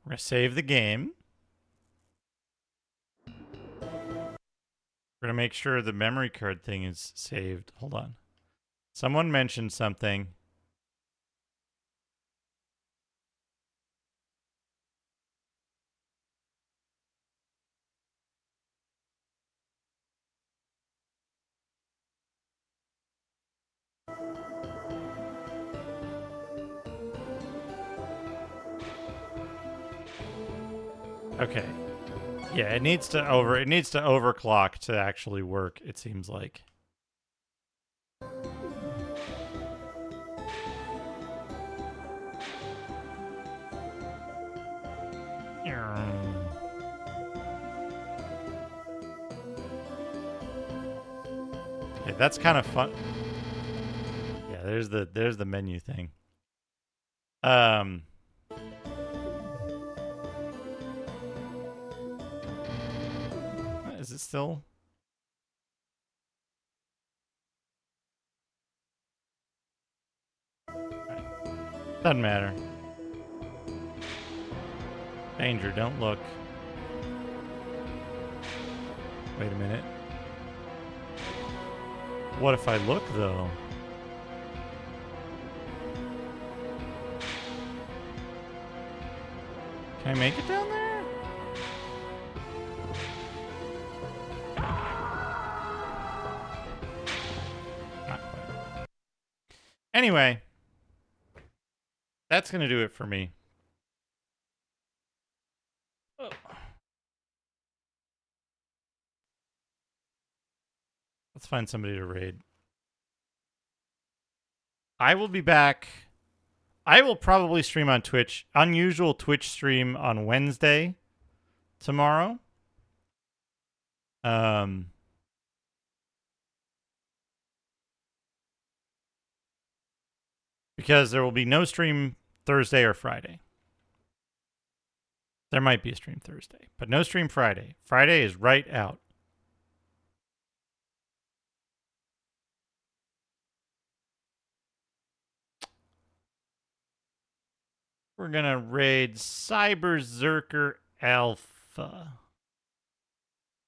We're going to save the game. We're going to make sure the memory card thing is saved. Hold on. Someone mentioned something. Okay. Yeah, it needs to overclock to actually work, it seems like. Yeah, that's kind of fun. Yeah, there's the menu thing. Is it still? Right. Doesn't matter. Danger, don't look. Wait a minute. What if I look, though? Can I make it down there? Anyway, that's going to do it for me. Oh. Let's find somebody to raid. I will be back. I will probably stream on Twitch. Unusual Twitch stream on Wednesday tomorrow. Because there will be no stream Thursday or Friday. There might be a stream Thursday, but no stream Friday. Friday is right out. We're going to raid Cyberzerker Alpha.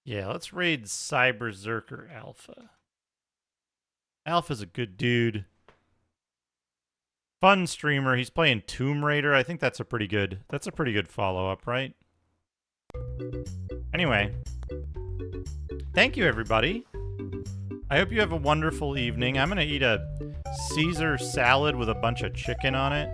Yeah, let's raid Cyberzerker Alpha. Alpha's a good dude. Fun streamer. He's playing Tomb Raider. I think that's a pretty good follow-up, right? Anyway. Thank you, everybody. I hope you have a wonderful evening. I'm going to eat a Caesar salad with a bunch of chicken on it.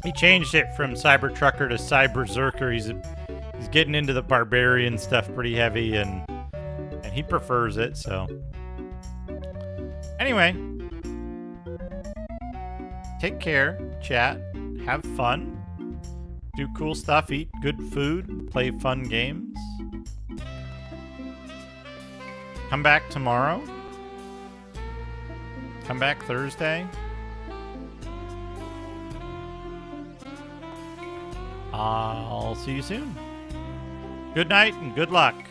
He changed it from Cybertrucker to Cyberzerker. He's getting into the barbarian stuff pretty heavy, and he prefers it, so... Anyway, take care, chat, have fun, do cool stuff, eat good food, play fun games. Come back tomorrow. Come back Thursday. I'll see you soon. Good night and good luck.